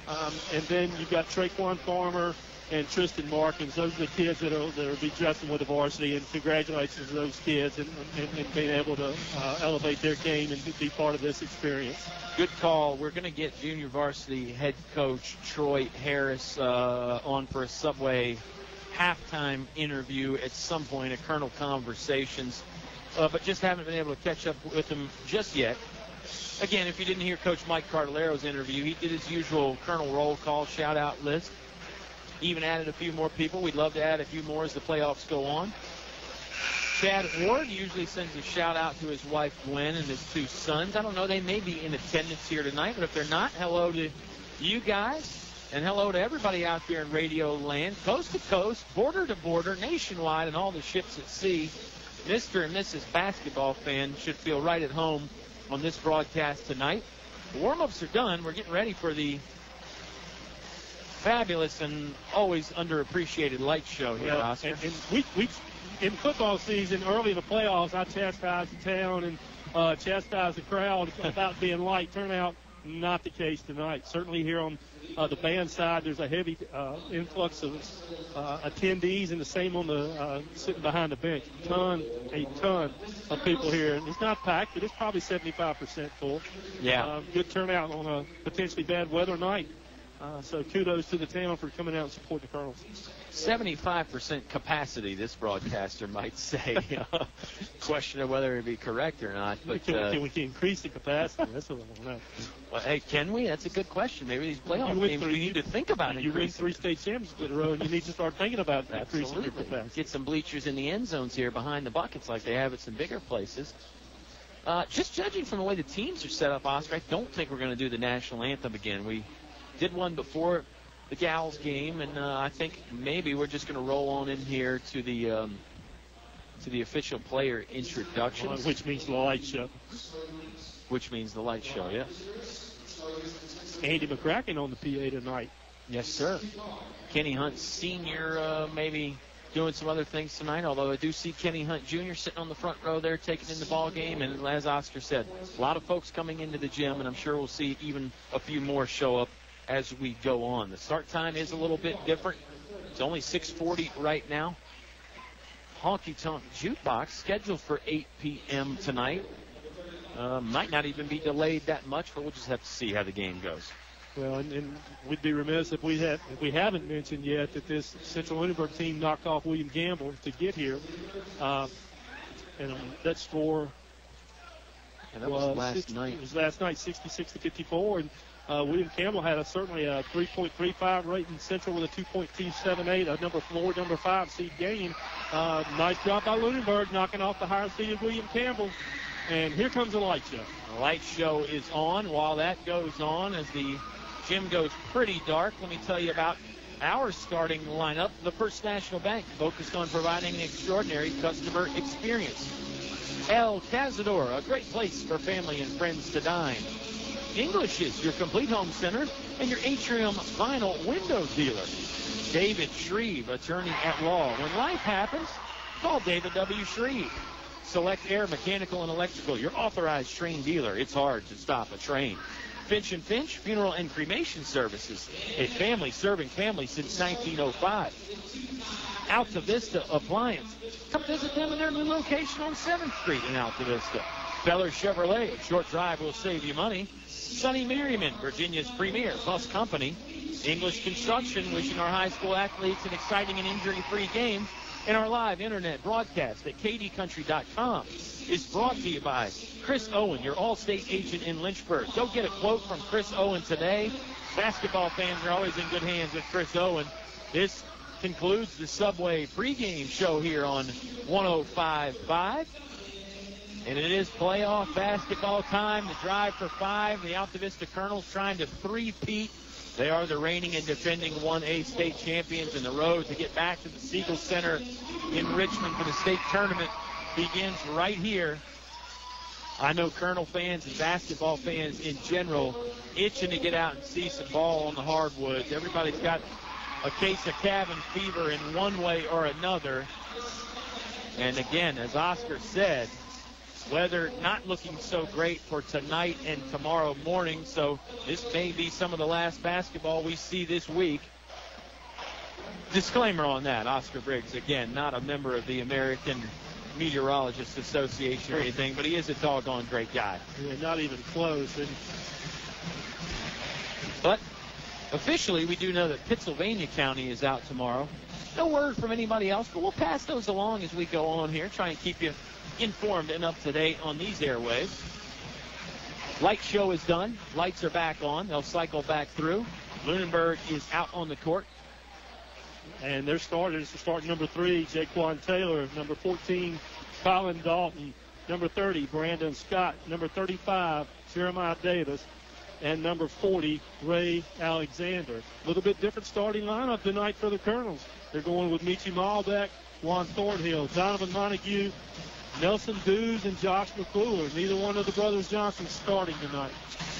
And then you've got Traquan Farmer and Tristan Markins. Those are the kids that will be dressing with the varsity, and congratulations to those kids and being able to elevate their game and be part of this experience. Good call. We're going to get junior varsity head coach Troy Harris on for a Subway halftime interview at some point at Colonel Conversations, but just haven't been able to catch up with him just yet. Again, if you didn't hear Coach Mike Cartalero's interview, he did his usual Colonel roll call shout-out list. Even added a few more people. We'd love to add a few more as the playoffs go on. Chad Ward usually sends a shout-out to his wife, Gwen, and his two sons. I don't know, they may be in attendance here tonight, but if they're not, hello to you guys, and hello to everybody out there in radio land, coast to coast, border to border, nationwide, and all the ships at sea. Mr. and Mrs. Basketball fans should feel right at home on this broadcast tonight. The warm-ups are done. We're getting ready for the fabulous and always underappreciated light show here, Oscar. And we in football season, early in the playoffs, I chastised the town and chastised the crowd about being light. Turnout, not the case tonight. Certainly here on the band side, there's a heavy influx of attendees, and the same on the sitting behind the bench. A ton of people here. And it's not packed, but it's probably 75% full. Yeah. Good turnout on a potentially bad weather night. So kudos to the town for coming out and supporting the Colonels. 75% capacity, this broadcaster might say. Question of whether it be correct or not. But can we increase the capacity? That's what I want to know. Well, hey, can we? That's a good question. Maybe these playoff games, we need to think about it. You win 3 state championships in a row, and you need to start thinking about increasing your capacity. Get some bleachers in the end zones here behind the buckets like they have at some bigger places. Just judging from the way the teams are set up, Oscar, I don't think we're going to do the national anthem again. We did one before the Gals game, and I think maybe we're just going to roll on in here to the official player introductions. Which means the light show. Which means the light show, yeah. Andy McCracken on the PA tonight. Yes, sir. Kenny Hunt Sr. Maybe doing some other things tonight, although I do see Kenny Hunt Jr. sitting on the front row there taking in the ball game. And as Oscar said, a lot of folks coming into the gym, and I'm sure we'll see even a few more show up as we go on. The start time is a little bit different. It's only 6:40 right now. Honky Tonk Jukebox scheduled for 8 p.m. tonight. Might not even be delayed that much, but we'll just have to see how the game goes. Well, and we'd be remiss if we haven't mentioned yet that this Central-Lunenburg team knocked off William Campbell to get here. And that score was last night. It was last night, 66-54. And William Campbell had certainly a 3.35 rating. Central with a 2.278, a number 5 seed game. Nice job by Lunenburg knocking off the higher seeded William Campbell. And here comes the light show. The light show is on. While that goes on, as the gym goes pretty dark, let me tell you about our starting lineup. The First National Bank, focused on providing an extraordinary customer experience. El Cazador, a great place for family and friends to dine. English's, your complete home center, and your Atrium vinyl window dealer. David Shreve, attorney at law. When life happens, call David W. Shreve. Select Air Mechanical and Electrical, your authorized Train dealer. It's hard to stop a train. Finch & Finch Funeral and Cremation Services, a family serving families since 1905. Altavista Appliance. Come visit them in their new location on 7th Street in Altavista. Feller Chevrolet, a short drive will save you money. Sonny Merriman, Virginia's premier bus company. English Construction, wishing our high school athletes an exciting and injury-free game. And our live internet broadcast at kdcountry.com is brought to you by Chris Owen, your All-State agent in Lynchburg. Go get a quote from Chris Owen today. Basketball fans are always in good hands with Chris Owen. This concludes the Subway pregame show here on 105.5. And it is playoff basketball time. The drive for 5. The Altavista Colonels trying to three-peat. They are the reigning and defending 1A state champions, and the road to get back to the Siegel Center in Richmond for the state tournament begins right here. I know Colonel fans and basketball fans in general itching to get out and see some ball on the hardwoods. Everybody's got a case of cabin fever in one way or another. And again, as Oscar said, weather not looking so great for tonight and tomorrow morning, so this may be some of the last basketball we see this week. Disclaimer on that, Oscar Briggs, again, not a member of the American Meteorologists Association or anything, but he is a doggone great guy. Yeah, not even close. But officially, we do know that Pittsylvania County is out tomorrow. No word from anybody else, but we'll pass those along as we go on here, try and keep you informed and up to date on these airwaves. Light show is done. Lights are back on. They'll cycle back through. Lunenburg is out on the court. And their starters, start number 3, Jaquan Taylor. Number 14, Colin Dalton. Number 30, Brandon Scott. Number 35, Jeremiah Davis. And number 40, Ray Alexander. A little bit different starting lineup tonight for the Colonels. They're going with Michi Malbeck, Juan Thornhill, Donovan Montague, Nelson Dews, and Josh McClure. Neither one of the brothers Johnson starting tonight.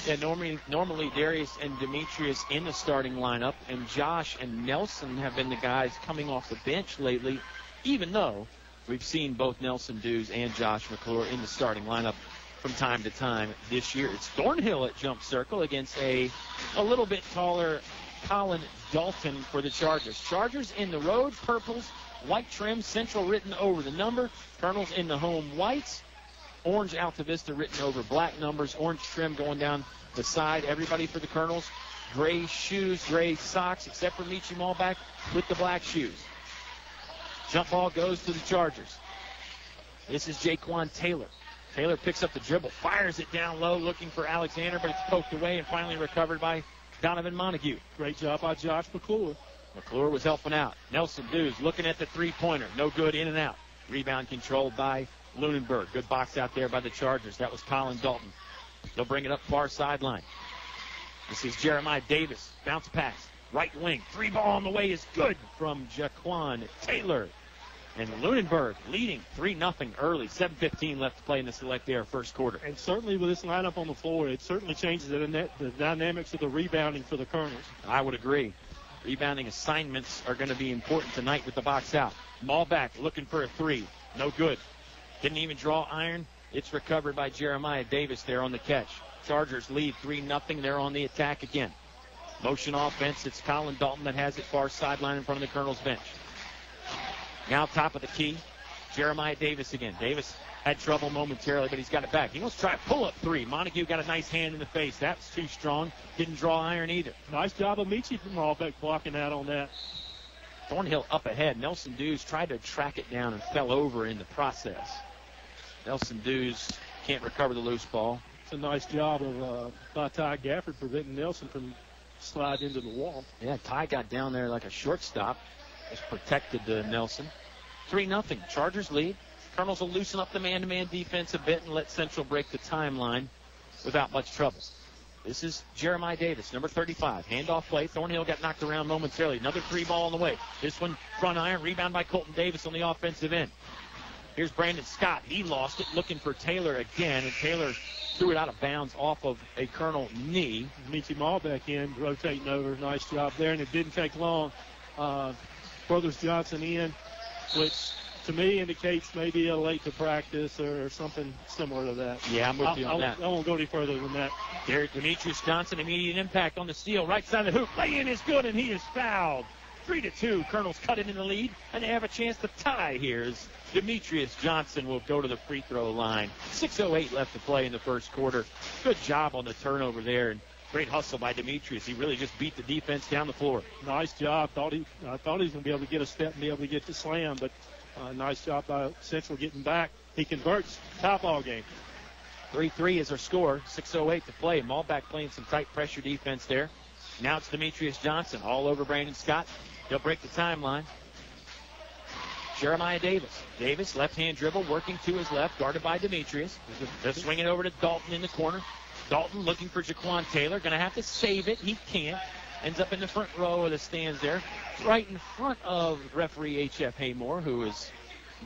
Yeah, normally Darius and Demetrius in the starting lineup, and Josh and Nelson have been the guys coming off the bench lately, even though we've seen both Nelson Dews and Josh McClure in the starting lineup from time to time this year. It's Thornhill at jump circle against a little bit taller Colin Dalton for the Chargers. Chargers in the road purples, white trim, Central written over the number. Colonels in the home whites. Orange Altavista written over black numbers. Orange trim going down the side. Everybody for the Colonels. Gray shoes, gray socks, except for Michi Malbeck with the black shoes. Jump ball goes to the Chargers. This is Jaquan Taylor. Taylor picks up the dribble, fires it down low, looking for Alexander, but it's poked away and finally recovered by Donovan Montague. Great job by Josh McClure. McClure was helping out. Nelson Dews looking at the three-pointer. No good, in and out. Rebound controlled by Lunenburg. Good box out there by the Chargers. That was Colin Dalton. They'll bring it up far sideline. This is Jeremiah Davis. Bounce pass. Right wing. 3 ball on the way is good from Jaquan Taylor. And Lunenburg leading 3-0 early. 7:15 left to play in the Select Air first quarter. And certainly with this lineup on the floor, it certainly changes the dynamics of the rebounding for the Colonels. I would agree. Rebounding assignments are going to be important tonight with the box out. Malbeck looking for a 3. No good. Didn't even draw iron. It's recovered by Jeremiah Davis there on the catch. Chargers lead 3-0. They're on the attack again. Motion offense. It's Colin Dalton that has it far sideline in front of the Colonel's bench. Now top of the key. Jeremiah Davis again. Davis had trouble momentarily, but he's got it back. He wants to try a pull-up 3. Montague got a nice hand in the face. That's too strong. Didn't draw iron either. Nice job of Michi Malbeck blocking out on that. Thornhill up ahead. Nelson Dews tried to track it down and fell over in the process. Nelson Dews can't recover the loose ball. It's a nice job of by Ty Gafford preventing Nelson from sliding into the wall. Yeah, Ty got down there like a shortstop. Just protected Nelson. 3-0. Chargers lead. Colonels will loosen up the man-to-man defense a bit and let Central break the timeline without much trouble. This is Jeremiah Davis, number 35. Handoff play. Thornhill got knocked around momentarily. Another 3 ball on the way. This one front iron. Rebound by Colton Davis on the offensive end. Here's Brandon Scott. He lost it, looking for Taylor again, and Taylor threw it out of bounds off of a Colonel knee. Michi Malbeck in, rotating over. Nice job there, and it didn't take long. Brothers Johnson in, which to me indicates maybe a late to practice or something similar to that. Yeah, I'm with you on that. I won't go any further than that. Derek Demetrius Johnson, immediate impact on the steal. Right side of the hoop. Lay in is good, and he is fouled. 3-2. Colonels cut it in the lead, and they have a chance to tie here as Demetrius Johnson will go to the free throw line. 6:08 left to play in the first quarter. Good job on the turnover there, and great hustle by Demetrius. He really just beat the defense down the floor. Nice job. I thought he was going to be able to get a step and be able to get the slam, but Nice job by Central getting back. He converts. Tie ball game. 3-3 is our score. 6:08 to play. Malbeck playing some tight pressure defense there. Now it's Demetrius Johnson all over Brandon Scott. He'll break the timeline. Jeremiah Davis. Davis, left-hand dribble, working to his left, guarded by Demetrius. They'll swing it over to Dalton in the corner. Dalton looking for Jaquan Taylor. Going to have to save it. He can't. Ends up in the front row of the stands there, right in front of referee H.F. Haymore, who is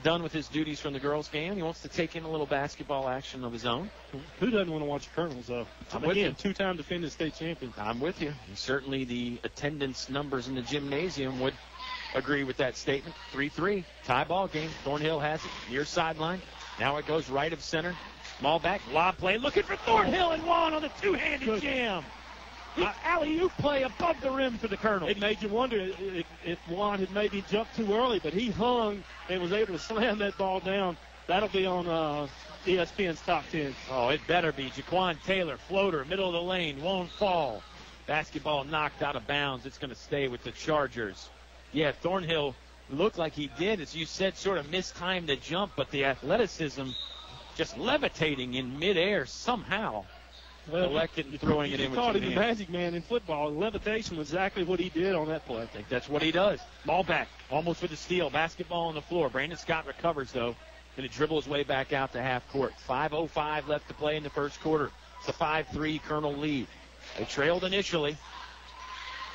done with his duties from the girls' game. He wants to take in a little basketball action of his own. Who doesn't want to watch the Colonels, though? Again, two-time defending state champion. I'm with you. And certainly the attendance numbers in the gymnasium would agree with that statement. 3-3, tie ball game. Thornhill has it near sideline. Now it goes right of center. Malbeck, lob play, looking for Thornhill and Juan on the two-handed jam. The alley-oop play above the rim for the Colonels. It made you wonder if Juan had maybe jumped too early, but he hung and was able to slam that ball down. That'll be on ESPN's top 10. Oh, it better be. Jaquan Taylor, floater, middle of the lane, won't fall. Basketball knocked out of bounds. It's going to stay with the Chargers. Yeah, Thornhill looked like he did, as you said, sort of mistimed the jump, but the athleticism just levitating in midair somehow. Elected and throwing it in with called him the the magic man in football. Levitation was exactly what he did on that play. I think that's what he does. Malbeck, almost with the steal. Basketball on the floor. Brandon Scott recovers, though. Going to dribble his way back out to half court. 5:05 left to play in the first quarter. It's a 5-3 Colonel lead. They trailed initially,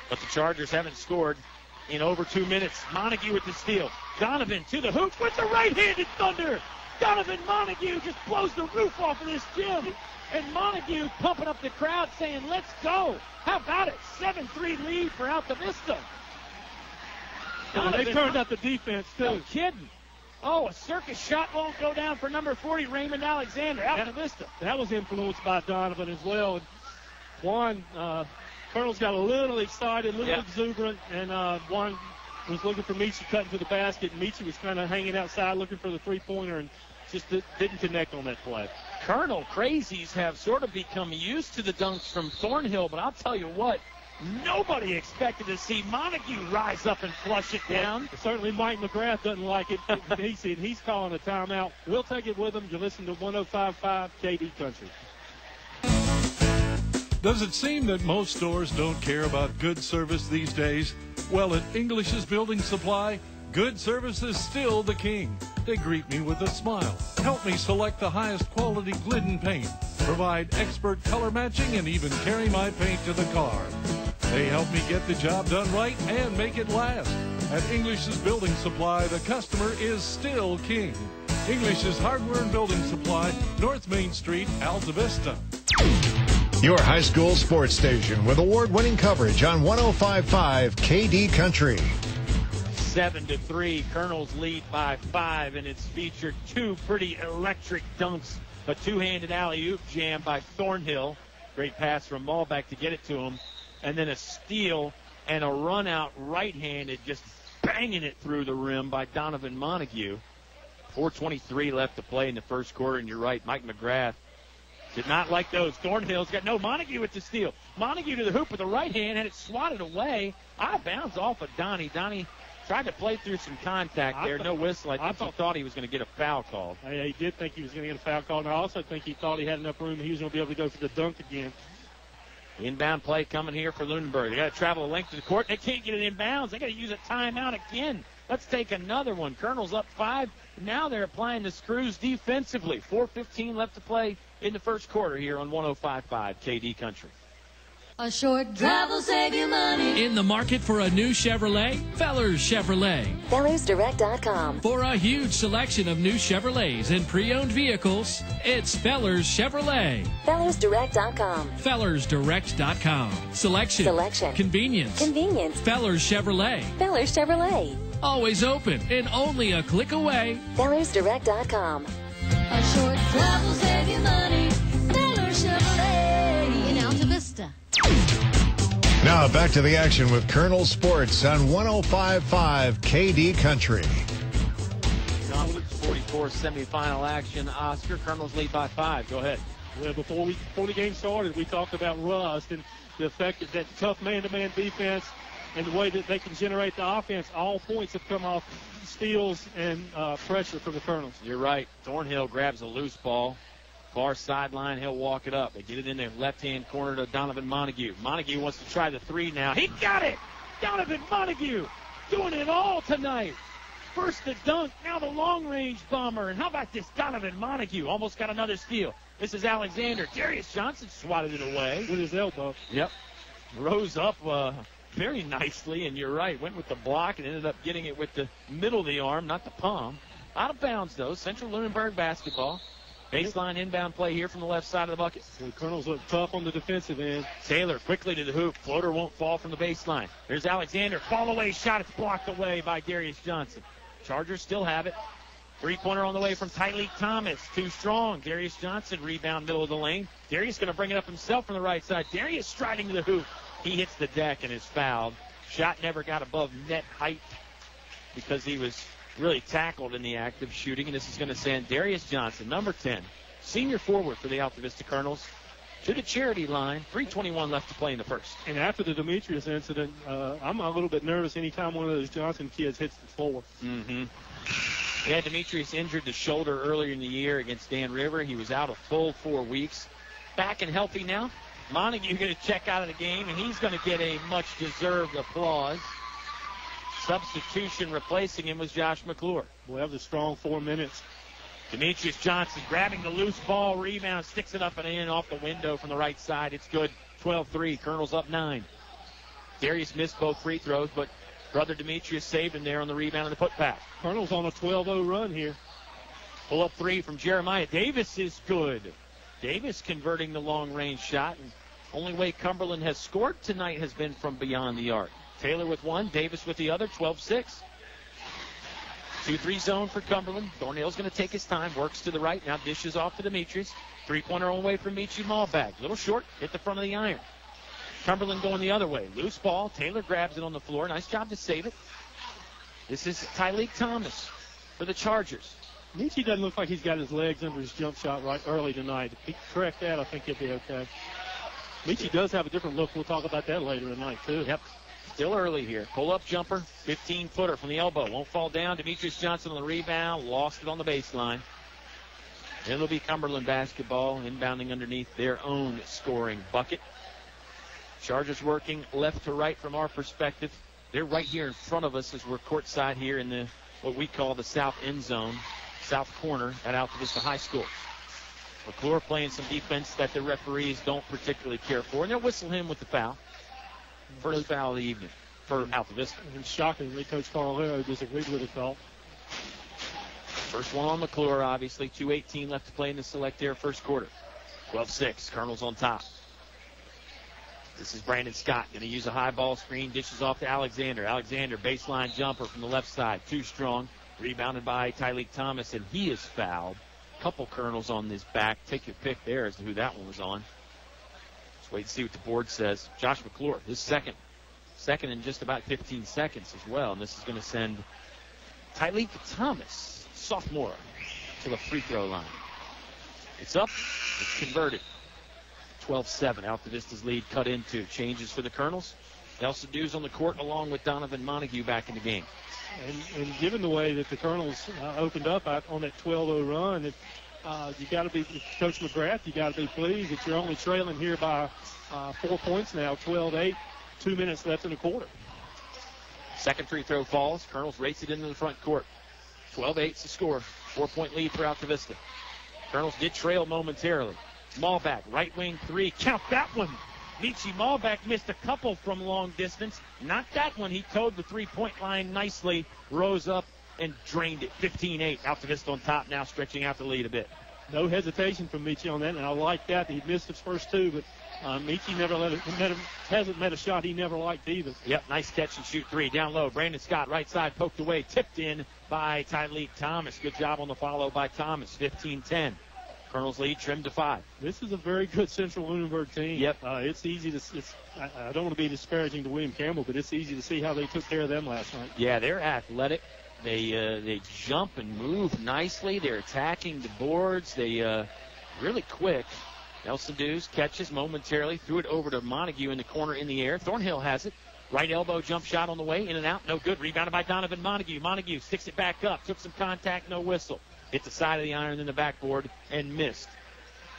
but the Chargers haven't scored in over 2 minutes. Montague with the steal. Donovan to the hoop with the right-handed thunder. Donovan Montague just blows the roof off of this gym. And Montague pumping up the crowd saying, let's go. How about it? 7-3 lead for Altavista. They turned up the defense, too. No kidding. Oh, a circus shot won't go down for number 40, Raymond Alexander. Altavista. That was influenced by Donovan as well. Juan, Colonel's got a little excited, a little exuberant, and Juan was looking for Michi cutting to the basket, and Michi was kind of hanging outside looking for the three-pointer and just didn't connect on that play. Colonel crazies have sort of become used to the dunks from Thornhill, but I'll tell you what, nobody expected to see Montague rise up and flush it down. Certainly Mike McGrath doesn't like it. He's calling a timeout. We'll take it with him. You listen to 105.5 KD Country. Does it seem that most stores don't care about good service these days? Well, at English's Building Supply, good service is still the king. They greet me with a smile, help me select the highest quality Glidden paint, provide expert color matching, and even carry my paint to the car. They help me get the job done right and make it last. At English's Building Supply, the customer is still king. English's Hardware and Building Supply, North Main Street, Altavista. Your high school sports station with award-winning coverage on 105.5 KD Country. 7-3, Colonels lead by 5, and it's featured two pretty electric dunks. A two-handed alley-oop jam by Thornhill. Great pass from Malbeck to get it to him. And then a steal and a run-out right-handed, just banging it through the rim by Donovan Montague. 4:23 left to play in the first quarter, and you're right, Mike McGrath did not like those. Thornhill's got Montague with the steal. Montague to the hoop with the right hand, had it swatted away. Out of bounds off of Donnie. Donnie tried to play through some contact there. No whistle. I think he thought he was going to get a foul called. He did think he was going to get a foul called, and I also think he thought he had enough room. He was going to be able to go for the dunk again. Inbound play coming here for Lunenburg. They got to travel a length to the court. They can't get it inbounds. They got to use a timeout again. Let's take another one. Colonel's up 5. Now they're applying the screws defensively. 4:15 left to play in the first quarter here on 105.5 KD Country. A short drive will save you money. In the market for a new Chevrolet? Fellers Chevrolet. FellersDirect.com. For a huge selection of new Chevrolets and pre-owned vehicles, it's Fellers Chevrolet. FellersDirect.com. FellersDirect.com. Selection. Convenience. Fellers Chevrolet. Fellers Chevrolet. Always open and only a click away. FellersDirect.com. A short drive will save you money. Fellers Chevrolet in Altavista. Now back to the action with Colonel Sports on 105.5 KD Country. Conference 44 semifinal action. Oscar, Colonels lead by 5. Go ahead. Well, before the game started, we talked about rust and the effect that tough man-to-man defense and the way that they can generate the offense, all points have come off steals and pressure from the Colonels. You're right. Thornhill grabs a loose ball. Far sideline, he'll walk it up. They get it in the left-hand corner to Donovan Montague. Montague wants to try the three now. He got it! Donovan Montague doing it all tonight. First the dunk, now the long-range bomber. And how about this Donovan Montague? Almost got another steal. This is Alexander. Darius Johnson swatted it away. With his elbow. Yep. Rose up very nicely, and you're right. Went with the block and ended up getting it with the middle of the arm, not the palm. Out of bounds, though. Central-Lunenburg basketball. Baseline inbound play here from the left side of the bucket. The Colonels look tough on the defensive end. Taylor quickly to the hoop. Floater won't fall from the baseline. There's Alexander. Fall away shot. It's blocked away by Darius Johnson. Chargers still have it. Three-pointer on the way from Tyleek Thomas. Too strong. Darius Johnson rebound middle of the lane. Darius going to bring it up himself from the right side. Darius striding to the hoop. He hits the deck and is fouled. Shot never got above net height because he was really tackled in the act of shooting, and this is going to send Darius Johnson, number 10, senior forward for the Altavista Colonels, to the charity line. 3:21 left to play in the first. And after the Demetrius incident, I'm a little bit nervous anytime one of those Johnson kids hits the floor. Mm-hmm. Yeah, Demetrius injured the shoulder earlier in the year against Dan River. He was out a full 4 weeks. Back and healthy now. Montague going to check out of the game, and he's going to get a much-deserved applause. Substitution replacing him was Josh McClure. We'll have the strong 4 minutes. Demetrius Johnson grabbing the loose ball, rebound, sticks it up and in off the window from the right side. It's good. 12-3. Colonels up 9. Darius missed both free throws, but brother Demetrius saved him there on the rebound and the putback. Colonels on a 12-0 run here. Pull up three from Jeremiah Davis is good. Davis converting the long-range shot. And only way Cumberland has scored tonight has been from beyond the arc. Taylor with one, Davis with the other, 12-6. 2-3 zone for Cumberland. Thornhill's going to take his time, works to the right, now dishes off to Demetrius. Three-pointer on the way from Michi Malbag. Little short, hit the front of the iron. Cumberland going the other way. Loose ball, Taylor grabs it on the floor. Nice job to save it. This is Tyleek Thomas for the Chargers. Michi doesn't look like he's got his legs under his jump shot right early tonight. If he can correct that, I think he'll be okay. Michi does have a different look. We'll talk about that later tonight, too. Yep. Still early here. Pull-up jumper, 15-footer from the elbow. Won't fall down. Demetrius Johnson on the rebound. Lost it on the baseline. It'll be Cumberland basketball inbounding underneath their own scoring bucket. Chargers working left to right from our perspective. They're right here in front of us as we're courtside here in the what we call the south end zone, south corner at Altavista High School. McClure playing some defense that the referees don't particularly care for, and they'll whistle him with the foul. First foul of the evening for Altavista. And shockingly, Coach Carlero disagreed with the call. First one on McClure, obviously. 2:18 left to play in the Select Air first quarter. 12-6. Colonels on top. This is Brandon Scott going to use a high ball screen. Dishes off to Alexander. Alexander, baseline jumper from the left side. Too strong. Rebounded by Tyleek Thomas, and he is fouled. Couple Colonels on his back. Take your pick there as to who that one was on. Let's wait and see what the board says. Josh McClure, his second in just about 15 seconds as well. And this is going to send Tyleek Thomas, sophomore, to the free throw line. It's up. It's converted. 12-7. Altavista's lead cut into. Changes for the Colonels. Nelson Dews on the court along with Donovan Montague back in the game. And given the way that the Colonels opened up on that 12-0 run, you got to be, Coach McGrath, you got to be pleased that you're only trailing here by 4 points now, 12-8, 2 minutes left in the quarter. Second free throw falls. Colonels race it into the front court. 12-8 is the score. 4-point lead for Altavista. Colonels did trail momentarily. Malbach, right wing three. Count that one. Michi Malbach missed a couple from long distance. Not that one. He towed the three-point line nicely, rose up, and drained it. 15-8. Altavista on top now, stretching out the lead a bit. No hesitation from Michi on that, and I like that. He missed his first two, but Michi hasn't met a shot he never liked either. Yep, nice catch and shoot three. Down low, Brandon Scott, right side, poked away, tipped in by Tyleek Thomas. Good job on the follow by Thomas. 15-10. Colonels lead trimmed to 5. This is a very good Central-Lunenburg team. Yep. It's easy to. I don't want to be disparaging to William Campbell, but it's easy to see how they took care of them last night. Yeah, they're athletic. They jump and move nicely. They're attacking the boards. They really quick. Nelson Dews catches momentarily, threw it over to Montague in the corner in the air. Thornhill has it. Right elbow jump shot on the way, in and out, no good. Rebounded by Donovan Montague. Montague sticks it back up, took some contact, no whistle. Hit the side of the iron in the backboard and missed.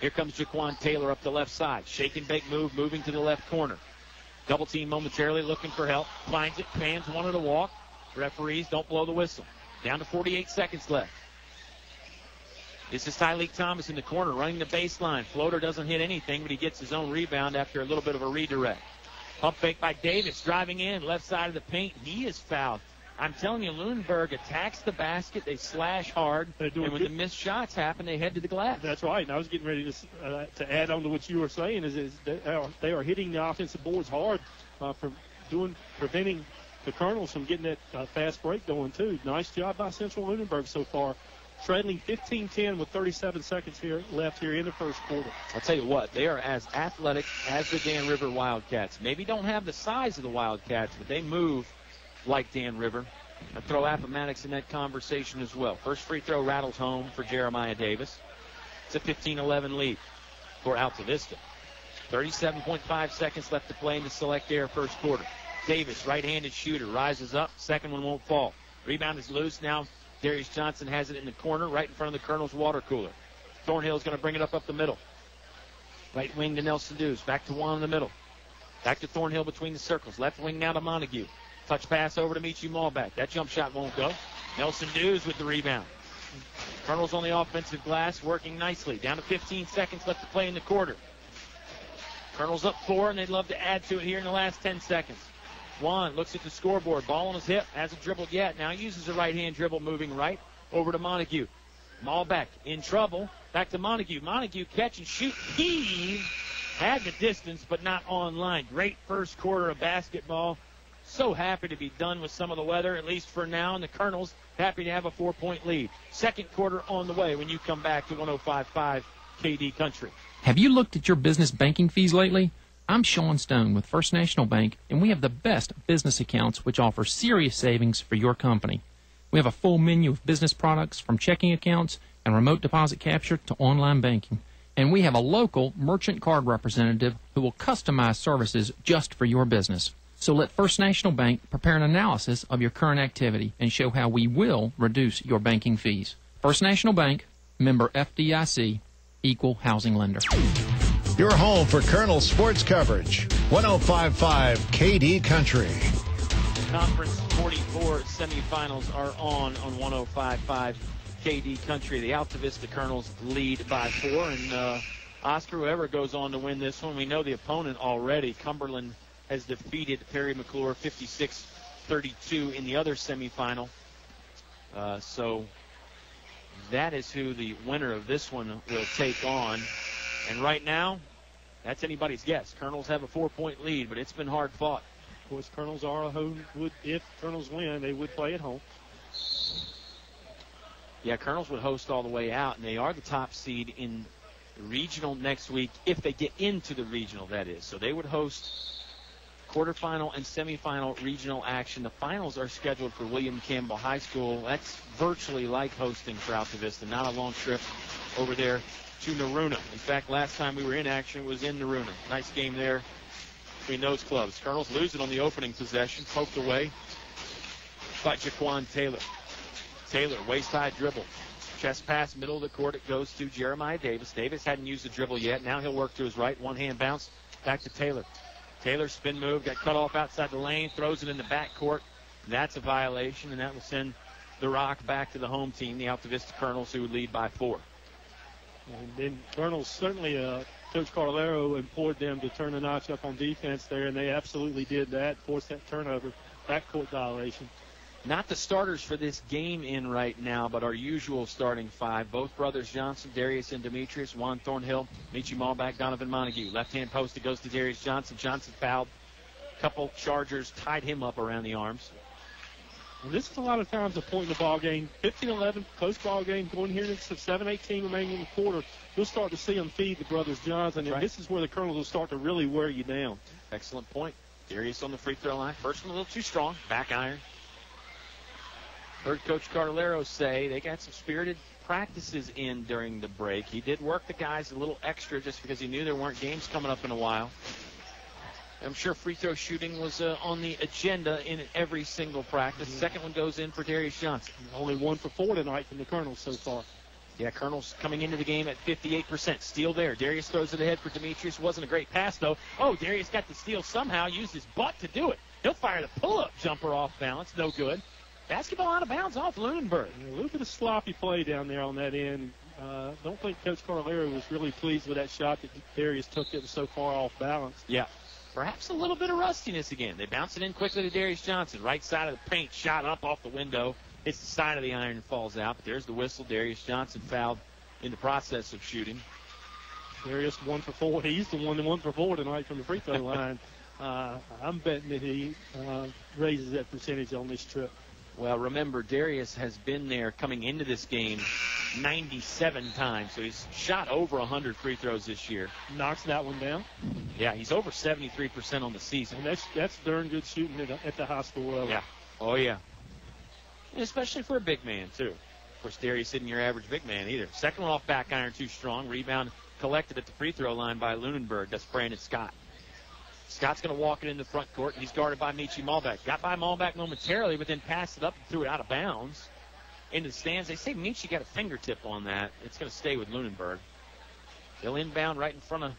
Here comes Jaquan Taylor up the left side. Shake and bake move, moving to the left corner. Double team momentarily, looking for help. Finds it, fans wanted to walk. Referees don't blow the whistle. Down to 48 seconds left. This is Tyleek Thomas in the corner, running the baseline. Floater doesn't hit anything, but he gets his own rebound after a little bit of a redirect. Pump fake by Davis, driving in, left side of the paint. He is fouled. I'm telling you, Lunenburg attacks the basket. They slash hard, and when the missed shots happen, they head to the glass. That's right, and I was getting ready to add on to what you were saying, is they are hitting the offensive boards hard for preventing the Colonels from getting that fast break going, too. Nice job by Central-Lunenburg so far. Trailing 15-10 with 37 seconds left here in the first quarter. I'll tell you what, they are as athletic as the Dan River Wildcats. Maybe don't have the size of the Wildcats, but they move like Dan River. I throw Appomattox in that conversation as well. First free throw rattles home for Jeremiah Davis. It's a 15-11 lead for Altavista. 37.5 seconds left to play in the Select Air first quarter. Davis, right-handed shooter, rises up. Second one won't fall. Rebound is loose. Now Darius Johnson has it in the corner right in front of the Colonel's water cooler. Thornhill's going to bring it up the middle. Right wing to Nelson Dews. Back to Juan in the middle. Back to Thornhill between the circles. Left wing now to Montague. Touch pass over to Michi Malbeck. That jump shot won't go. Nelson Dews with the rebound. Colonel's on the offensive glass, working nicely. Down to 15 seconds left to play in the quarter. Colonel's up 4, and they'd love to add to it here in the last 10 seconds. Juan looks at the scoreboard. Ball on his hip. Hasn't dribbled yet. Now uses a right-hand dribble, moving right over to Montague. Malbeck in trouble. Back to Montague. Montague catch and shoot. He had the distance, but not online. Great first quarter of basketball. So happy to be done with some of the weather, at least for now, and the Colonels happy to have a 4-point lead. Second quarter on the way when you come back to 105.5 KD Country. Have you looked at your business banking fees lately? I'm Sean Stone with First National Bank, and we have the best business accounts which offer serious savings for your company. We have a full menu of business products from checking accounts and remote deposit capture to online banking. And we have a local merchant card representative who will customize services just for your business. So let First National Bank prepare an analysis of your current activity and show how we will reduce your banking fees. First National Bank, member FDIC, equal housing lender. Your home for Colonel sports coverage. 105.5 KD Country. Conference 44 semifinals are on 105.5 KD Country. The Altavista Colonels lead by 4, and Oscar, whoever goes on to win this one, we know the opponent already. Cumberland has defeated Perry McClure 56-32 in the other semifinal. So that is who the winner of this one will take on. And right now, that's anybody's guess. Colonels have a 4-point lead, but it's been hard fought. Of course, Colonels are a home. If Colonels win, they would play at home. Yeah, Colonels would host all the way out, and they are the top seed in the regional next week, if they get into the regional, that is. So they would host quarterfinal and semifinal regional action. The finals are scheduled for William Campbell High School. That's virtually like hosting for Altavista, not a long trip over there to Naruna. In fact, last time we were in action was in Naruna. Nice game there between those clubs. Colonels lose it on the opening possession, poked away by Jaquan Taylor. Taylor, waist-high dribble. Chest pass, middle of the court. It goes to Jeremiah Davis. Davis hadn't used the dribble yet. Now he'll work to his right. One-hand bounce. Back to Taylor. Taylor spin move, got cut off outside the lane, throws it in the backcourt. That's a violation, and that will send the rock back to the home team, the Altavista Colonels, who would lead by 4. And then Colonels certainly, Coach Carlero implored them to turn a notch up on defense there, and they absolutely did that, forced that turnover, backcourt violation. Not the starters for this game in right now, but our usual starting 5. Both brothers Johnson, Darius and Demetrius, Juan Thornhill, Michi Malbeck, Donovan Montague. Left-hand post, it goes to Darius Johnson. Johnson fouled. Couple Chargers tied him up around the arms. Well, this is a lot of times a point in the ball game. 15-11, close ball game, going here to 7-18 remaining in the quarter. You'll start to see them feed the brothers Johnson, and this is where the Colonels will start to really wear you down. Excellent point. Darius on the free throw line. First one a little too strong. Back iron. Heard Coach Carlero say they got some spirited practices in during the break. He did work the guys a little extra just because he knew there weren't games coming up in a while. I'm sure free throw shooting was on the agenda in every single practice. Second one goes in for Darius Johnson. Only 1 for 4 tonight from the Colonels so far. Yeah, Colonel's coming into the game at 58%. Steal there. Darius throws it ahead for Demetrius. Wasn't a great pass, though. Oh, Darius got the steal somehow. Used his butt to do it. He'll fire the pull-up jumper off balance. No good. Basketball out of bounds off Lunenburg. A little bit of sloppy play down there on that end. Don't think Coach Carlero was really pleased with that shot that Darius took. It was so far off balance. Yeah. Perhaps a little bit of rustiness again. They bounce it in quickly to Darius Johnson. Right side of the paint, shot up off the window. Hits the side of the iron and falls out. But there's the whistle. Darius Johnson fouled in the process of shooting. Darius 1 for 4. He's the one that 1 for 4 tonight from the free throw line. I'm betting that he raises that percentage on this trip. Well, remember, Darius has been there coming into this game 97 times. So he's shot over 100 free throws this year. Knocks that one down. Yeah, he's over 73% on the season. And that's darn good shooting at the high school level. Yeah. Oh, yeah. And especially for a big man, too. Of course, Darius isn't your average big man either. Second one off back iron, too strong. Rebound collected at the free throw line by Lunenburg. That's Brandon Scott. Scott's going to walk it into the front court, and he's guarded by Michi Malbeck. Got by Malbeck momentarily, but then passed it up and threw it out of bounds into the stands. They say Michi got a fingertip on that. It's going to stay with Lunenburg. They'll inbound right in front of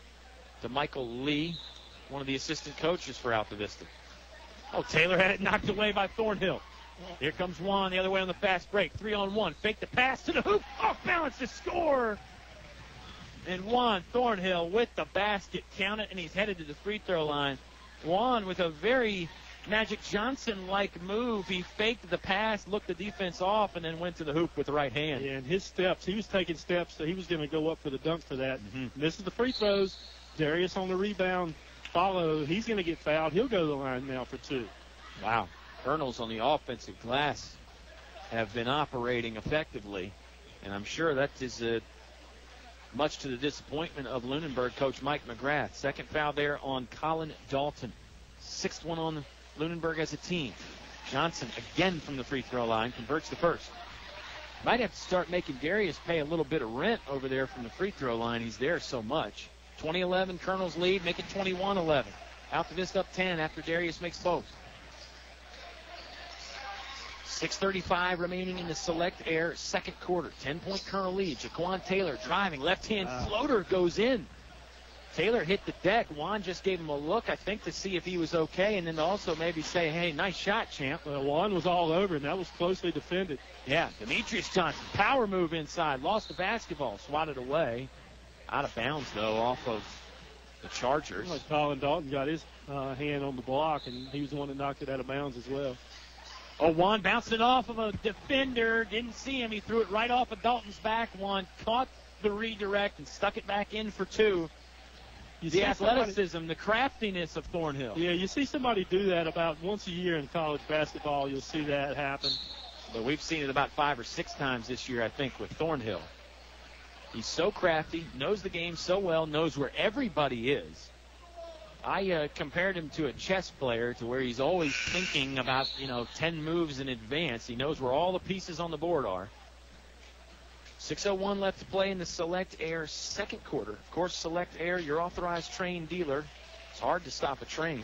Michael Lee, one of the assistant coaches for Altavista. Oh, Taylor had it knocked away by Thornhill. Here comes Juan the other way on the fast break. 3-on-1. Fake the pass to the hoop. Off balance to score. And Juan Thornhill with the basket. Count it, and he's headed to the free throw line. Juan with a very Magic Johnson-like move. He faked the pass, looked the defense off, and then went to the hoop with the right hand. Yeah, and his steps, he was taking steps, so he was going to go up for the dunk for that. Misses the free throws. Darius on the rebound. Follow. He's going to get fouled. He'll go to the line now for 2. Wow. Colonels on the offensive glass have been operating effectively, and I'm sure that is much to the disappointment of Lunenburg coach Mike McGrath. Second foul there on Colin Dalton. 6th one on Lunenburg as a team. Johnson again from the free throw line, converts the first. Might have to start making Darius pay a little bit of rent over there from the free throw line. He's there so much. 20-11, Colonels lead, make it 21-11. Altavista up 10 after Darius makes both. 6:35 remaining in the Select Air second quarter. 10-point Colonel lead. Jaquan Taylor driving. Left-hand floater goes in. Taylor hit the deck. Juan just gave him a look, I think, to see if he was okay, and then also maybe say, hey, nice shot, champ. Well, Juan was all over, and that was closely defended. Yeah, Demetrius Johnson, power move inside. Lost the basketball. Swatted away. Out of bounds, though, off of the Chargers. Like Colin Dalton got his hand on the block, and he was the one that knocked it out of bounds as well. Oh, Juan bounced it off of a defender. Didn't see him. He threw it right off of Dalton's back. Juan caught the redirect and stuck it back in for 2. The athleticism, the craftiness of Thornhill. Yeah, you see somebody do that about once a year in college basketball. You'll see that happen. But we've seen it about 5 or 6 times this year, I think, with Thornhill. He's so crafty, knows the game so well, knows where everybody is. I compared him to a chess player, to where he's always thinking about, 10 moves in advance. He knows where all the pieces on the board are. 6:01 left to play in the Select Air second quarter. Of course, Select Air, your authorized train dealer. It's hard to stop a train.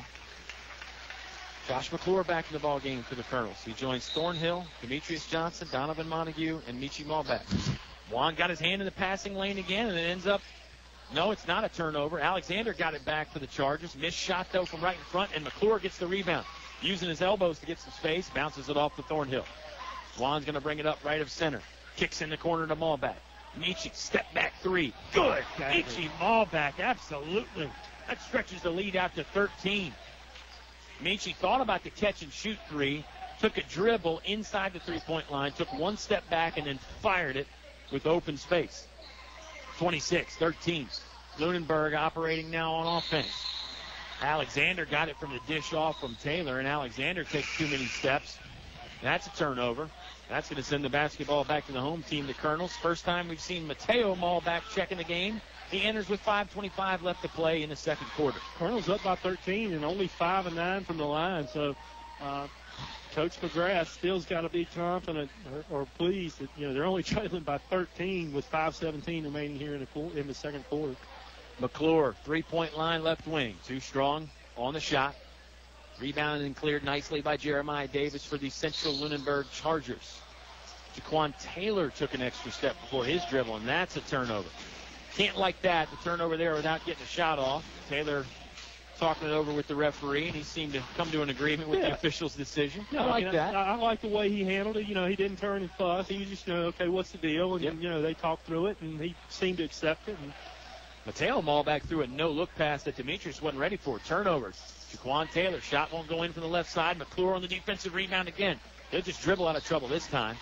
Josh McClure back in the ball game for the Colonels. He joins Thornhill, Demetrius Johnson, Donovan Montague, and Michi Malbeck. Juan got his hand in the passing lane again, and it ends up, no, it's not a turnover. Alexander got it back for the Chargers. Missed shot, though, from right in front, and McClure gets the rebound. Using his elbows to get some space, bounces it off to Thornhill. Juan's going to bring it up right of center. Kicks in the corner to Malbeck. Michi, step back 3. Good. Michi Malbeck, absolutely. That stretches the lead out to 13. Michi thought about the catch and shoot 3, took a dribble inside the three-point line, took 1 step back, and then fired it with open space. 26-13. Lunenburg operating now on offense. Alexander got it from the dish off from Taylor, and Alexander takes too many steps. That's a turnover. That's going to send the basketball back to the home team, the Colonels. First time we've seen Mateo Malbeck checking the game. He enters with 5:25 left to play in the second quarter. Colonels up by 13 and only 5 and 9 from the line. So Coach McGrath still's got to be confident or pleased that they're only trailing by 13 with 5:17 remaining here in the second quarter. McClure, 3-point line left wing. Too strong. on the shot. Rebounded and cleared nicely by Jeremiah Davis for the Central-Lunenburg Chargers. Jaquan Taylor took an extra step before his dribble, and that's a turnover. Can't like that, the turnover there without getting a shot off. Taylor talking it over with the referee, and he seemed to come to an agreement with the official's decision. Yeah, I like that. I like the way he handled it. He didn't turn and fuss. He was just, okay, what's the deal? And, they talked through it, and he seemed to accept it. And Mateo Malback threw a no-look pass that Demetrius wasn't ready for. Turnover. Jaquan Taylor, shot won't go in from the left side. McClure on the defensive rebound again. He'll just dribble out of trouble this time.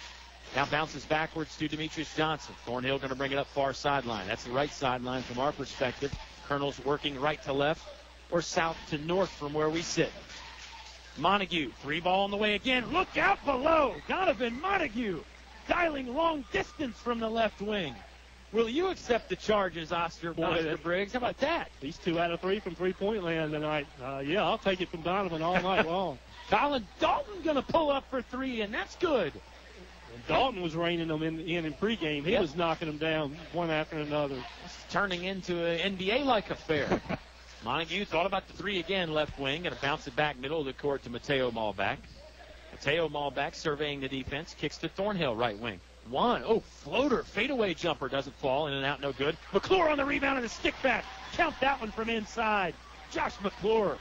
Now bounces backwards to Demetrius Johnson. Thornhill going to bring it up far sideline. That's the right sideline from our perspective. Colonel's working right to left or south to north from where we sit. Montague, 3-ball on the way again. Look out below. Donovan Montague dialing long distance from the left wing. Will you accept the charges, Oscar Briggs? How about that? He's 2 out of 3 from three-point land tonight. Yeah, I'll take it from Donovan all night long. Colin Dalton going to pull up for 3, and that's good. And Dalton was reining them in pregame. He was knocking them down one after another. It's turning into an NBA-like affair. Montague thought about the 3 again, left wing, going to bounce it back middle of the court to Mateo Malback. Mateo Malback surveying the defense, kicks to Thornhill, right wing. Floater, fadeaway jumper, doesn't fall, in and out, no good. McClure on the rebound and a stick back. Count that one from inside. Josh McClure.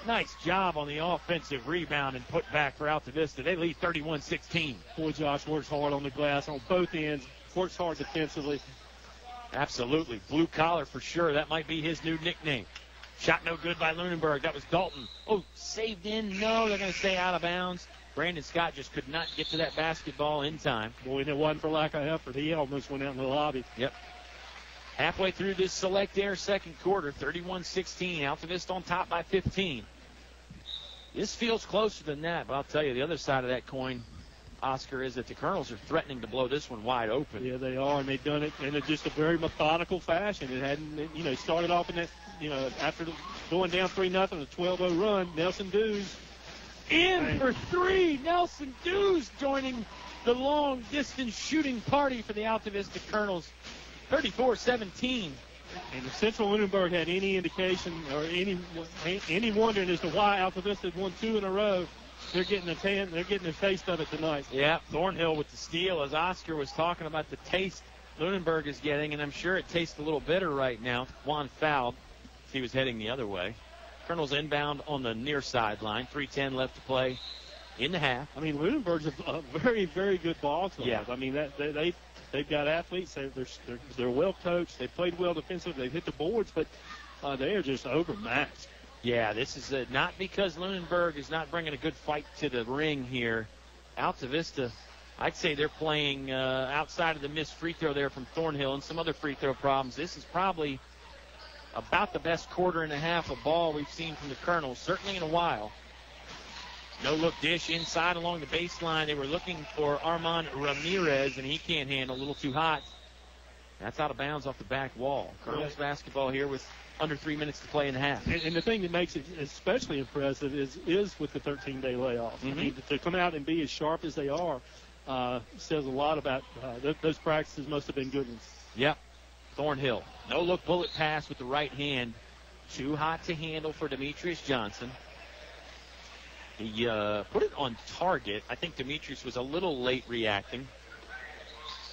Nice job on the offensive rebound and put back for Altavista. They lead 31-16. Boy, Josh works hard on the glass on both ends. Works hard defensively. Absolutely. Blue collar for sure. That might be his new nickname. Shot no good by Lunenburg. That was Dalton. Saved in. No, they're going to stay out of bounds. Brandon Scott just could not get to that basketball in time. Boy, and it wasn't for lack of effort. He almost went out in the lobby. Yep. Halfway through this Select Air second quarter, 31-16. Altavista on top by 15. This feels closer than that, but I'll tell you, the other side of that coin, Oscar, is that the Colonels are threatening to blow this one wide open. Yeah, they are, and they've done it in just a very methodical fashion. It hadn't, started off in that, after going down 3-0, a 12-0 run, Nelson Dews. In for 3. Nelson Dews joining the long-distance shooting party for the Altavista Colonels. 34-17. And if Central-Lunenburg had any indication or any wondering as to why Altavista had won 2 in a row, they're getting a taste of it tonight. Yeah, Thornhill with the steal, as Oscar was talking about the taste Lunenburg is getting, and I'm sure it tastes a little bitter right now. Juan fouled. He was heading the other way. Colonel's inbound on the near sideline. 3:10 left to play in the half. I mean, Lunenburg's a very, very good ball club. Yeah. I mean, they've got athletes. They're well coached. They played well defensively. They've hit the boards, but they are just overmatched. Yeah, this is not because Lunenburg is not bringing a good fight to the ring here. Altavista, I'd say they're playing outside of the missed free throw there from Thornhill and some other free throw problems. This is probably about the best quarter and a half of ball we've seen from the Colonels, certainly in a while. No-look dish inside along the baseline. They were looking for Armand Ramirez, and he can't handle, a little too hot. That's out of bounds off the back wall. Colonels basketball here with under 3 minutes to play in the half. And the thing that makes it especially impressive is with the 13-day layoff. Mm-hmm. I mean, to come out and be as sharp as they are says a lot about those practices must have been good ones. Yep. Thornhill. No-look bullet pass with the right hand. Too hot to handle for Demetrius Johnson. He put it on target. I think Demetrius was a little late reacting.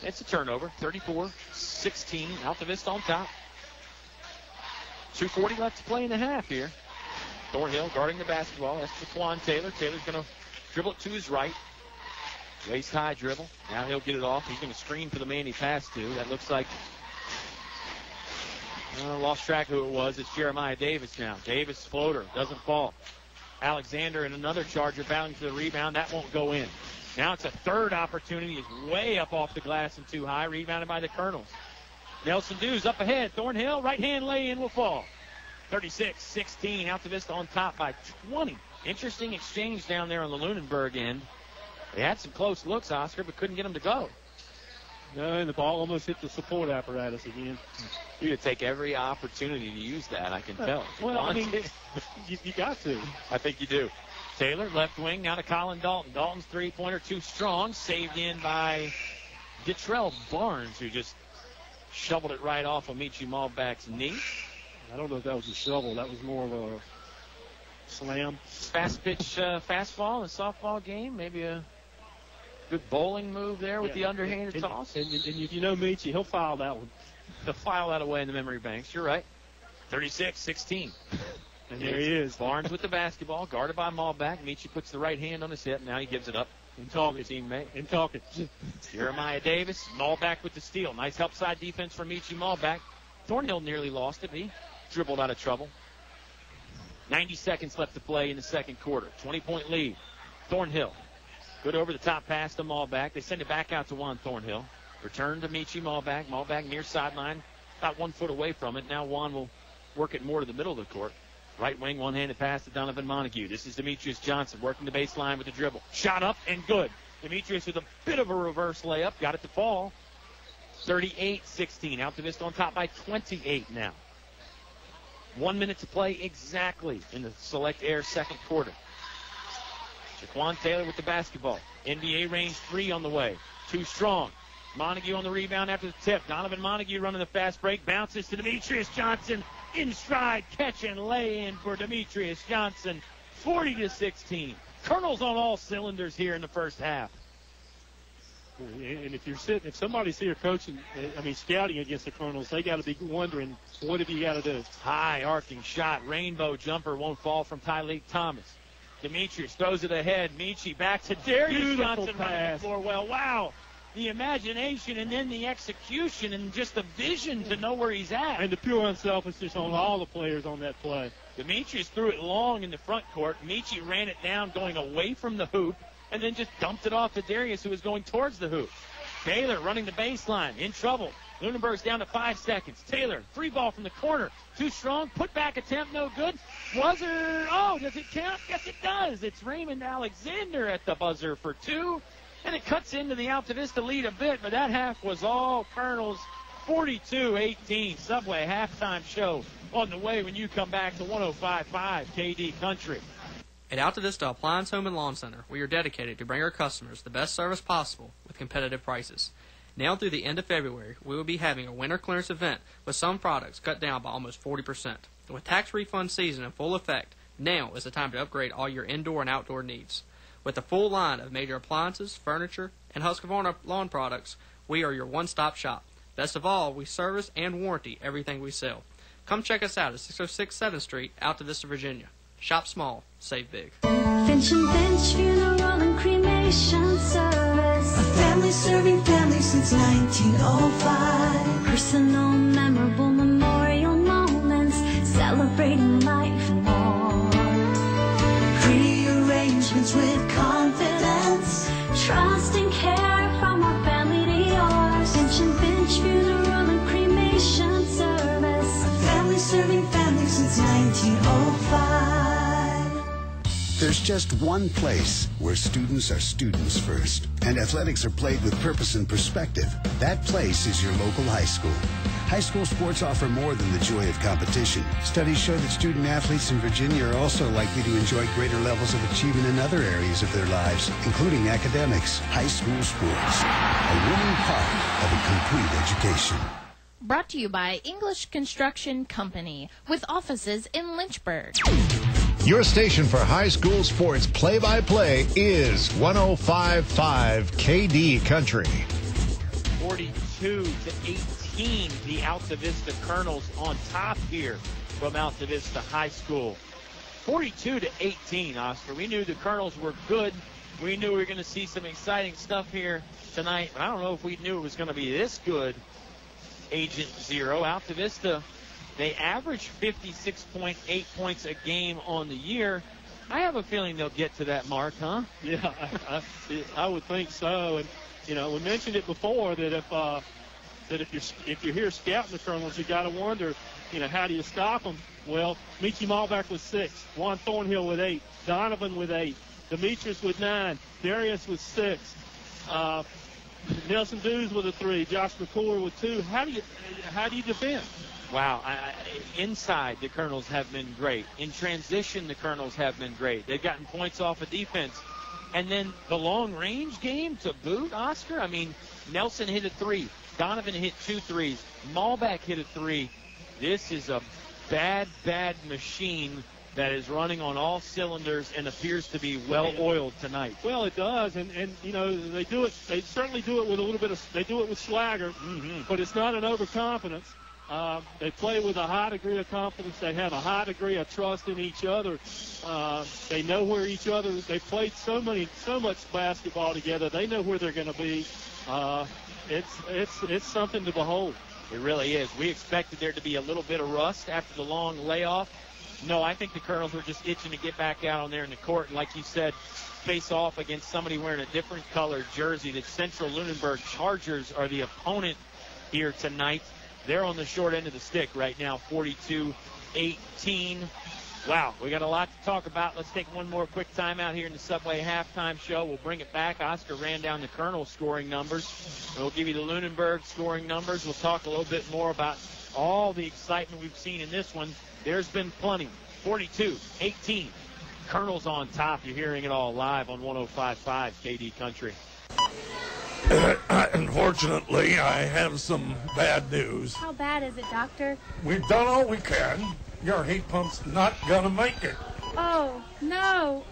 It's a turnover. 34-16. Altavista on top. 2:40 left to play in the half here. Thornhill guarding the basketball. That's Jaquan Taylor. Taylor's going to dribble it to his right. Waist-high dribble. Now he'll get it off. He's going to screen for the man he passed to. That looks like... lost track who it was. It's Jeremiah Davis now. Davis floater. Doesn't fall. Alexander and another Charger bounding for the rebound. That won't go in. Now it's a third opportunity. It's way up off the glass and too high. Rebounded by the Colonels. Nelson Dews up ahead. Thornhill, right hand lay-in will fall. 36-16. Altavista on top by 20. Interesting exchange down there on the Lunenburg end. They had some close looks, Oscar, but couldn't get them to go. No, and the ball almost hit the support apparatus again. You could take every opportunity to use that, I can tell. Well, I mean, you got to. I think you do. Taylor, left wing, now to Colin Dalton. Dalton's three-pointer too strong, saved in by Detrell Barnes, who just shoveled it right off of Michi Malback's knee. I don't know if that was a shovel. That was more of Slam. Fast pitch, fastball in a softball game. Maybe a good bowling move there with the underhanded toss. And you know Michi, he'll file that one. He'll file that away in the memory banks. You're right. 36-16. And there he is. Barnes with the basketball, guarded by Malbeck. Michi puts the right hand on his hip. Now he gives it up. And talking. Teammate. And talking. Jeremiah Davis, Malbeck with the steal. Nice help side defense from Michi Malbeck. Thornhill nearly lost it, but he dribbled out of trouble. 90 seconds left to play in the second quarter. 20-point lead. Thornhill. Good over-the-top pass to Malbeck. They send it back out to Juan Thornhill. Return to Michi Malbeck. Malbeck near sideline. About 1 foot away from it. Now Juan will work it more to the middle of the court. Right wing, one-handed pass to Donovan Montague. This is Demetrius Johnson working the baseline with the dribble. Shot up and good. Demetrius with a bit of a reverse layup. Got it to fall. 38-16. Altavista on top by 28 now. 1 minute to play exactly in the Select Air second quarter. Jaquan Taylor with the basketball. NBA range 3 on the way. Too strong. Montague on the rebound after the tip. Donovan Montague running the fast break. Bounces to Demetrius Johnson. In stride, catch and lay in for Demetrius Johnson. 40-16. Colonels on all cylinders here in the first half. And if somebody's here coaching, scouting against the Colonels, they got to be wondering, what have you got to do? High arcing shot. Rainbow jumper won't fall from Tyleek Thomas. Demetrius throws it ahead. Michi back to Darius Beautiful Johnson. Pass. Well, wow. The imagination and then the execution and just the vision to know where he's at. And the pure unselfishness on all the players on that play. Demetrius threw it long in the front court. Michi ran it down going away from the hoop and then just dumped it off to Darius, who was going towards the hoop. Taylor running the baseline, in trouble. Lunenburg's down to 5 seconds. Taylor, free ball from the corner. Too strong, put back attempt, no good. Buzzer, does it count? Yes, it does. It's Raymond Alexander at the buzzer for 2. And it cuts into the Altavista lead a bit, but that half was all Colonels. 42-18. Subway halftime show on the way when you come back to 105.5 KD Country. At Altavista Appliance Home and Lawn Center, we are dedicated to bring our customers the best service possible with competitive prices. Now through the end of February, we will be having a winter clearance event with some products cut down by almost 40%. With tax refund season in full effect, now is the time to upgrade all your indoor and outdoor needs. With a full line of major appliances, furniture, and Husqvarna lawn products, we are your one-stop shop. Best of all, we service and warranty everything we sell. Come check us out at 606 7th Street, Altavista, Virginia. Shop small, save big. Finch and Finch Funeral and Cremation Service. A family serving family since 1905. Personal, memorable memorial moments, celebrating life and more. Pre-arrangements with confidence, trust and care from our family to yours. Finch and Finch Funeral and Cremation Service. A family serving family since 1905. There's just one place where students are students first, and athletics are played with purpose and perspective. That place is your local high school. High school sports offer more than the joy of competition. Studies show that student athletes in Virginia are also likely to enjoy greater levels of achievement in other areas of their lives, including academics. High school sports, a winning part of a complete education. Brought to you by English Construction Company, with offices in Lynchburg. Your station for high school sports play-by-play is 105.5 KD Country. 42-18, the Altavista Colonels on top here from Altavista High School. 42-18, Oscar. We knew the Colonels were good. We knew we were going to see some exciting stuff here tonight. But I don't know if we knew it was going to be this good. Agent Zero. Altavista, they average 56.8 points a game on the year. I have a feeling they'll get to that mark, huh? Yeah, I would think so. And we mentioned it before that if you're here scouting the Colonels, you got to wonder, how do you stop them? Well, Michi Malbeck with 6, Juan Thornhill with 8, Donovan with 8, Demetrius with 9, Darius with 6. Nelson Dews with a 3, Josh McClure with 2. How do you defend? Wow, inside the Colonels have been great. In transition, the Colonels have been great. They've gotten points off of defense. And then the long-range game to boot, Oscar. I mean, Nelson hit a 3. Donovan hit 2 threes. Malbeck hit a 3. This is a bad, bad machine that is running on all cylinders and appears to be well-oiled tonight. Well, it does, and you know, they do it. They certainly do it with a little bit of. They do it with swagger, but it's not an overconfidence. They play with a high degree of confidence. They have a high degree of trust in each other. They know where each other. They played so much basketball together. They know where they're going to be. It's something to behold. It really is. We expected there to be a little bit of rust after the long layoff. No, I think the Colonels were just itching to get back out on there in the court. And like you said, face off against somebody wearing a different colored jersey. The Central-Lunenburg Chargers are the opponent here tonight. They're on the short end of the stick right now, 42-18. Wow, we got a lot to talk about. Let's take one more quick timeout here in the Subway halftime show. We'll bring it back. Oscar ran down the Colonel scoring numbers. We'll give you the Lunenburg scoring numbers. We'll talk a little bit more about all the excitement we've seen in this one. There's been plenty. 42-18. Colonel's on top. You're hearing it all live on 105.5 KD Country. Unfortunately, I have some bad news. How bad is it, Doctor? We've done all we can. Your heat pump's not gonna make it. Oh, no.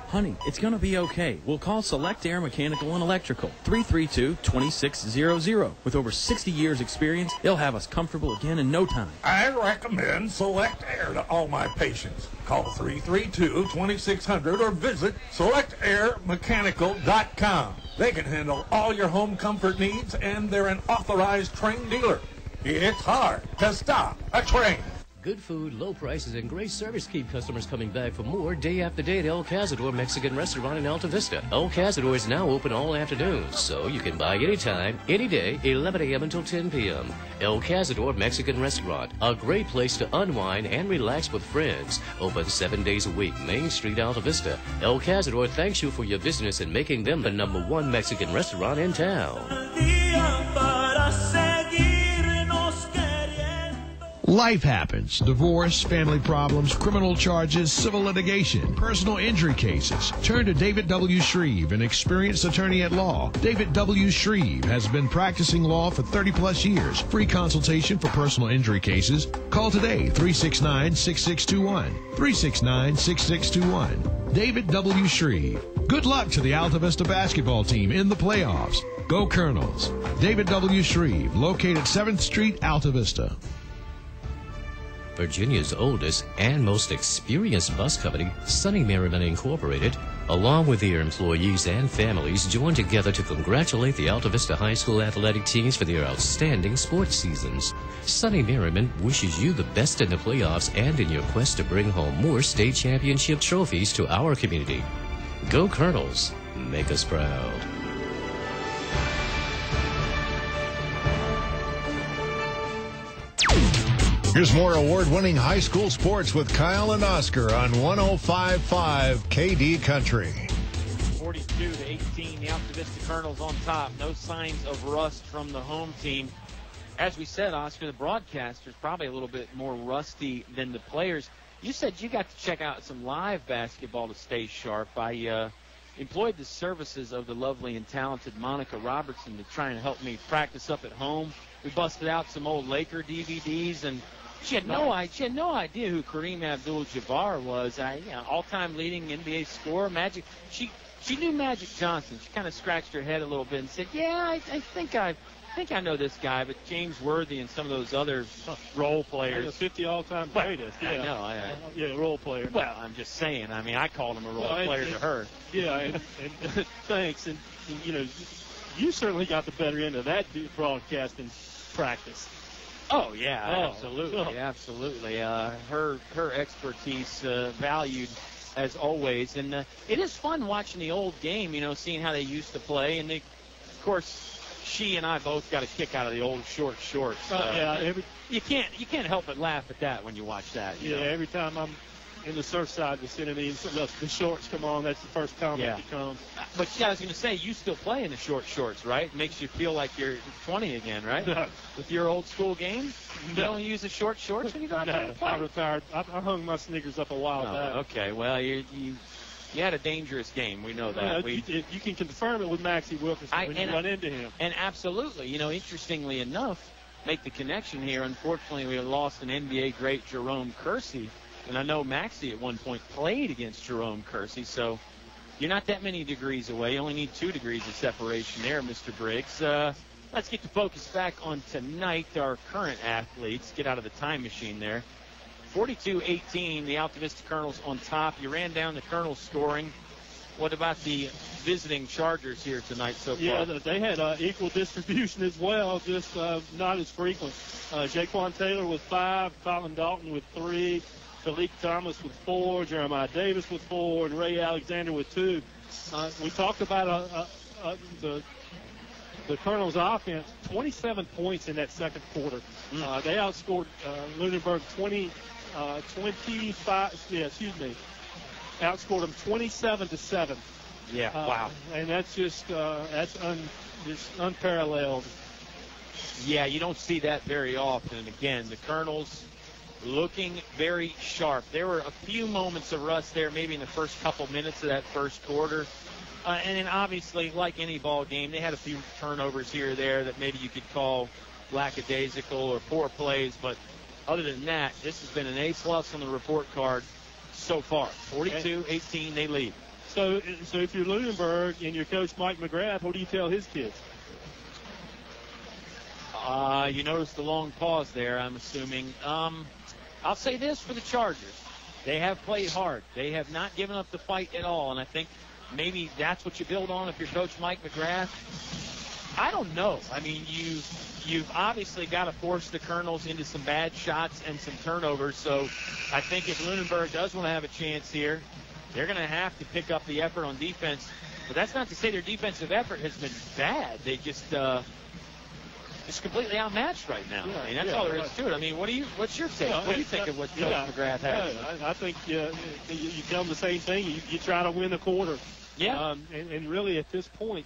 Honey, it's going to be okay. We'll call Select Air Mechanical and Electrical, 332-2600. With over 60 years experience, they'll have us comfortable again in no time. I recommend Select Air to all my patients. Call 332-2600 or visit selectairmechanical.com. They can handle all your home comfort needs, and they're an authorized trained dealer. It's hard to stop a train. Good food, low prices, and great service keep customers coming back for more day after day at El Cazador Mexican Restaurant in Altavista. El Cazador is now open all afternoon, so you can buy anytime, any day, 11 a.m. until 10 p.m. El Cazador Mexican Restaurant, a great place to unwind and relax with friends. Open 7 days a week, Main Street, Altavista. El Cazador thanks you for your business and making them the #1 Mexican restaurant in town. Life happens. Divorce, family problems, criminal charges, civil litigation, personal injury cases. Turn to David W. Shreve, an experienced attorney at law. David W. Shreve has been practicing law for 30-plus years. Free consultation for personal injury cases. Call today, 369-6621. 369-6621. David W. Shreve. Good luck to the Altavista basketball team in the playoffs. Go Colonels. David W. Shreve, located 7th Street, Altavista. Virginia's oldest and most experienced bus company, Sunny Merriman Incorporated, along with their employees and families, joined together to congratulate the Altavista High School athletic teams for their outstanding sports seasons. Sunny Merriman wishes you the best in the playoffs and in your quest to bring home more state championship trophies to our community. Go Colonels, make us proud. Here's more award-winning high school sports with Kyle and Oscar on 105.5 KD Country. 42-18, the Altavista Colonels on top. No signs of rust from the home team. As we said, Oscar, the broadcaster's probably a little bit more rusty than the players. You said you got to check out some live basketball to stay sharp. I employed the services of the lovely and talented Monica Robertson to try and help me practice up at home. We busted out some old Laker DVDs, and she had no idea who Kareem Abdul-Jabbar was. All-time leading NBA scorer, Magic. She knew Magic Johnson. She kind of scratched her head a little bit and said, "Yeah, I think I know this guy." But James Worthy and some of those other role players, 50 all-time greatest. Yeah, I know. Role player. Well, I'm just saying. I mean, I called him a role player to her. Yeah, and thanks. And you certainly got the better end of that broadcasting practice. Oh, yeah, absolutely. Her expertise valued as always. And it is fun watching the old game, seeing how they used to play. And, of course, she and I both got a kick out of the old short shorts. You can't help but laugh at that when you watch that. You know? Every time I'm in the Surfside vicinity, the shorts come on. That's the first comment that comes. But I was going to say, you still play in the short shorts, right? It makes you feel like you're 20 again, right? No. With your old school game? You don't use the short shorts when you go out there to play? I retired. I hung my sneakers up a while back. Okay. Well, you had a dangerous game. We know that. You can confirm it with Maxie Wilkerson when you run into him. And absolutely. Interestingly enough, make the connection here. Unfortunately, we lost an NBA great, Jerome Kersey. And I know Maxey at one point played against Jerome Kersey, so you're not that many degrees away. You only need 2 degrees of separation there, Mr. Briggs. Let's get the focus back on tonight, our current athletes. Get out of the time machine there. 42-18, the Altavista Colonels on top. You ran down the Colonels scoring. What about the visiting Chargers here tonight so far? Yeah, they had equal distribution as well, just not as frequent. Jaquan Taylor with 5, Colin Dalton with 3, Philippe Thomas with 4, Jeremiah Davis with 4, and Ray Alexander with 2. We talked about the Colonels' offense, 27 points in that second quarter. They outscored Lunenburg outscored them 27-7. Yeah, wow. And that's just unparalleled. Yeah, you don't see that very often. And again, the Colonels looking very sharp. There were a few moments of rust there, maybe in the first couple minutes of that first quarter. And then obviously, like any ball game, they had a few turnovers here or there that maybe you could call lackadaisical or poor plays. But other than that, this has been an A-plus on the report card so far. 42-18, they lead. So if you're Lunenburg and your coach Mike McGrath, what do you tell his kids? You notice the long pause there, I'm assuming. I'll say this for the Chargers. They have played hard. They have not given up the fight at all, and I think maybe that's what you build on if you're Coach Mike McGrath. I don't know. I mean, you've obviously got to force the Colonels into some bad shots and some turnovers, so I think if Lunenburg does want to have a chance here, they're going to have to pick up the effort on defense. But that's not to say their defensive effort has been bad. They just completely outmatched right now. Yeah, I mean, that's all there is to it. I mean, what's your take? What do you think of what Coach McGrath has? I think you tell them the same thing. You try to win the quarter. Yeah. And really at this point,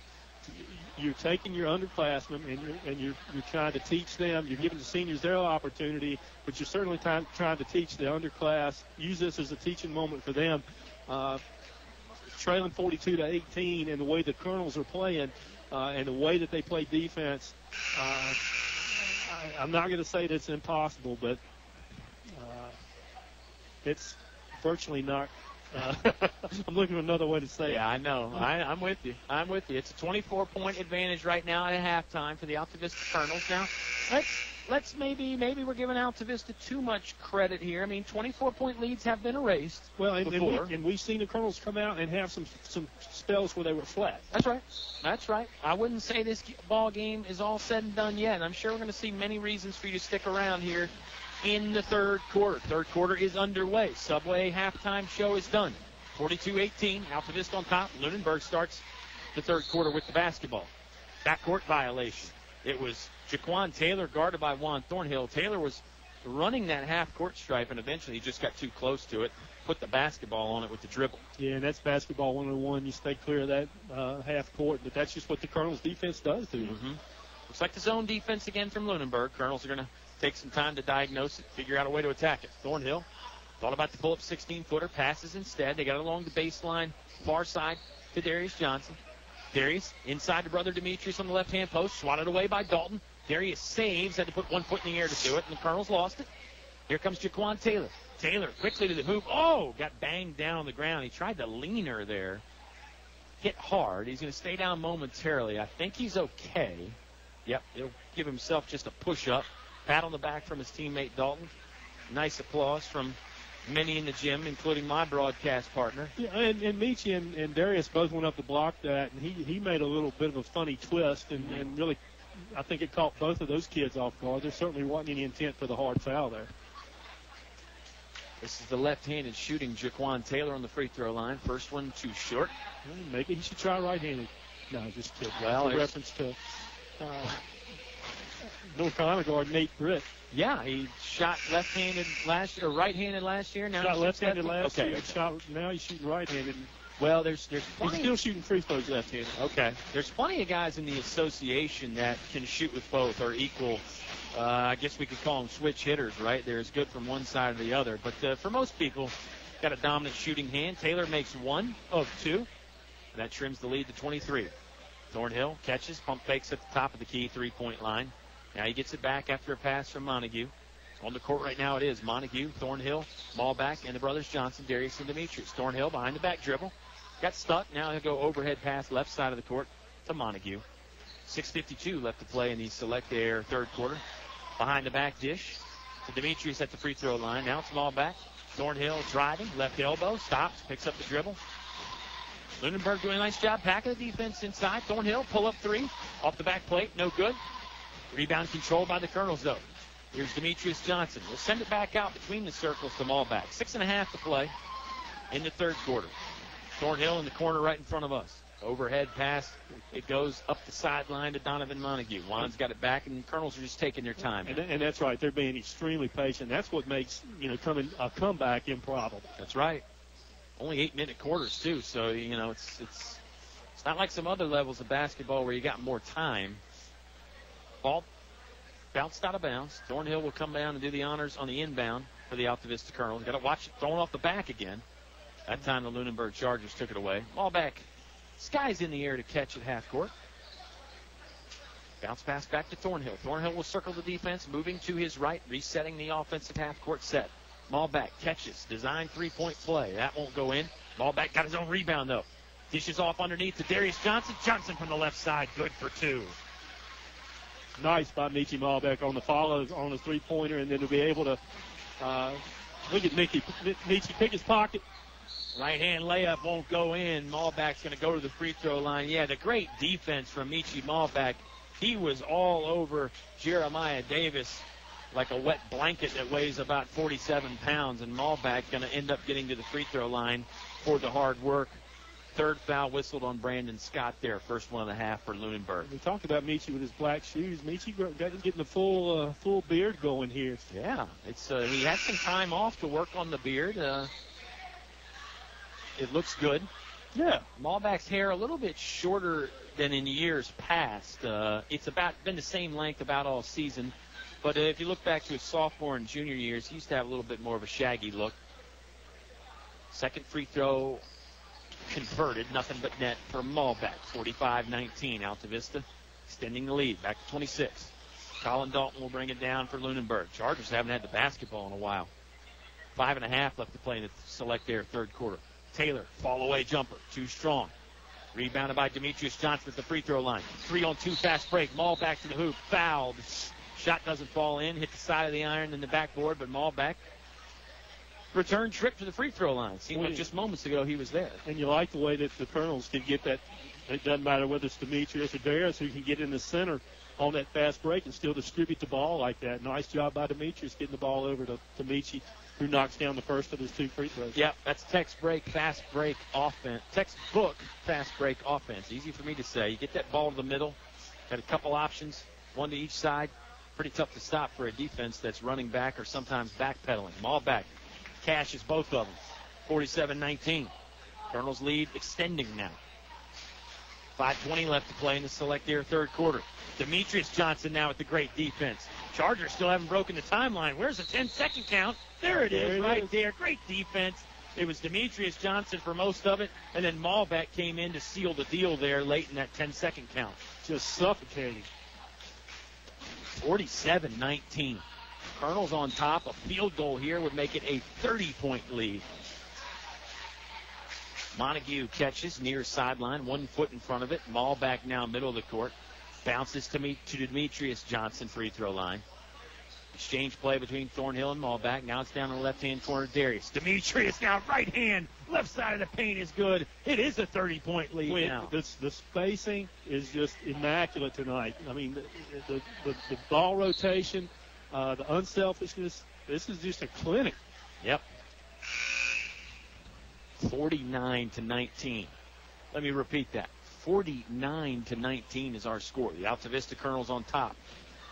you're taking your underclassmen and you're trying to teach them. You're giving the seniors their opportunity, but you're certainly trying to teach the underclass. Use this as a teaching moment for them. Trailing 42-18, and the way the Colonels are playing, and the way that they play defense, I'm not going to say that it's impossible, but it's virtually not. I'm looking for another way to say it. Yeah, I know. I'm with you. It's a 24-point advantage right now at halftime for the Altavista Colonels. Now, let's maybe we're giving Altavista too much credit here. I mean, 24-point leads have been erased. Well, before. and we've seen the Colonels come out and have some spells where they were flat. That's right. I wouldn't say this ball game is all said and done yet. I'm sure we're going to see many reasons for you to stick around here in the third quarter. Third quarter is underway. Subway halftime show is done. 42-18, Altavista on top. Lunenburg starts the third quarter with the basketball. Backcourt violation. It was Jaquan Taylor guarded by Juan Thornhill. Taylor was running that half-court stripe, and eventually he just got too close to it, put the basketball on it with the dribble. Yeah, and that's basketball 101. You stay clear of that half-court, but that's just what the Colonels' defense does to you. Mm-hmm. Looks like the zone defense again from Lunenburg. Colonels are going to take some time to diagnose it, figure out a way to attack it. Thornhill thought about the pull-up 16-footer, passes instead. They got it along the baseline, far side to Darius Johnson. Darius inside to brother Demetrius on the left-hand post, swatted away by Dalton. Darius saves, had to put one foot in the air to do it, and the Colonels lost it. Here comes Jaquan Taylor. Taylor quickly to the hoop. Oh, got banged down on the ground. He tried to lean her there. Hit hard. He's going to stay down momentarily. I think he's okay. Yep, he'll give himself just a push-up. Pat on the back from his teammate Dalton. Nice applause from many in the gym, including my broadcast partner. Yeah, and Michi and Darius both went up to block that, and he made a little bit of a funny twist, and really, I think it caught both of those kids off guard. There certainly wasn't any intent for the hard foul there. This is the left-handed shooting Jaquan Taylor on the free throw line. First one too short. Maybe he should try right-handed. No, just kidding. Well, reference to North Carolina guard Nate Britt. Yeah, he shot left-handed last year, or right-handed last year. Now shot left-handed last year. Okay. Now he's shooting right-handed. Well, there's he's still shooting free throws left-handed. Okay. There's plenty of guys in the association that can shoot with both or equal. I guess we could call them switch hitters, right? They're as good from one side or the other. But for most people, got a dominant shooting hand. Taylor makes 1 of 2. And that trims the lead to 23. Thornhill catches, pump fakes at the top of the key, three-point line. Now he gets it back after a pass from Montague. On the court right now it is Montague, Thornhill, ball back, and the brothers Johnson, Darius and Demetrius. Thornhill behind the back dribble. Got stuck. Now he'll go overhead pass left side of the court to Montague. 6:52 left to play in the Select Air third quarter. Behind the back dish to Demetrius at the free throw line. Now it's ball back. Thornhill driving, left elbow, stops, picks up the dribble. Lunenburg doing a nice job packing the defense inside. Thornhill, pull up three, off the back plate, no good. Rebound controlled by the Colonels, though. Here's Demetrius Johnson. We'll send it back out between the circles to Malback. 6.5 to play in the third quarter. Thornhill in the corner right in front of us. Overhead pass. It goes up the sideline to Donovan Montague. Juan's got it back, and the Colonels are just taking their time. And that's right. They're being extremely patient. That's what makes, a comeback improbable. That's right. Only 8-minute quarters, too. So, it's not like some other levels of basketball where you got more time. Ball bounced out of bounds. Thornhill will come down and do the honors on the inbound for the Altavista Colonels. Got to watch it thrown off the back again. That time the Lunenburg Chargers took it away. Ball back. Sky's in the air to catch at half court. Bounce pass back to Thornhill. Thornhill will circle the defense, moving to his right, resetting the offensive half court set. Malback catches, design three-point play. That won't go in. Malback got his own rebound, though. Dishes off underneath to Darius Johnson. Johnson from the left side, good for two. Nice by Michi Malback on the follow on the three-pointer, and then to be able to look at Michi pick his pocket. Right-hand layup won't go in. Malback's going to go to the free throw line. Yeah, the great defense from Michi Malback. He was all over Jeremiah Davis like a wet blanket that weighs about 47 pounds, and Malback going to end up getting to the free throw line for the hard work. Third foul whistled on Brandon Scott there. First one and a half for Lunenburg. We talked about Michi with his black shoes. Michi getting the full beard going here. Yeah, it's he had some time off to work on the beard. It looks good. Yeah. Malback's hair a little bit shorter than in years past. It's been the same length about all season. But if you look back to his sophomore and junior years, he used to have a little bit more of a shaggy look. Second free throw converted, nothing but net for Malback. 45-19, Altavista extending the lead. Back to 26. Colin Dalton will bring it down for Lunenburg. Chargers haven't had the basketball in a while. 5.5 left to play in the Select Air third quarter. Taylor, fall-away jumper, too strong. Rebounded by Demetrius Johnson at the free throw line. 3-on-2 fast break. Malback to the hoop. Fouled. Shot doesn't fall in. Hit the side of the iron and the backboard, but Malback return trip to the free throw line. Seemed like just moments ago he was there. And you like the way that the Colonels can get that. It doesn't matter whether it's Demetrius or Darius who can get in the center on that fast break and still distribute the ball like that. Nice job by Demetrius getting the ball over to Michi, who knocks down the first of his two free throws. Yeah, that's textbook fast break offense. Easy for me to say. You get that ball to the middle, got a couple options, one to each side. Pretty tough to stop for a defense that's running back or sometimes backpedaling. Malback cashes both of them. 47-19. Colonels lead extending now. 5:20 left to play in the Select Air third quarter. Demetrius Johnson now with the great defense. Chargers still haven't broken the timeline. Where's the 10-second count? There it is, right there. Great defense. It was Demetrius Johnson for most of it, and then Malback came in to seal the deal there late in that 10-second count. Just suffocating. 47-19. Colonels on top. A field goal here would make it a 30-point lead. Montague catches near sideline, 1 foot in front of it. Malback now middle of the court. Bounces to Demetrius Johnson, free throw line. Exchange play between Thornhill and Malback. Now it's down in the left-hand corner. Darius. Demetrius now right hand. Left side of the paint is good. It is a 30-point lead now. The spacing is just immaculate tonight. I mean, the ball rotation, the unselfishness, this is just a clinic. Yep. 49-19. Let me repeat that. 49-19 is our score. The Altavista Colonels on top.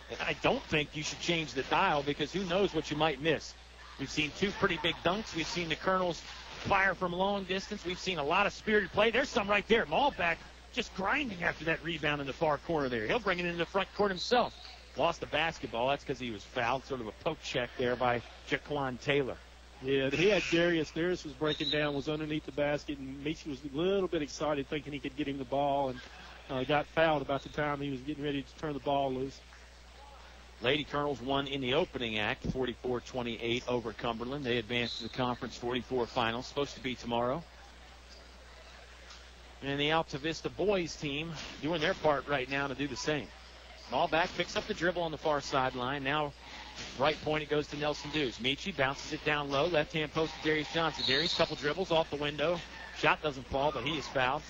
And I don't think you should change the dial because who knows what you might miss. We've seen 2 pretty big dunks. We've seen the Colonels fire from long distance. We've seen a lot of spirited play. There's some right there. Malback just grinding after that rebound in the far corner there. He'll bring it into the front court himself. Lost the basketball. That's because he was fouled. Sort of a poke check there by Jaquan Taylor. Yeah, he had Darius. Darius was breaking down, was underneath the basket, and Michi was a little bit excited thinking he could get him the ball, and got fouled about the time he was getting ready to turn the ball loose. Lady Colonels won in the opening act, 44-28 over Cumberland. They advanced to the conference 44 finals, supposed to be tomorrow. And the Altavista boys team doing their part right now to do the same. Ball back, picks up the dribble on the far sideline. Now right point, it goes to Nelson Dews. Michi bounces it down low. Left-hand post to Darius Johnson. Darius, couple dribbles off the window. Shot doesn't fall, but he is fouled.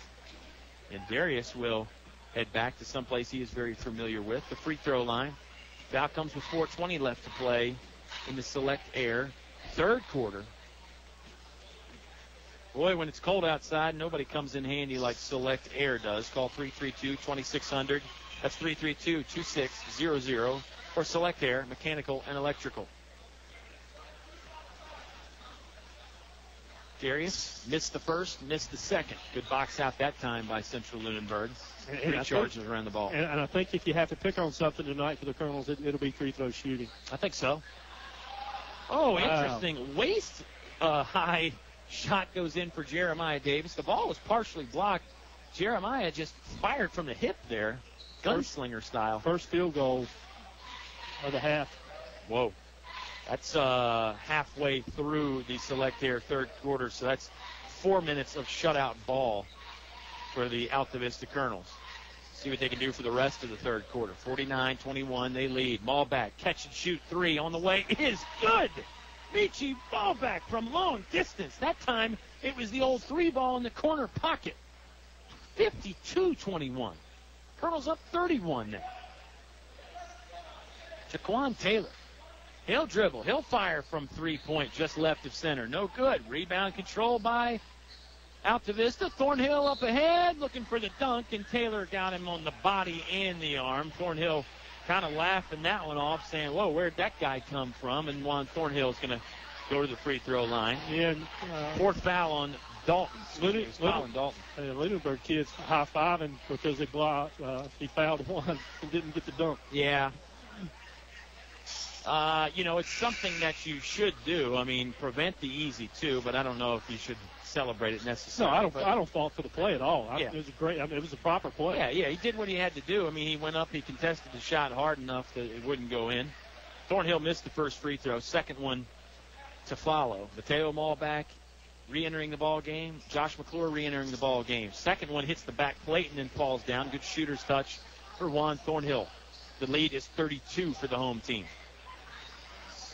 And Darius will head back to someplace he is very familiar with, the free throw line. Foul comes with 4:20 left to play in the Select Air third quarter. Boy, when it's cold outside, nobody comes in handy like Select Air does. Call 332-2600. That's 332-2600 for Select Air, mechanical and electrical. Darius missed the first, missed the second. Good box out that time by Central-Lunenburg. Three charges around the ball. And I think if you have to pick on something tonight for the Colonels, it'll be free throw shooting. I think so. Oh, interesting. Waist high shot goes in for Jeremiah Davis. The ball was partially blocked. Jeremiah just fired from the hip there, gunslinger style. First field goal of the half. Whoa. That's halfway through the Select Air third quarter, so that's 4 minutes of shutout ball for the Altavista Colonels. See what they can do for the rest of the third quarter. 49-21, they lead. Ball back, catch and shoot three on the way is good. Michi, ball back from long distance. That time it was the old three ball in the corner pocket. 52-21. Colonels up 31 now. Jaquan Taylor. He'll dribble. He'll fire from three-point just left of center. No good. Rebound control by Altavista. Thornhill up ahead looking for the dunk, and Taylor got him on the body and the arm. Thornhill kind of laughing that one off, saying, whoa, where'd that guy come from? And Juan Thornhill's going to go to the free throw line. Yeah, fourth foul on Dalton. Lunenburg kids high-fiving because they blocked. He fouled one and didn't get the dunk. Yeah. It's something that you should do. I mean, prevent the easy, too, but I don't know if you should celebrate it necessarily. No, I don't fault for the play at all. Yeah. It was a proper play. Yeah, he did what he had to do. I mean, he went up, he contested the shot hard enough that it wouldn't go in. Thornhill missed the first free throw. Second one to follow. Mateo Malback re-entering the ball game. Josh McClure re-entering the ball game. Second one hits the back plate and then falls down. Good shooter's touch for Juan Thornhill. The lead is 32 for the home team.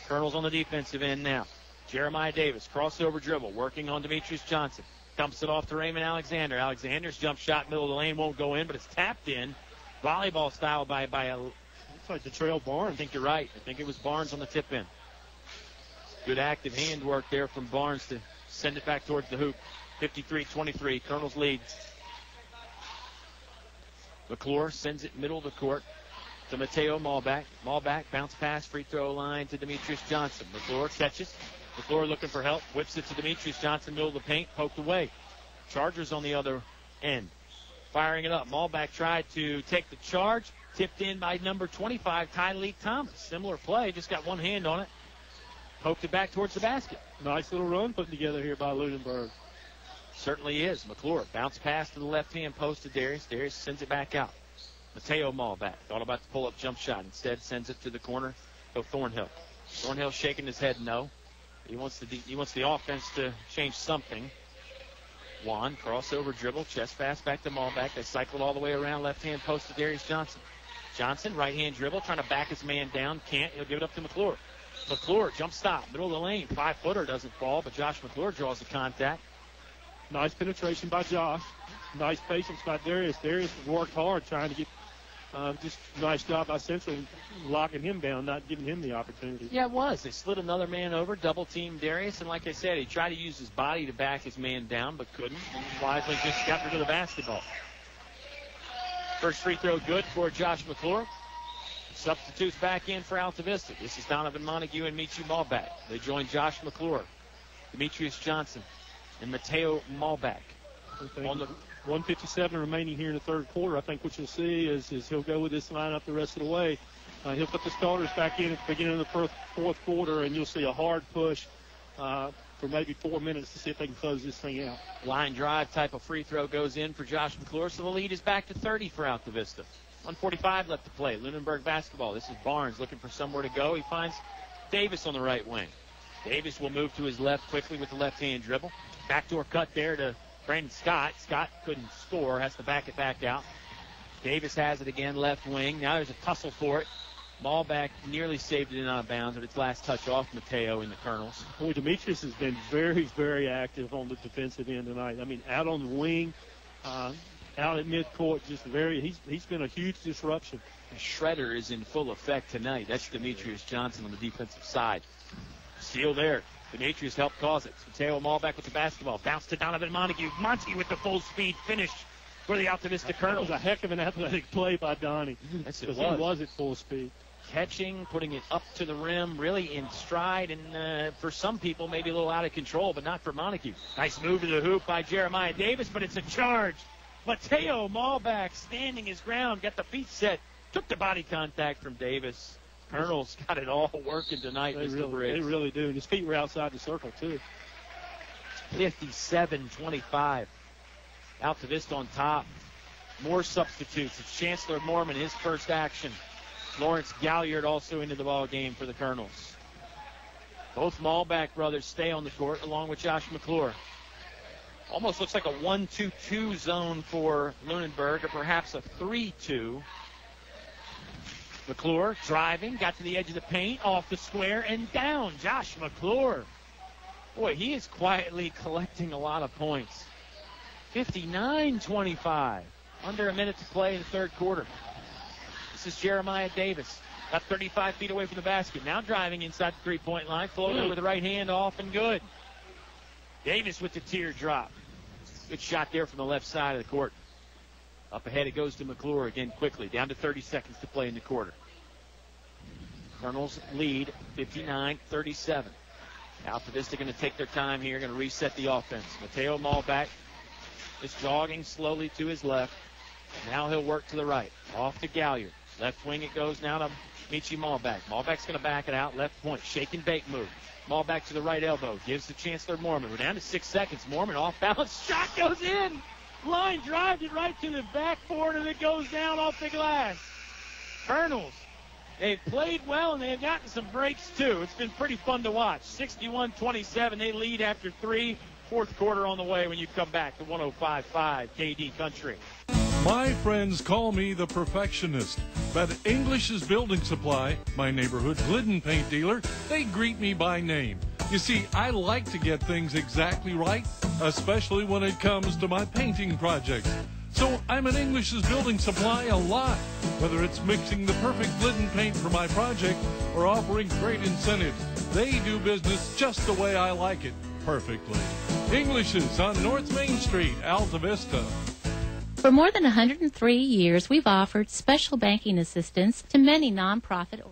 Colonels on the defensive end now. Jeremiah Davis, crossover dribble, working on Demetrius Johnson. Dumps it off to Raymond Alexander. Alexander's jump shot, middle of the lane, won't go in, but it's tapped in. Volleyball style by a... Looks like the trail Barnes. I think you're right. I think it was Barnes on the tip in. Good active hand work there from Barnes to send it back towards the hoop. 53-23, Colonels lead. McClure sends it middle of the court to Mateo Malback. Malback, bounce pass, free throw line to Demetrius Johnson. McClure catches. McClure looking for help. Whips it to Demetrius Johnson, middle of the paint, poked away. Chargers on the other end. Firing it up. Malback tried to take the charge. Tipped in by number 25, Tyleek Thomas. Similar play, just got one hand on it. Poked it back towards the basket. Nice little run put together here by Lunenburg. Certainly is. McClure, bounce pass to the left-hand post to Darius. Darius sends it back out. Mateo Malback thought about the pull-up jump shot. Instead, sends it to the corner of Thornhill. Thornhill shaking his head no. He wants the offense to change something. Juan, crossover dribble, chest pass back to Malback. They cycled all the way around left-hand post to Darius Johnson. Johnson, right-hand dribble, trying to back his man down. Can't. He'll give it up to McClure. McClure, jump stop, middle of the lane. 5-footer doesn't fall, but Josh McClure draws the contact. Nice penetration by Josh. Nice patience by Darius. Darius worked hard trying to get just nice job by Central locking him down, not giving him the opportunity. Yeah, it was. They slid another man over, double-teamed Darius, and like I said, he tried to use his body to back his man down, but couldn't. Wisely just got rid of the basketball. First free throw good for Josh McClure. Substitutes back in for Altavista. This is Donovan Montague and Michi Malback. They join Josh McClure, Demetrius Johnson, and Mateo Malback. On the 1:57 remaining here in the third quarter, I think what you'll see is he'll go with this lineup the rest of the way. He'll put the starters back in at the beginning of the fourth quarter, and you'll see a hard push for maybe 4 minutes to see if they can close this thing out. Line drive type of free throw goes in for Josh McClure, so the lead is back to 30 for Altavista. 1:45 left to play. Lunenburg basketball. This is Barnes looking for somewhere to go. He finds Davis on the right wing. Davis will move to his left quickly with the left-hand dribble. Backdoor cut there to Brandon Scott. Scott couldn't score, has to back it back out. Davis has it again, left wing. Now there's a tussle for it. Ball back, nearly saved it in out of bounds, but its last touch off Mateo in the Colonels. Boy, Demetrius has been very, very active on the defensive end tonight. I mean, out on the wing, out at midcourt, just he's been a huge disruption. The shredder is in full effect tonight. That's Demetrius Johnson on the defensive side. Steal there. Demetrius helped cause it. Mateo Malbec with the basketball. Bounce to Donovan Montague. Monty with the full speed finish for the Altavista Colonels. That was a heck of an athletic play by Donnie. Yes, because he was at full speed. Catching, putting it up to the rim, really in stride, and for some people maybe a little out of control, but not for Montague. Nice move to the hoop by Jeremiah Davis, but it's a charge. Mateo Malbec standing his ground, got the feet set, took the body contact from Davis. Colonels got it all working tonight, Mr. Briggs. They really do. And his feet were outside the circle, too. 57-25. Altavista on top. More substitutes. It's Chancellor Mormon, his first action. Lawrence Galliard also into the ball game for the Colonels. Both Malbec brothers stay on the court along with Josh McClure. Almost looks like a 1-2-2 zone for Lunenburg, or perhaps a 3-2. McClure driving, got to the edge of the paint, off the square, and down. Josh McClure. Boy, he is quietly collecting a lot of points. 59-25. Under a minute to play in the third quarter. This is Jeremiah Davis. About 35 feet away from the basket. Now driving inside the three-point line. Floater with the right hand off and good. Davis with the teardrop. Good shot there from the left side of the court. Up ahead it goes to McClure again quickly. Down to 30 seconds to play in the quarter. Colonels lead 59-37. Altavista going to take their time here. Going to reset the offense. Mateo Malbec is jogging slowly to his left. Now he'll work to the right. Off to Galliard. Left wing it goes now to Michi Malbec. Malbec's going to back it out. Left point. Shake and bake move. Malbec to the right elbow. Gives to Chancellor Mormon. We're down to 6 seconds. Mormon off balance. Shot goes in. Line drives it right to the backboard, and it goes down off the glass. Colonels, they've played well, and they've gotten some breaks, too. It's been pretty fun to watch. 61-27. They lead after 3. Fourth quarter on the way when you come back to 105.5 KD Country. My friends call me the perfectionist, but English's Building Supply, my neighborhood Glidden paint dealer, they greet me by name. You see, I like to get things exactly right, especially when it comes to my painting projects. So I'm at English's Building Supply a lot, whether it's mixing the perfect Glidden paint for my project or offering great incentives. They do business just the way I like it, perfectly. English's on North Main Street, Altavista. For more than 103 years, we've offered special banking assistance to many nonprofit.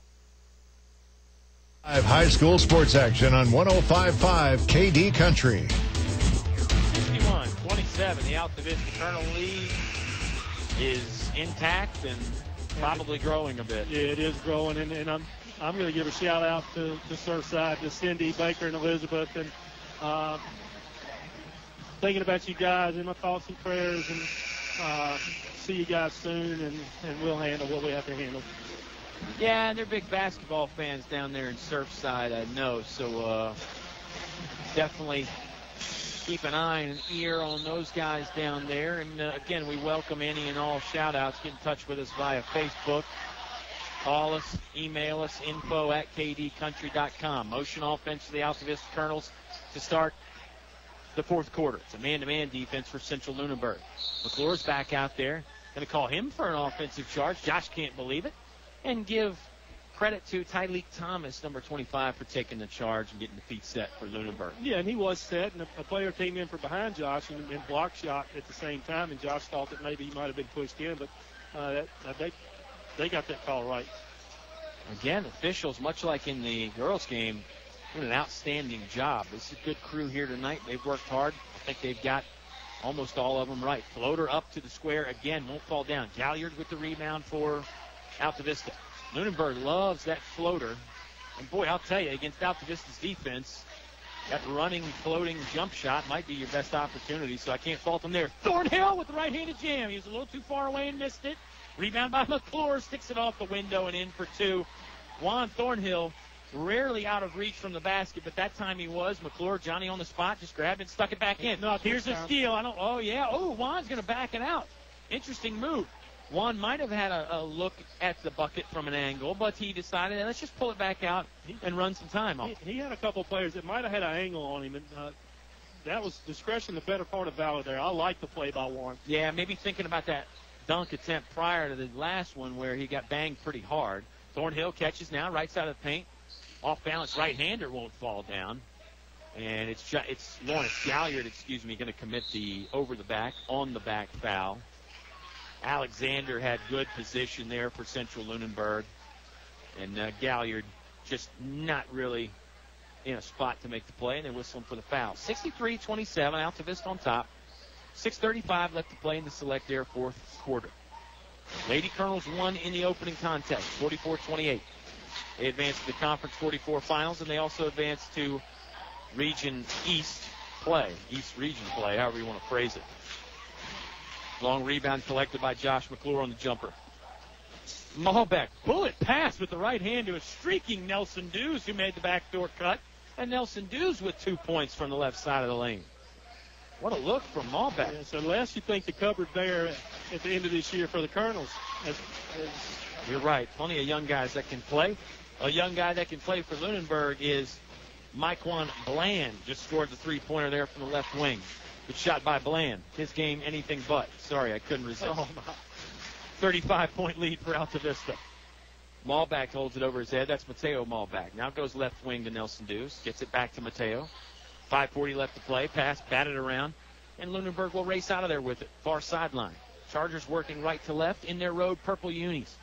High school sports action on 105.5 KD Country. 61-27. The Altavista Colonel lead is intact and probably growing a bit. Yeah, it is growing, and I'm going to give a shout out to Surfside, to Cindy, Baker, and Elizabeth, and thinking about you guys in my thoughts and prayers, and see you guys soon, and we'll handle what we have to handle. Yeah, and they're big basketball fans down there in Surfside, I know. So definitely keep an eye and an ear on those guys down there. And, again, we welcome any and all shout-outs. Get in touch with us via Facebook. Call us, email us, info@kdcountry.com. Motion offense for the Altavista Colonels to start the fourth quarter. It's a man-to-man defense for Central-Lunenburg. McClure's back out there. Going to call him for an offensive charge. Josh can't believe it. And give credit to Tyleek Thomas, number 25, for taking the charge and getting the feet set for Lunenburg. Yeah, and he was set, and a player came in from behind Josh and block shot at the same time, and Josh thought that maybe he might have been pushed in, but they got that call right. Again, officials, much like in the girls' game, doing an outstanding job. This is a good crew here tonight. They've worked hard. I think they've got almost all of them right. Floater up to the square again, won't fall down. Galliard with the rebound for Altavista. Lunenburg loves that floater. And, boy, I'll tell you, against Altavista's defense, that running, floating jump shot might be your best opportunity, so I can't fault them there. Thornhill with the right-handed jam. He was a little too far away and missed it. Rebound by McClure, sticks it off the window and in for two. Juan Thornhill rarely out of reach from the basket, but that time he was. McClure, Johnny on the spot, just grabbed it and stuck it back in. Here's a steal. Juan's going to back it out. Interesting move. Juan might have had a look at the bucket from an angle, but he decided, let's just pull it back out and run some time off. He had a couple of players that might have had an angle on him, and that was discretion, the better part of valor there. I like the play by Juan. Yeah, maybe thinking about that dunk attempt prior to the last one where he got banged pretty hard. Thornhill catches now, right side of the paint. Off balance, right-hander won't fall down. And it's Lawrence Galliard, going to commit the over-the-back, on-the-back foul. Alexander had good position there for Central-Lunenburg. And Galliard just not really in a spot to make the play, and they whistle him for the foul. 63-27, Altavista on top. 6:35 left to play in the Select Air fourth quarter. Lady Colonels won in the opening contest, 44-28. They advanced to the Conference 44 finals, and they also advanced to Region East Region play, however you want to phrase it. Long rebound collected by Josh McClure on the jumper. Malbeck, bullet pass with the right hand to a streaking Nelson Dews, who made the backdoor cut. And Nelson Dews with 2 points from the left side of the lane. What a look from Malbeck. Yeah, so Les, you think the cupboard there at the end of this year for the Colonels? You're right. Plenty of young guys that can play. A young guy that can play for Lunenburg is Myquan Bland. Just scored the three-pointer there from the left wing. Good shot by Bland. His game, anything but. Sorry, I couldn't resist. 35-point lead for Altavista. Malbeck holds it over his head. That's Mateo Malbeck. Now goes left wing to Nelson Dews. Gets it back to Mateo. 5:40 left to play. Pass batted around. And Lunenburg will race out of there with it. Far sideline. Chargers working right to left in their road purple unis.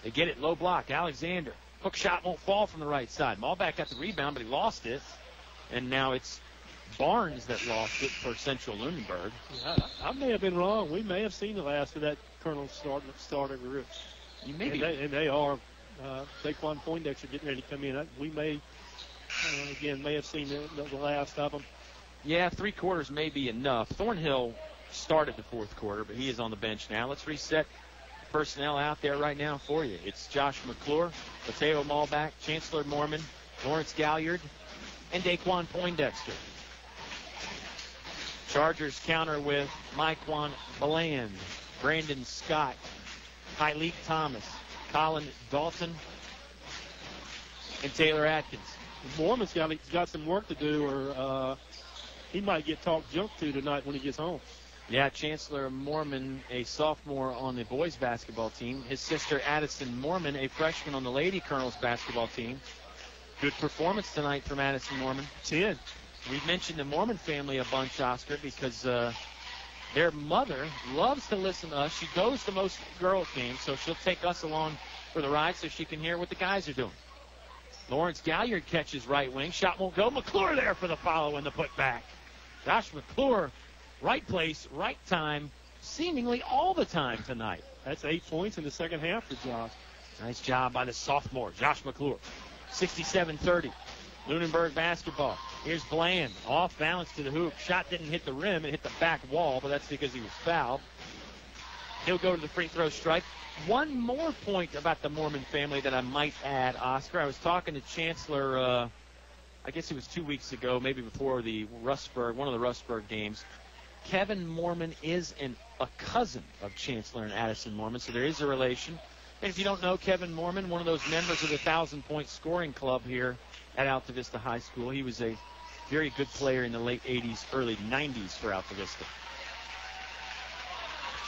They get it. Low block. Alexander. Hook shot won't fall from the right side. Malbeck got the rebound, but he lost it. And now it's Barnes that lost it for Central-Lunenburg. Yeah, I may have been wrong. We may have seen the last of that Colonel starter group. You may and they are. Daquan Poindexter getting ready to come in. We may, may have seen the last of them. Yeah, 3 quarters may be enough. Thornhill started the fourth quarter, but he is on the bench now. Let's reset the personnel out there right now for you. It's Josh McClure, Mateo Malbeck, Chancellor Mormon, Lawrence Galliard, and Daquan Poindexter. Chargers counter with Myquan Bland, Brandon Scott, Tyleek Thomas, Colin Dalton, and Taylor Atkins. Mormon's got some work to do, or he might get talked junk to tonight when he gets home. Yeah, Chancellor Mormon, a sophomore on the boys basketball team. His sister Addison Mormon, a freshman on the Lady Colonels basketball team. Good performance tonight from Addison Mormon. 10. We've mentioned the Mormon family a bunch, Oscar, because their mother loves to listen to us. She goes to most girls' games, so she'll take us along for the ride so she can hear what the guys are doing. Lawrence Galliard catches right wing. Shot won't go. McClure there for the follow and the putback. Josh McClure, right place, right time, seemingly all the time tonight. That's 8 points in the second half for Josh. Nice job by the sophomore, Josh McClure. 67-30. Lunenburg basketball. Here's Bland. Off balance to the hoop. Shot didn't hit the rim. It hit the back wall, but that's because he was fouled. He'll go to the free throw strike. One more point about the Mormon family that I might add, Oscar. I was talking to Chancellor, I guess it was 2 weeks ago, maybe before the one of the Rustburg games. Kevin Mormon is a cousin of Chancellor and Addison Mormon, so there is a relation. And if you don't know Kevin Mormon, one of those members of the 1,000-point scoring club here at Altavista High School. He was a very good player in the late 80s, early 90s for Altavista.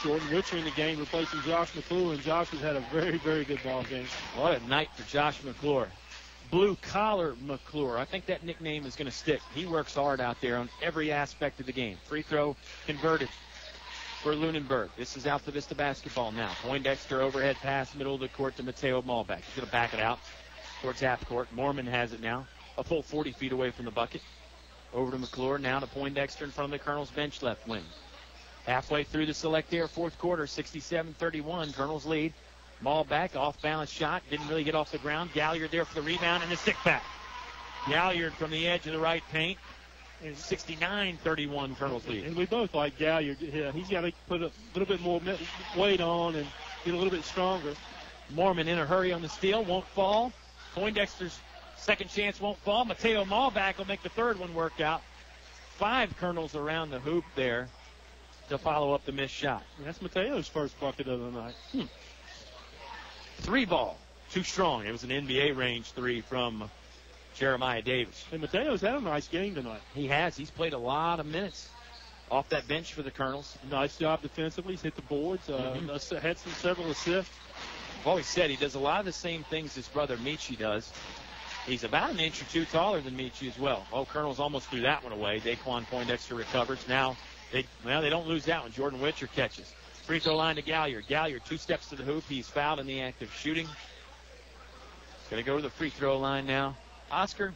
Jordan Witcher in the game replacing Josh McClure, and Josh has had a very, very good ball game. What a night for Josh McClure. Blue Collar McClure. I think that nickname is going to stick. He works hard out there on every aspect of the game. Free throw converted for Lunenburg. This is Altavista basketball now. Poindexter overhead pass, middle of the court to Mateo Malbeck. He's going to back it out towards half court. Mormon has it now, a full 40 feet away from the bucket. Over to McClure, now to Poindexter in front of the Colonel's bench left wing. Halfway through the Select Air fourth quarter, 67-31, Colonel's lead. Malbeck, off-balance shot, didn't really get off the ground. Galliard there for the rebound and the stick back. Galliard from the edge of the right paint. 69-31 Colonel's lead. And we both like Galliard. Yeah, he's got to put a little bit more weight on and get a little bit stronger. Mormon in a hurry on the steal, won't fall. Poindexter's second chance won't fall. Mateo Malback will make the third one work out. 5 Colonels around the hoop there to follow up the missed shot. And that's Mateo's first bucket of the night. 3 ball, too strong. It was an NBA range 3 from Jeremiah Davis. And Mateo's had a nice game tonight. He has. He's played a lot of minutes off that bench for the Colonels. Nice job defensively. He's hit the boards. Had several assists. I've always said he does a lot of the same things his brother Michi does. He's about an inch or two taller than Michi as well. Oh, Colonels almost threw that one away. Daquan Poindexter recovers. Now, they don't lose that one. Jordan Witcher catches. Free throw line to Galliard. Galliard 2 steps to the hoop. He's fouled in the act of shooting. He's going to go to the free throw line now. Oscar,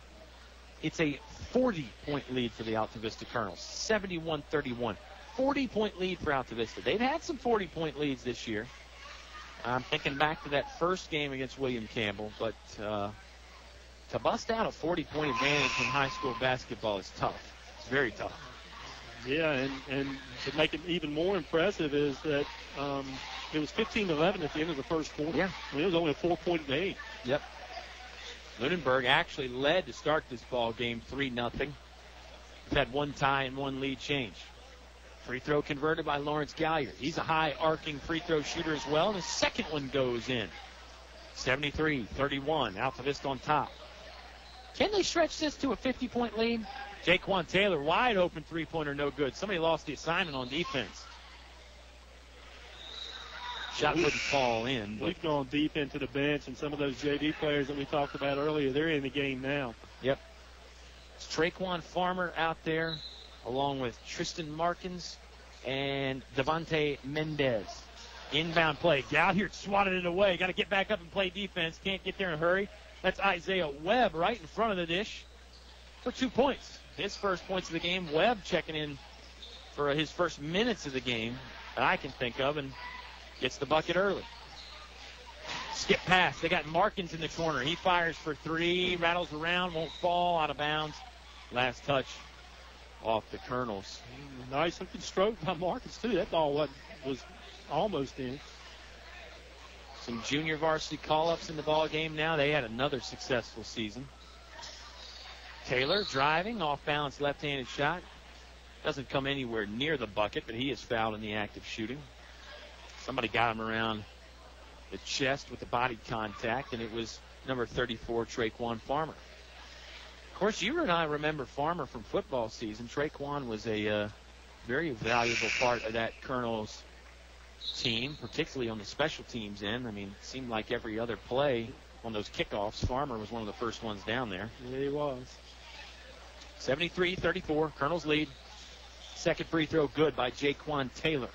it's a 40-point lead for the Altavista Colonels. 71-31. 40-point lead for Altavista. They've had some 40-point leads this year. I'm thinking back to that first game against William Campbell, but to bust out a 40-point advantage in high school basketball is tough. It's very tough. Yeah, and to make it even more impressive is that it was 15-11 at the end of the first quarter. Yeah. I mean, it was only a 4-point game. Yep. Lunenburg actually led to start this ball game 3-0. We've had 1 tie and 1 lead change. Free throw converted by Lawrence Galliard. He's a high arcing free throw shooter as well, and his second one goes in. 73-31, Altavista on top. Can they stretch this to a 50-point lead? Jaquan Taylor, wide open three-pointer, no good. Somebody lost the assignment on defense. Shot wouldn't fall in. We've gone deep into the bench, and some of those JV players that we talked about earlier, they're in the game now. Yep. It's Traquan Farmer out there, along with Tristan Markins and Devontae Mendez. Inbound play. Galliard swatted it away. Got to get back up and play defense. Can't get there in a hurry. That's Isaiah Webb right in front of the dish for 2 points. His first points of the game. Webb checking in for his first minutes of the game that I can think of, and gets the bucket early. Skip pass. They got Markins in the corner. He fires for 3, rattles around, won't fall, out of bounds. Last touch off the Colonels. Nice looking stroke by Markins, too. That ball was almost in. Some junior varsity call-ups in the ball game now. They had another successful season. Taylor driving, off-balance left-handed shot. Doesn't come anywhere near the bucket, but he is fouled in the act of shooting. Somebody got him around the chest with the body contact, and it was number 34, Traquan Farmer. Of course, you and I remember Farmer from football season. Traquan was a very valuable part of that Colonel's team, particularly on the special teams end. I mean, it seemed like every other play on those kickoffs, Farmer was one of the first ones down there. Yeah, he was. 73-34, Colonel's lead. Second free throw good by Jaquan Taylor.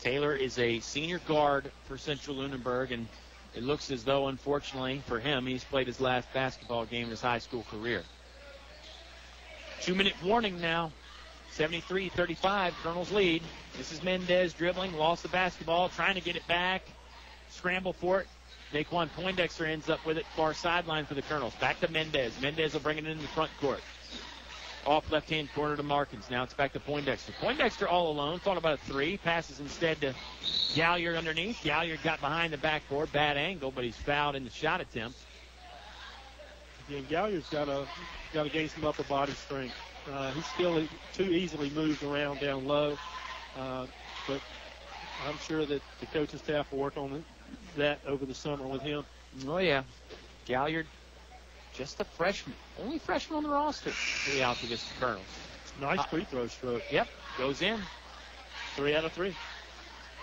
Taylor is a senior guard for Central-Lunenburg, and it looks as though, unfortunately for him, he's played his last basketball game in his high school career. 2-minute warning now. 73-35, Colonel's lead. This is Mendez dribbling, lost the basketball, trying to get it back. Scramble for it. Daquan Poindexter ends up with it, far sideline for the Colonels. Back to Mendez. Mendez will bring it in the front court. Off left-hand corner to Markins. Now it's back to Poindexter. Poindexter all alone. Thought about a 3. Passes instead to Galliard underneath. Galliard got behind the backboard. Bad angle, but he's fouled in the shot attempt. Yeah, Galliard's got to gain some upper body strength. He's still too easily moved around down low. But I'm sure that the coaching staff will work on that over the summer with him. Oh, yeah. Galliard, just a freshman. Only freshman on the roster for the Altavista Colonels. Nice free throw stroke. Yep, goes in. 3 out of 3.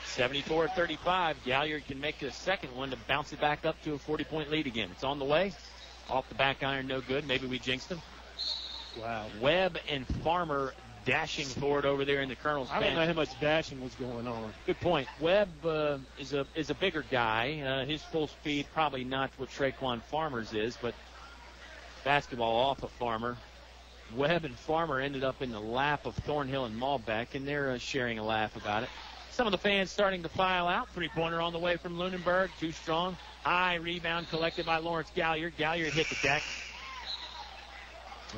74-35. Galliard can make the second one to bounce it back up to a 40-point lead again. It's on the way. Off the back iron, no good. Maybe we jinxed him. Wow. Webb and Farmer dashing forward over there in the Colonel's bench. I don't know how much dashing was going on. Good point. Webb is a bigger guy. His full speed probably not what Traquan Farmer's is, but basketball off of Farmer. Webb and Farmer ended up in the lap of Thornhill and Malbeck, and they're sharing a laugh about it. Some of the fans starting to file out. Three-pointer on the way from Lunenburg. Too strong. High rebound collected by Lawrence Galliard. Galliard hit the deck.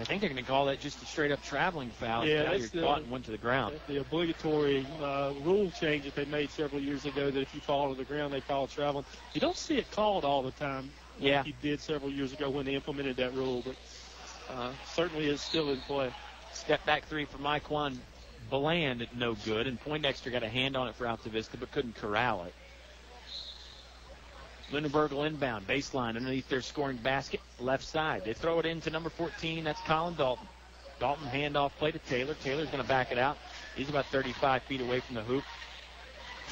I think they're going to call that just a straight-up traveling foul. Yeah, you're caught and went to the ground. The obligatory rule change that they made several years ago that if you fall to the ground, they call it traveling. You don't see it called all the time. Yeah. Like you did several years ago when they implemented that rule, but certainly is still in play. Step back three for Myquan Bland, no good, and Poindexter got a hand on it for Altavista but couldn't corral it. Lunenburg will inbound, baseline underneath their scoring basket, left side. They throw it into number 14, that's Colin Dalton. Dalton handoff play to Taylor. Taylor's going to back it out. He's about 35 feet away from the hoop.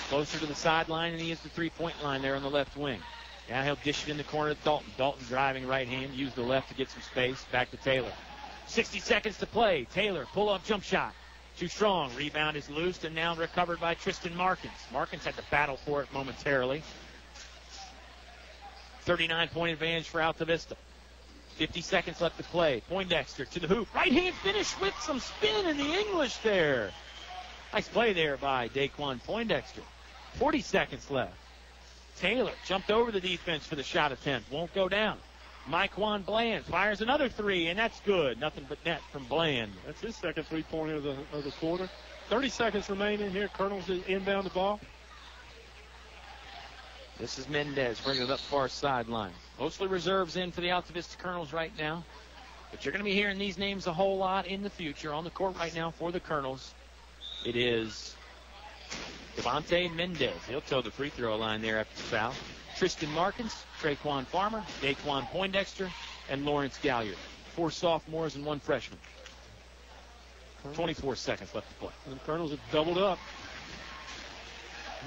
Closer to the sideline, and he is the three-point line there on the left wing. Now he'll dish it in the corner to Dalton. Dalton driving right hand, use the left to get some space. Back to Taylor. 60 seconds to play. Taylor, pull-up jump shot. Too strong. Rebound is loosed and now recovered by Tristan Markins. Markins had to battle for it momentarily. 39-point advantage for Altavista. 50 seconds left to play. Poindexter to the hoop. Right hand finish with some spin in the English there. Nice play there by Daquan Poindexter. 40 seconds left. Taylor jumped over the defense for the shot attempt. Won't go down. Myquan Bland fires another three, and that's good. Nothing but net from Bland. That's his second three-pointer of the quarter. 30 seconds remaining here. Colonels inbound the ball. This is Mendez bringing it up far sideline. Mostly reserves in for the Altavista Colonels right now. But you're going to be hearing these names a whole lot in the future. On the court right now for the Colonels, it is Devontae Mendez. He'll toe the free throw line there after the foul. Tristan Markins, Traquan Farmer, Daquan Poindexter, and Lawrence Galliard. 4 sophomores and 1 freshman. 24 seconds left to play. And the Colonels have doubled up.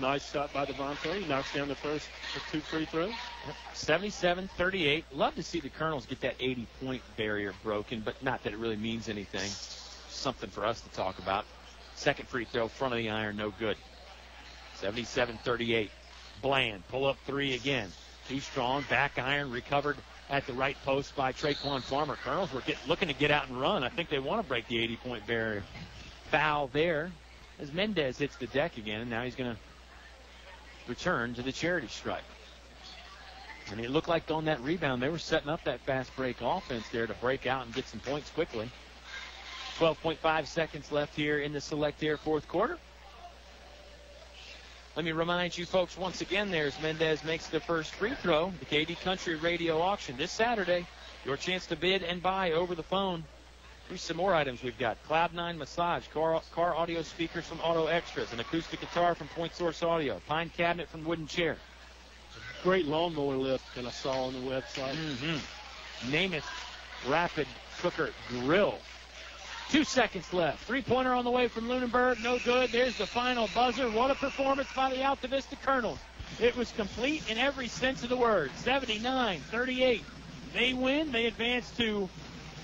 Nice shot by Devontae. He knocks down the first 2 free throws. 77-38. Love to see the Colonels get that 80-point barrier broken, but not that it really means anything. Something for us to talk about. Second free throw, front of the iron, no good. 77-38. Bland, pull up 3 again. Too strong, back iron, recovered at the right post by Traquan Farmer. Colonels were looking to get out and run. I think they want to break the 80-point barrier. Foul there as Mendez hits the deck again, and now he's going to return to the charity stripe. And it looked like on that rebound, they were setting up that fast break offense there to break out and get some points quickly. 12.5 seconds left here in the Select Air fourth quarter. Let me remind you folks once again, there's Mendez makes the first free throw. The KD Country Radio Auction this Saturday. Your chance to bid and buy over the phone. Here's some more items we've got. Cloud9 Massage, car audio speakers from Auto Extras, an acoustic guitar from Point Source Audio, pine cabinet from Wooden Chair. Great lawnmower lift that I saw on the website. Namath Rapid Cooker Grill. 2 seconds left. Three-pointer on the way from Lunenburg. No good. There's the final buzzer. What a performance by the Altavista Colonels. It was complete in every sense of the word. 79-38. They win. They advance to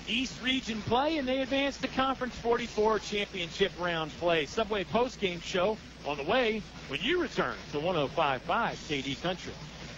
East Region play, and they advance to Conference 44 championship round play. Subway postgame show on the way when you return to 105.5 KD Country.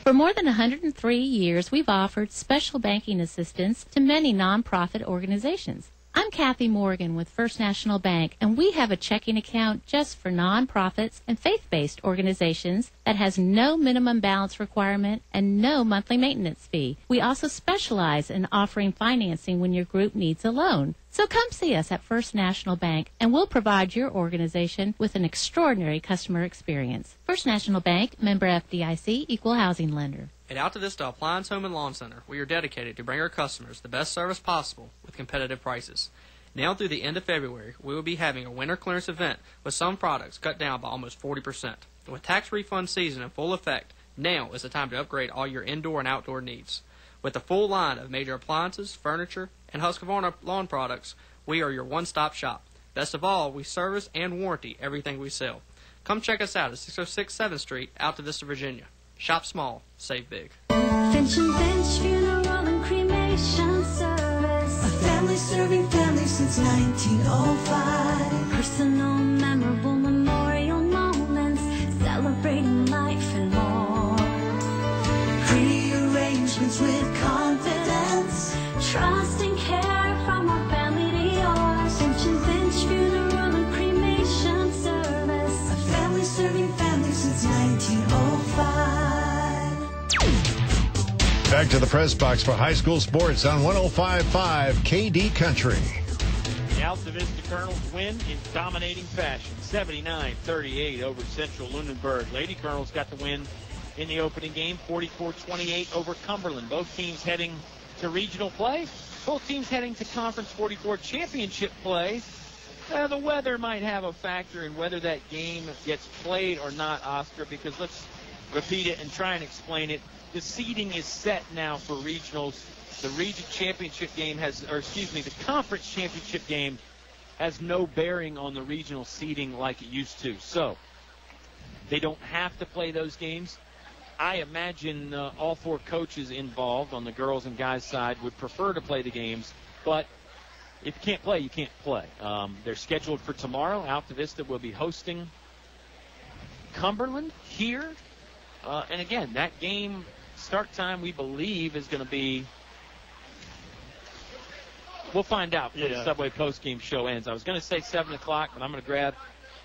For more than 103 years, we've offered special banking assistance to many nonprofit organizations. I'm Kathy Morgan with First National Bank, and we have a checking account just for nonprofits and faith-based organizations that has no minimum balance requirement and no monthly maintenance fee. We also specialize in offering financing when your group needs a loan. So come see us at First National Bank, and we'll provide your organization with an extraordinary customer experience. First National Bank, member FDIC, equal housing lender. At Altavista Appliance Home and Lawn Center, we are dedicated to bring our customers the best service possible with competitive prices. Now through the end of February, we will be having a winter clearance event with some products cut down by almost 40%. With tax refund season in full effect, now is the time to upgrade all your indoor and outdoor needs. With a full line of major appliances, furniture, and Husqvarna lawn products, we are your one-stop shop. Best of all, we service and warranty everything we sell. Come check us out at 606 7th Street, Altavista, Virginia. Shop small, save big. Finch and Finch Funeral and Cremation Service. A family serving family since 1905. Personal, memorable memorial moments, celebrating life and more. Pre-arrangements with confidence, trust and care from our family to yours. Finch and Finch Funeral and Cremation Service. A family serving family since 1905. Back to the press box for high school sports on 105.5 KD Country. The Altavista Colonels win in dominating fashion, 79-38 over Central-Lunenburg. Lady Colonels got the win in the opening game, 44-28 over Cumberland. Both teams heading to regional play. Both teams heading to Conference 44 championship play. The weather might have a factor in whether that game gets played or not, Oscar, because let's repeat it and try and explain it. The seeding is set now for regionals. The region championship game the conference championship game has no bearing on the regional seeding like it used to. So they don't have to play those games. I imagine all four coaches involved on the girls and guys side would prefer to play the games, but if you can't play, you can't play. They're scheduled for tomorrow. Altavista will be hosting Cumberland here. And again, that game start time, we believe, is going to be, we'll find out when the Subway post-game show ends. I was going to say 7 o'clock, but I'm going to grab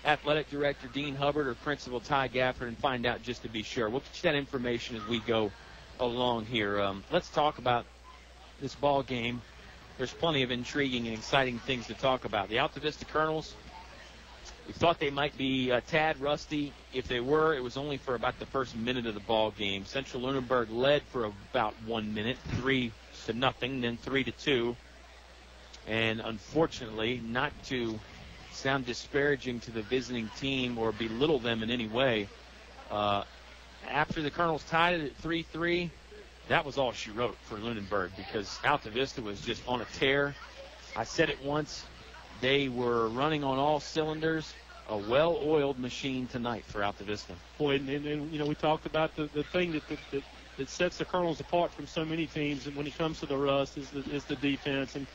Athletic Director Dean Hubbard or Principal Ty Gafford and find out just to be sure. We'll get you that information as we go along here. Let's talk about this ball game. There's plenty of intriguing and exciting things to talk about. The Altavista Colonels, we thought they might be a tad rusty. If they were, it was only for about the first minute of the ball game. Central-Lunenburg led for about 1 minute, 3-0, then 3-2. And unfortunately, not to sound disparaging to the visiting team or belittle them in any way, after the Colonels tied it at 3-3, that was all she wrote for Lunenburg because Altavista was just on a tear. I said it once. They were running on all cylinders, a well-oiled machine tonight for Altavista. Boy, and we talked about the thing that sets the Colonels apart from so many teams, and when it comes to the rust, is the defense and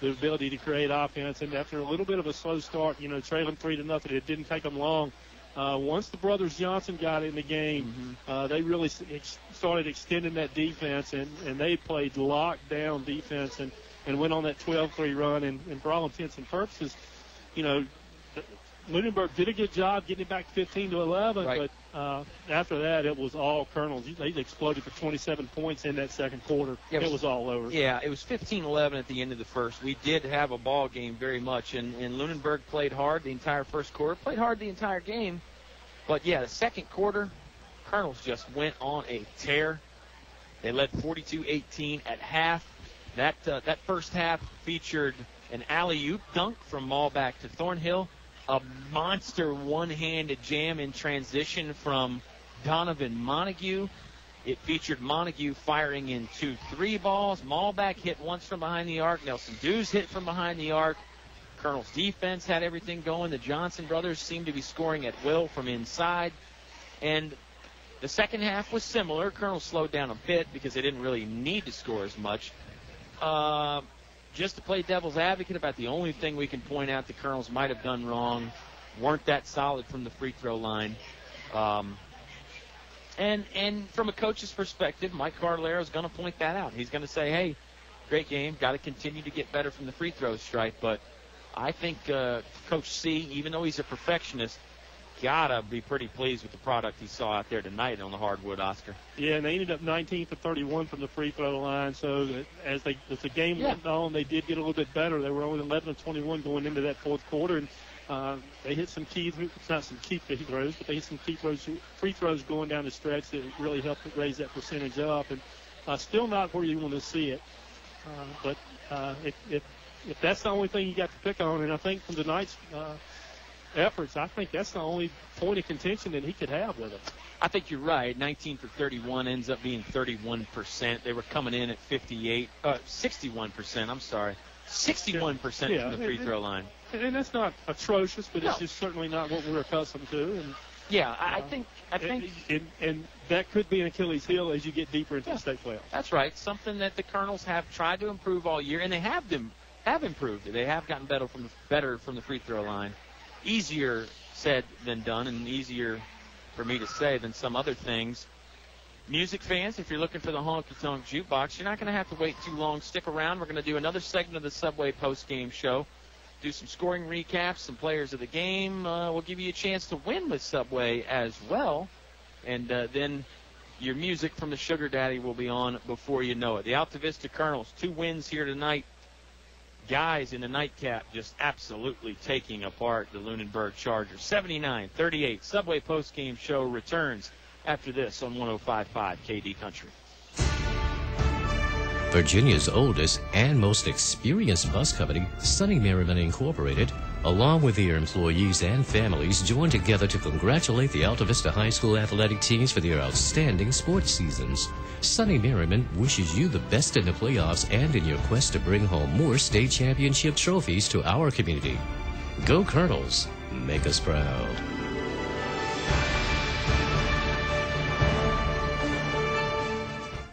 the ability to create offense. And after a little bit of a slow start, trailing 3-0, it didn't take them long. Once the brothers Johnson got in the game, they really started extending that defense, and they played lockdown defense and went on that 12-3 run. And for all intents and purposes, Lunenburg did a good job getting it back 15-11, right. But after that, it was all Colonels. They exploded for 27 points in that second quarter. It was all over. Yeah, it was 15-11 at the end of the first. We did have a ball game very much, and Lunenburg played hard the entire first quarter, played hard the entire game. But, yeah, the second quarter, Colonels just went on a tear. They led 42-18 at half. That first half featured an alley-oop dunk from Malback to Thornhill, a monster one-handed jam in transition from Donovan Montague. It featured Montague firing in 2 3-balls. Malback hit once from behind the arc. Nelson Dews hit from behind the arc. Colonel's defense had everything going. The Johnson brothers seemed to be scoring at will from inside. And the second half was similar. Colonel slowed down a bit because they didn't really need to score as much. Just to play devil's advocate about the only thing we can point out the Colonels might have done wrong, weren't that solid from the free throw line. And from a coach's perspective, Mike Cardallero is going to point that out. He's going to say, hey, great game, got to continue to get better from the free throw strike. But I think Coach C, even though he's a perfectionist, got to be pretty pleased with the product he saw out there tonight on the hardwood, Oscar. Yeah, and they ended up 19 for 31 from the free throw line. So as the game went on, they did get a little bit better. They were only 11 of 21 going into that fourth quarter, and they hit some key, not some key free throws, but they hit some free throws going down the stretch that really helped raise that percentage up. And still not where you want to see it. But if that's the only thing you got to pick on, and I think from tonight's efforts, I think that's the only point of contention that he could have with it. I think you're right. 19 for 31 ends up being 31%. They were coming in at 61%. I'm sorry, 61% from the free throw line. And that's not atrocious, but it's just certainly not what we're accustomed to. And yeah, I think, and that could be an Achilles heel as you get deeper into the state playoffs. That's right. Something that the Colonels have tried to improve all year, and they have improved it. They have gotten better from the free throw line. Easier said than done, and easier for me to say than some other things. Music fans, if you're looking for the Honky Tonk Jukebox, you're not going to have to wait too long. Stick around. We're going to do another segment of the Subway post-game show. Do some scoring recaps, some players of the game. We'll give you a chance to win with Subway as well. And then your music from the Sugar Daddy will be on before you know it. The Altavista Colonels, 2 wins here tonight. Guys in the nightcap just absolutely taking apart the Lunenburg Chargers. 79-38. Subway postgame show returns after this on 105.5 KD Country. Virginia's oldest and most experienced bus company, Sunny Merriman Incorporated, along with their employees and families, joined together to congratulate the Altavista High School athletic teams for their outstanding sports seasons. Sunny Merriman wishes you the best in the playoffs and in your quest to bring home more state championship trophies to our community. Go Colonels, make us proud.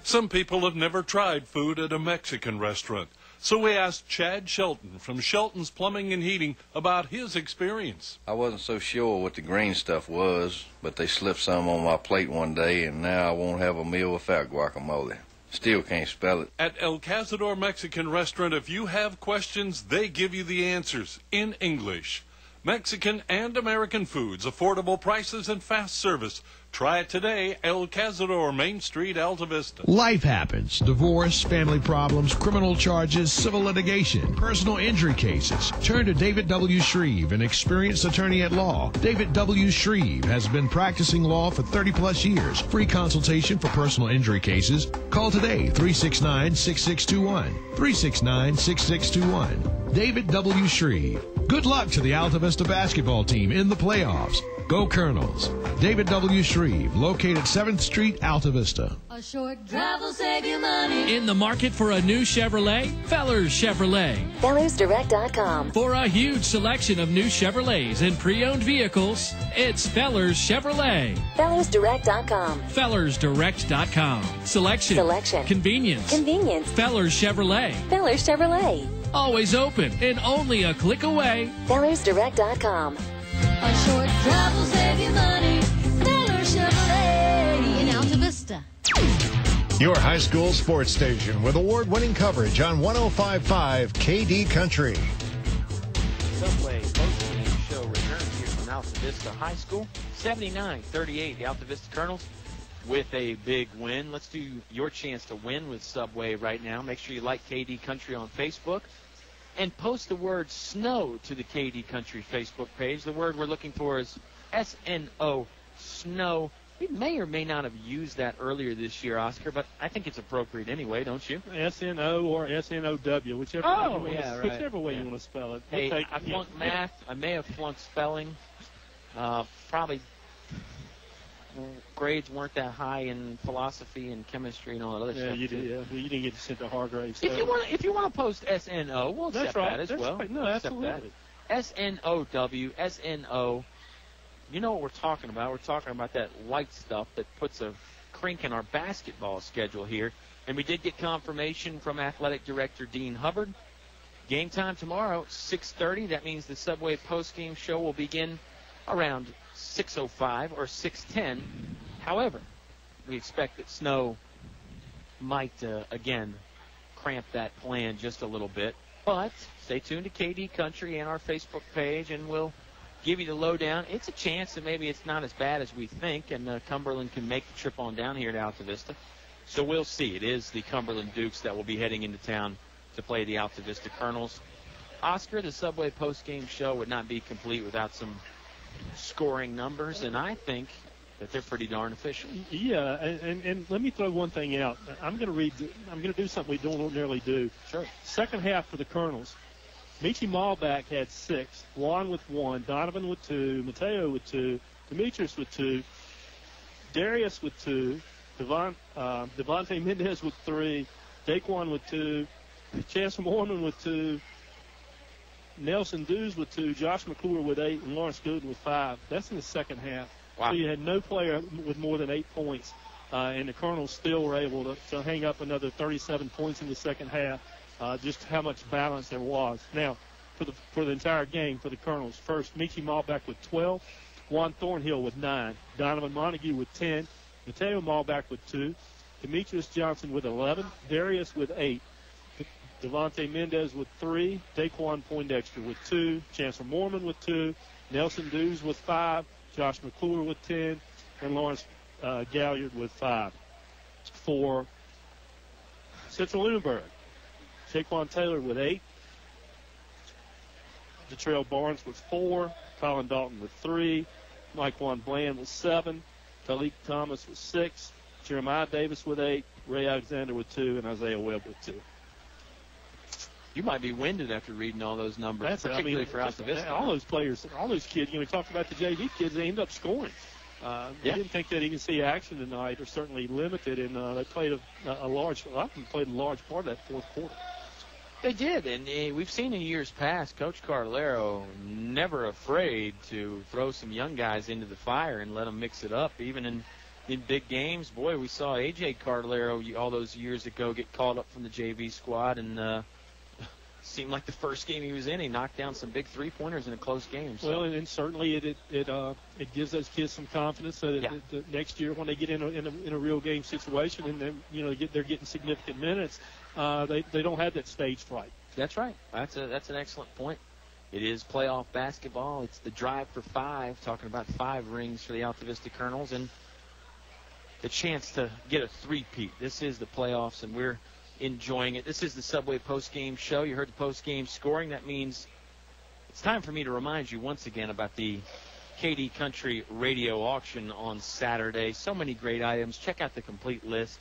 Some people have never tried food at a Mexican restaurant, so we asked Chad Shelton from Shelton's Plumbing and Heating about his experience. I wasn't so sure what the green stuff was, but they slipped some on my plate one day, and now I won't have a meal without guacamole. Still can't spell it. At El Cazador Mexican Restaurant, if you have questions, they give you the answers in English. Mexican and American foods, affordable prices, and fast service. Try it today, El Cazador, Main Street, Altavista. Life happens. Divorce, family problems, criminal charges, civil litigation, personal injury cases. Turn to David W. Shreve, an experienced attorney at law. David W. Shreve has been practicing law for 30-plus years. Free consultation for personal injury cases. Call today, 369-6621. 369-6621. David W. Shreve. Good luck to the Altavista basketball team in the playoffs. Go Colonels. David W. Shreve, located 7th Street, Altavista. A short drive will save you money. In the market for a new Chevrolet? Fellers Chevrolet. FellersDirect.com. For a huge selection of new Chevrolets and pre-owned vehicles, it's Fellers Chevrolet. FellersDirect.com. FellersDirect.com. Selection. Convenience. Fellers Chevrolet. Fellers Chevrolet. Always open and only a click away. FellersDirect.com. A short drive will save you money. Fellers Chevrolet in Altavista. Your high school sports station with award-winning coverage on 105.5 KD Country. Subway postgame show returns here from Altavista High School. 79-38, the Altavista Colonels with a big win. Let's do your chance to win with Subway right now. Make sure you like KD Country on Facebook and post the word snow to the KD Country Facebook page. The word we're looking for is S-N-O, snow. We may or may not have used that earlier this year, Oscar, but I think it's appropriate anyway, don't you? S-N-O or S-N-O-W, whichever way you want to spell it. Hey, I flunked math. I may have flunked spelling. Probably grades weren't that high in philosophy and chemistry and all that other stuff. You did. Yeah, you didn't get sent to Hargrave. So. If you want to post S-N-O, we'll accept that as well. Right. No, absolutely. S-N-O-W, S-N-O. You know what we're talking about. We're talking about that white stuff that puts a crink in our basketball schedule here. And we did get confirmation from Athletic Director Dean Hubbard. Game time tomorrow, 6:30. That means the Subway postgame show will begin around 6:05 or 6:10. However, we expect that snow might, again, cramp that plan just a little bit. But stay tuned to KD Country and our Facebook page, and we'll give you the lowdown. It's a chance that maybe it's not as bad as we think, and Cumberland can make the trip on down here to Altavista. So we'll see. It is the Cumberland Dukes that will be heading into town to play the Altavista Colonels. Oscar, the Subway postgame show would not be complete without some scoring numbers, and I think that they're pretty darn efficient. Yeah, and let me throw one thing out. I'm going to do something we don't ordinarily do. Sure. Second half for the Colonels. Michi Malbach had 6, Juan with 1, Donovan with 2, Mateo with 2, Demetrius with 2, Darius with 2, Devontae Mendez with 3, Daquan with 2, Chance Mormon with 2, Nelson Dews with 2, Josh McClure with 8, and Lawrence Gooden with 5. That's in the second half. Wow. So you had no player with more than 8 points, and the Colonels still were able to hang up another 37 points in the second half. Just how much balance there was. Now, for the entire game for the Colonels, first, Michi Malbach with 12, Juan Thornhill with 9, Donovan Montague with 10, Mateo Malbach with 2, Demetrius Johnson with 11, Darius with 8, Devontae Mendez with 3, Daquan Poindexter with 2, Chancellor Mormon with 2, Nelson Dews with 5, Josh McClure with 10, and Lawrence Galliard with 5. For Central-Lunenburg, Jaquan Taylor with 8. Detrail Barnes with 4. Colin Dalton with 3. Mike Juan Bland with 7. Talik Thomas with 6. Jeremiah Davis with 8. Ray Alexander with 2. And Isaiah Webb with 2. You might be winded after reading all those numbers, particularly for Altavista. All those players, all those kids, we talked about the JV kids, they end up scoring. We didn't think that he could see action tonight, or certainly limited, and they played a large part of that fourth quarter. They did, and we've seen in years past Coach Carlero never afraid to throw some young guys into the fire and let them mix it up, even in big games. Boy, we saw A.J. Carlero all those years ago get called up from the JV squad, and seemed like the first game he was in, he knocked down some big three-pointers in a close game. So. Well, and certainly it gives those kids some confidence so that the next year when they get in a real game situation and then they're getting significant minutes, they don't have that stage fright. That's right. That's an excellent point. It is playoff basketball. It's the drive for 5, talking about 5 rings for the Altavista Colonels and the chance to get a three-peat. This is the playoffs, and we're enjoying it. This is the Subway post-game show. You heard the post-game scoring. That means it's time for me to remind you once again about the KD Country Radio auction on Saturday. So many great items. Check out the complete list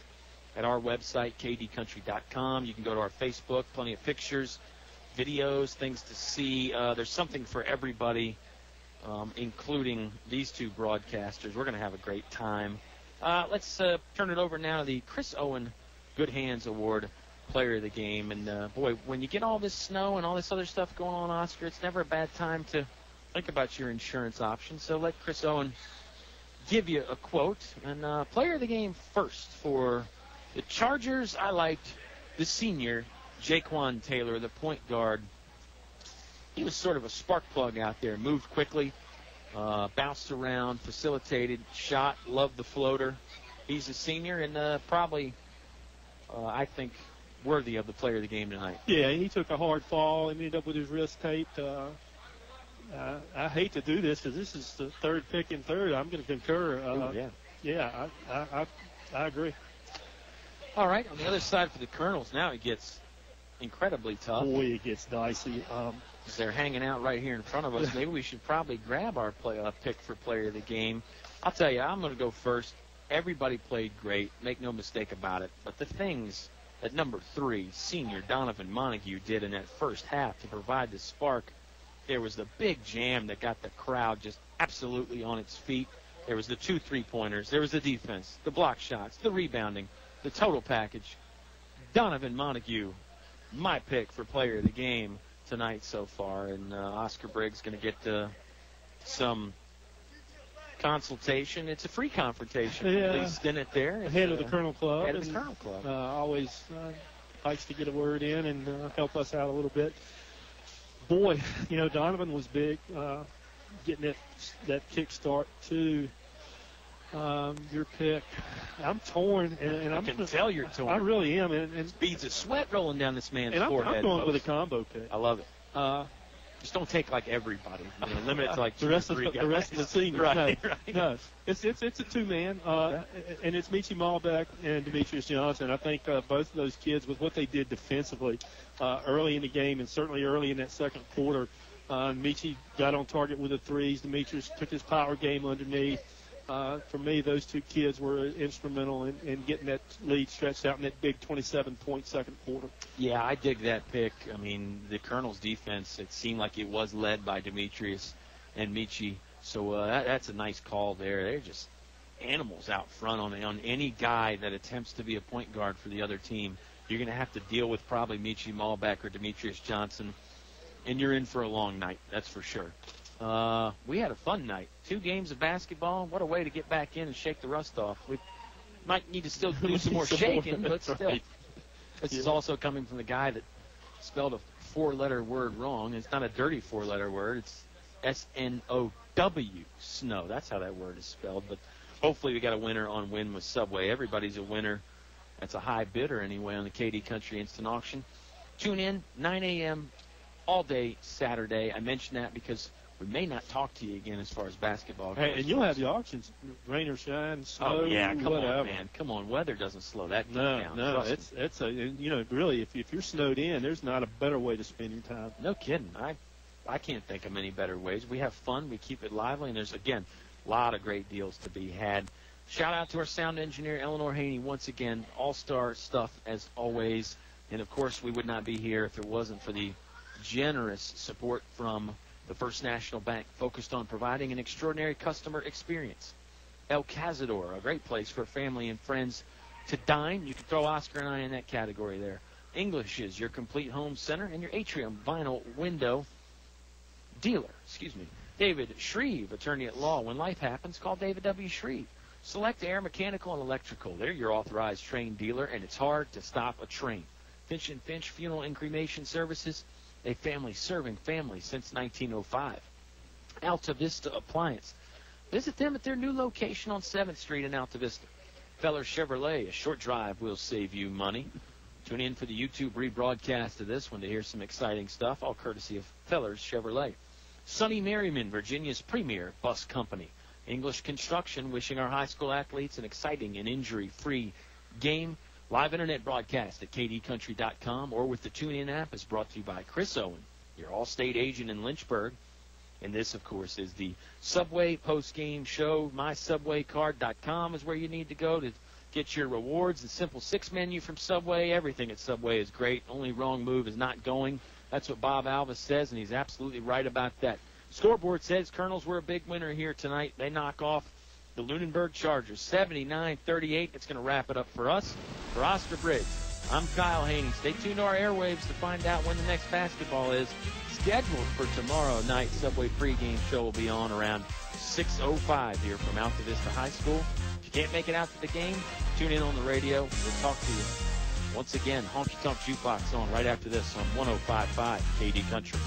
at our website, kdcountry.com. You can go to our Facebook. Plenty of pictures, videos, things to see. There's something for everybody, including these two broadcasters. We're going to have a great time. Let's turn it over now to the Chris Owen Good Hands Award Player of the Game. And, boy, when you get all this snow and all this other stuff going on, Oscar, it's never a bad time to think about your insurance options. So let Chris Owen give you a quote. And Player of the Game first for the Chargers. I liked the senior, Jaquan Taylor, the point guard. He was sort of a spark plug out there, moved quickly, bounced around, facilitated, shot, loved the floater. He's a senior and probably – I think, worthy of the Player of the Game tonight. Yeah, he took a hard fall and ended up with his wrist taped. I hate to do this because this is the third pick in third. I'm going to concur. I agree. All right, on the other side for the Colonels, now it gets incredibly tough. Boy, it gets dicey. They're hanging out right here in front of us. Maybe we should probably grab our pick for Player of the Game. I'll tell you, I'm going to go first. Everybody played great, make no mistake about it. But the things that number 3, senior Donovan Montague, did in that first half to provide the spark, there was the big jam that got the crowd just absolutely on its feet. There was the 2 3-pointers. There was the defense, the block shots, the rebounding, the total package. Donovan Montague, my pick for Player of the Game tonight so far. And Oscar Briggs going to get some consultation. It's a free confrontation, at least in it there. Head of the Colonel Club. Head of the Colonel Club. Always likes to get a word in and help us out a little bit. Boy, Donovan was big, getting that kick start too. Your pick. I'm torn, and I can tell you're torn. I really am. And beads of sweat rolling down this man's forehead. I'm going with a combo pick. I love it. Just don't take like everybody. Limit it to like the rest of the seniors. Right. No, it's a 2-man, and it's Michi Malbeck and Demetrius Johnson. I think both of those kids, with what they did defensively early in the game and certainly early in that second quarter, Michi got on target with the threes. Demetrius took his power game underneath. For me, those two kids were instrumental in getting that lead stretched out in that big 27-point second quarter. Yeah, I dig that pick. I mean, the Colonels' defense, it seemed like it was led by Demetrius and Michi. So that's a nice call there. They're just animals out front on any guy that attempts to be a point guard for the other team. You're going to have to deal with probably Michi Malbeck or Demetrius Johnson, and you're in for a long night, that's for sure. We had a fun night. 2 games of basketball. What a way to get back in and shake the rust off. We might need to still do some more shaking, but still. Right. This is also coming from the guy that spelled a 4-letter word wrong. It's not a dirty 4-letter word. It's S-N-O-W, snow. That's how that word is spelled. But hopefully we got a winner on Win with Subway. Everybody's a winner. That's a high bidder anyway on the KD Country Instant Auction. Tune in, 9 a.m. all day Saturday. I mention that because we may not talk to you again as far as basketball goes. Hey, and you'll have the auctions, rain or shine, snow, oh yeah, come whatever. on, man, come on. Weather doesn't slow that down. No, Trust me. it's a, you know, really, if you're snowed in, there's not a better way to spend your time. No kidding. I can't think of many better ways. We have fun, we keep it lively, and there's, again, a lot of great deals to be had. Shout out to our sound engineer, Eleanor Haney, once again. All-star stuff, as always. And, of course, we would not be here if it wasn't for the generous support from the First National Bank, focused on providing an extraordinary customer experience. El Cazador, a great place for family and friends to dine. You can throw Oscar and I in that category there. English is your complete home center and your Atrium vinyl window dealer. David Shreve, attorney at law. When life happens, call David W. Shreve. Select Air, Mechanical, and Electrical. They're your authorized train dealer, and it's hard to stop a train. Finch & Finch Funeral and Cremation Services, a family serving families since 1905. Altavista Appliance. Visit them at their new location on 7th Street in Altavista. Feller Chevrolet, a short drive will save you money. Tune in for the YouTube rebroadcast of this one to hear some exciting stuff, all courtesy of Feller's Chevrolet. Sonny Merriman, Virginia's premier bus company. English Construction, wishing our high school athletes an exciting and injury-free game. Live internet broadcast at kdcountry.com or with the TuneIn app is brought to you by Chris Owen, your Allstate agent in Lynchburg. And this, of course, is the Subway post-game show. MySubwayCard.com is where you need to go to get your rewards. The Simple Six menu from Subway. Everything at Subway is great. Only wrong move is not going. That's what Bob Alvis says, and he's absolutely right about that. Scoreboard says Colonels were a big winner here tonight. They knock off the Lunenburg Chargers 79-38. It's going to wrap it up for us. For Oscar Briggs, I'm Kyle Haney. Stay tuned to our airwaves to find out when the next basketball is scheduled for tomorrow night. Subway pregame show will be on around 6:05 here from Altavista High School. If you can't make it out to the game, tune in on the radio. We'll talk to you. Once again, Honky Tonk Jukebox on right after this on 105.5 KD Country.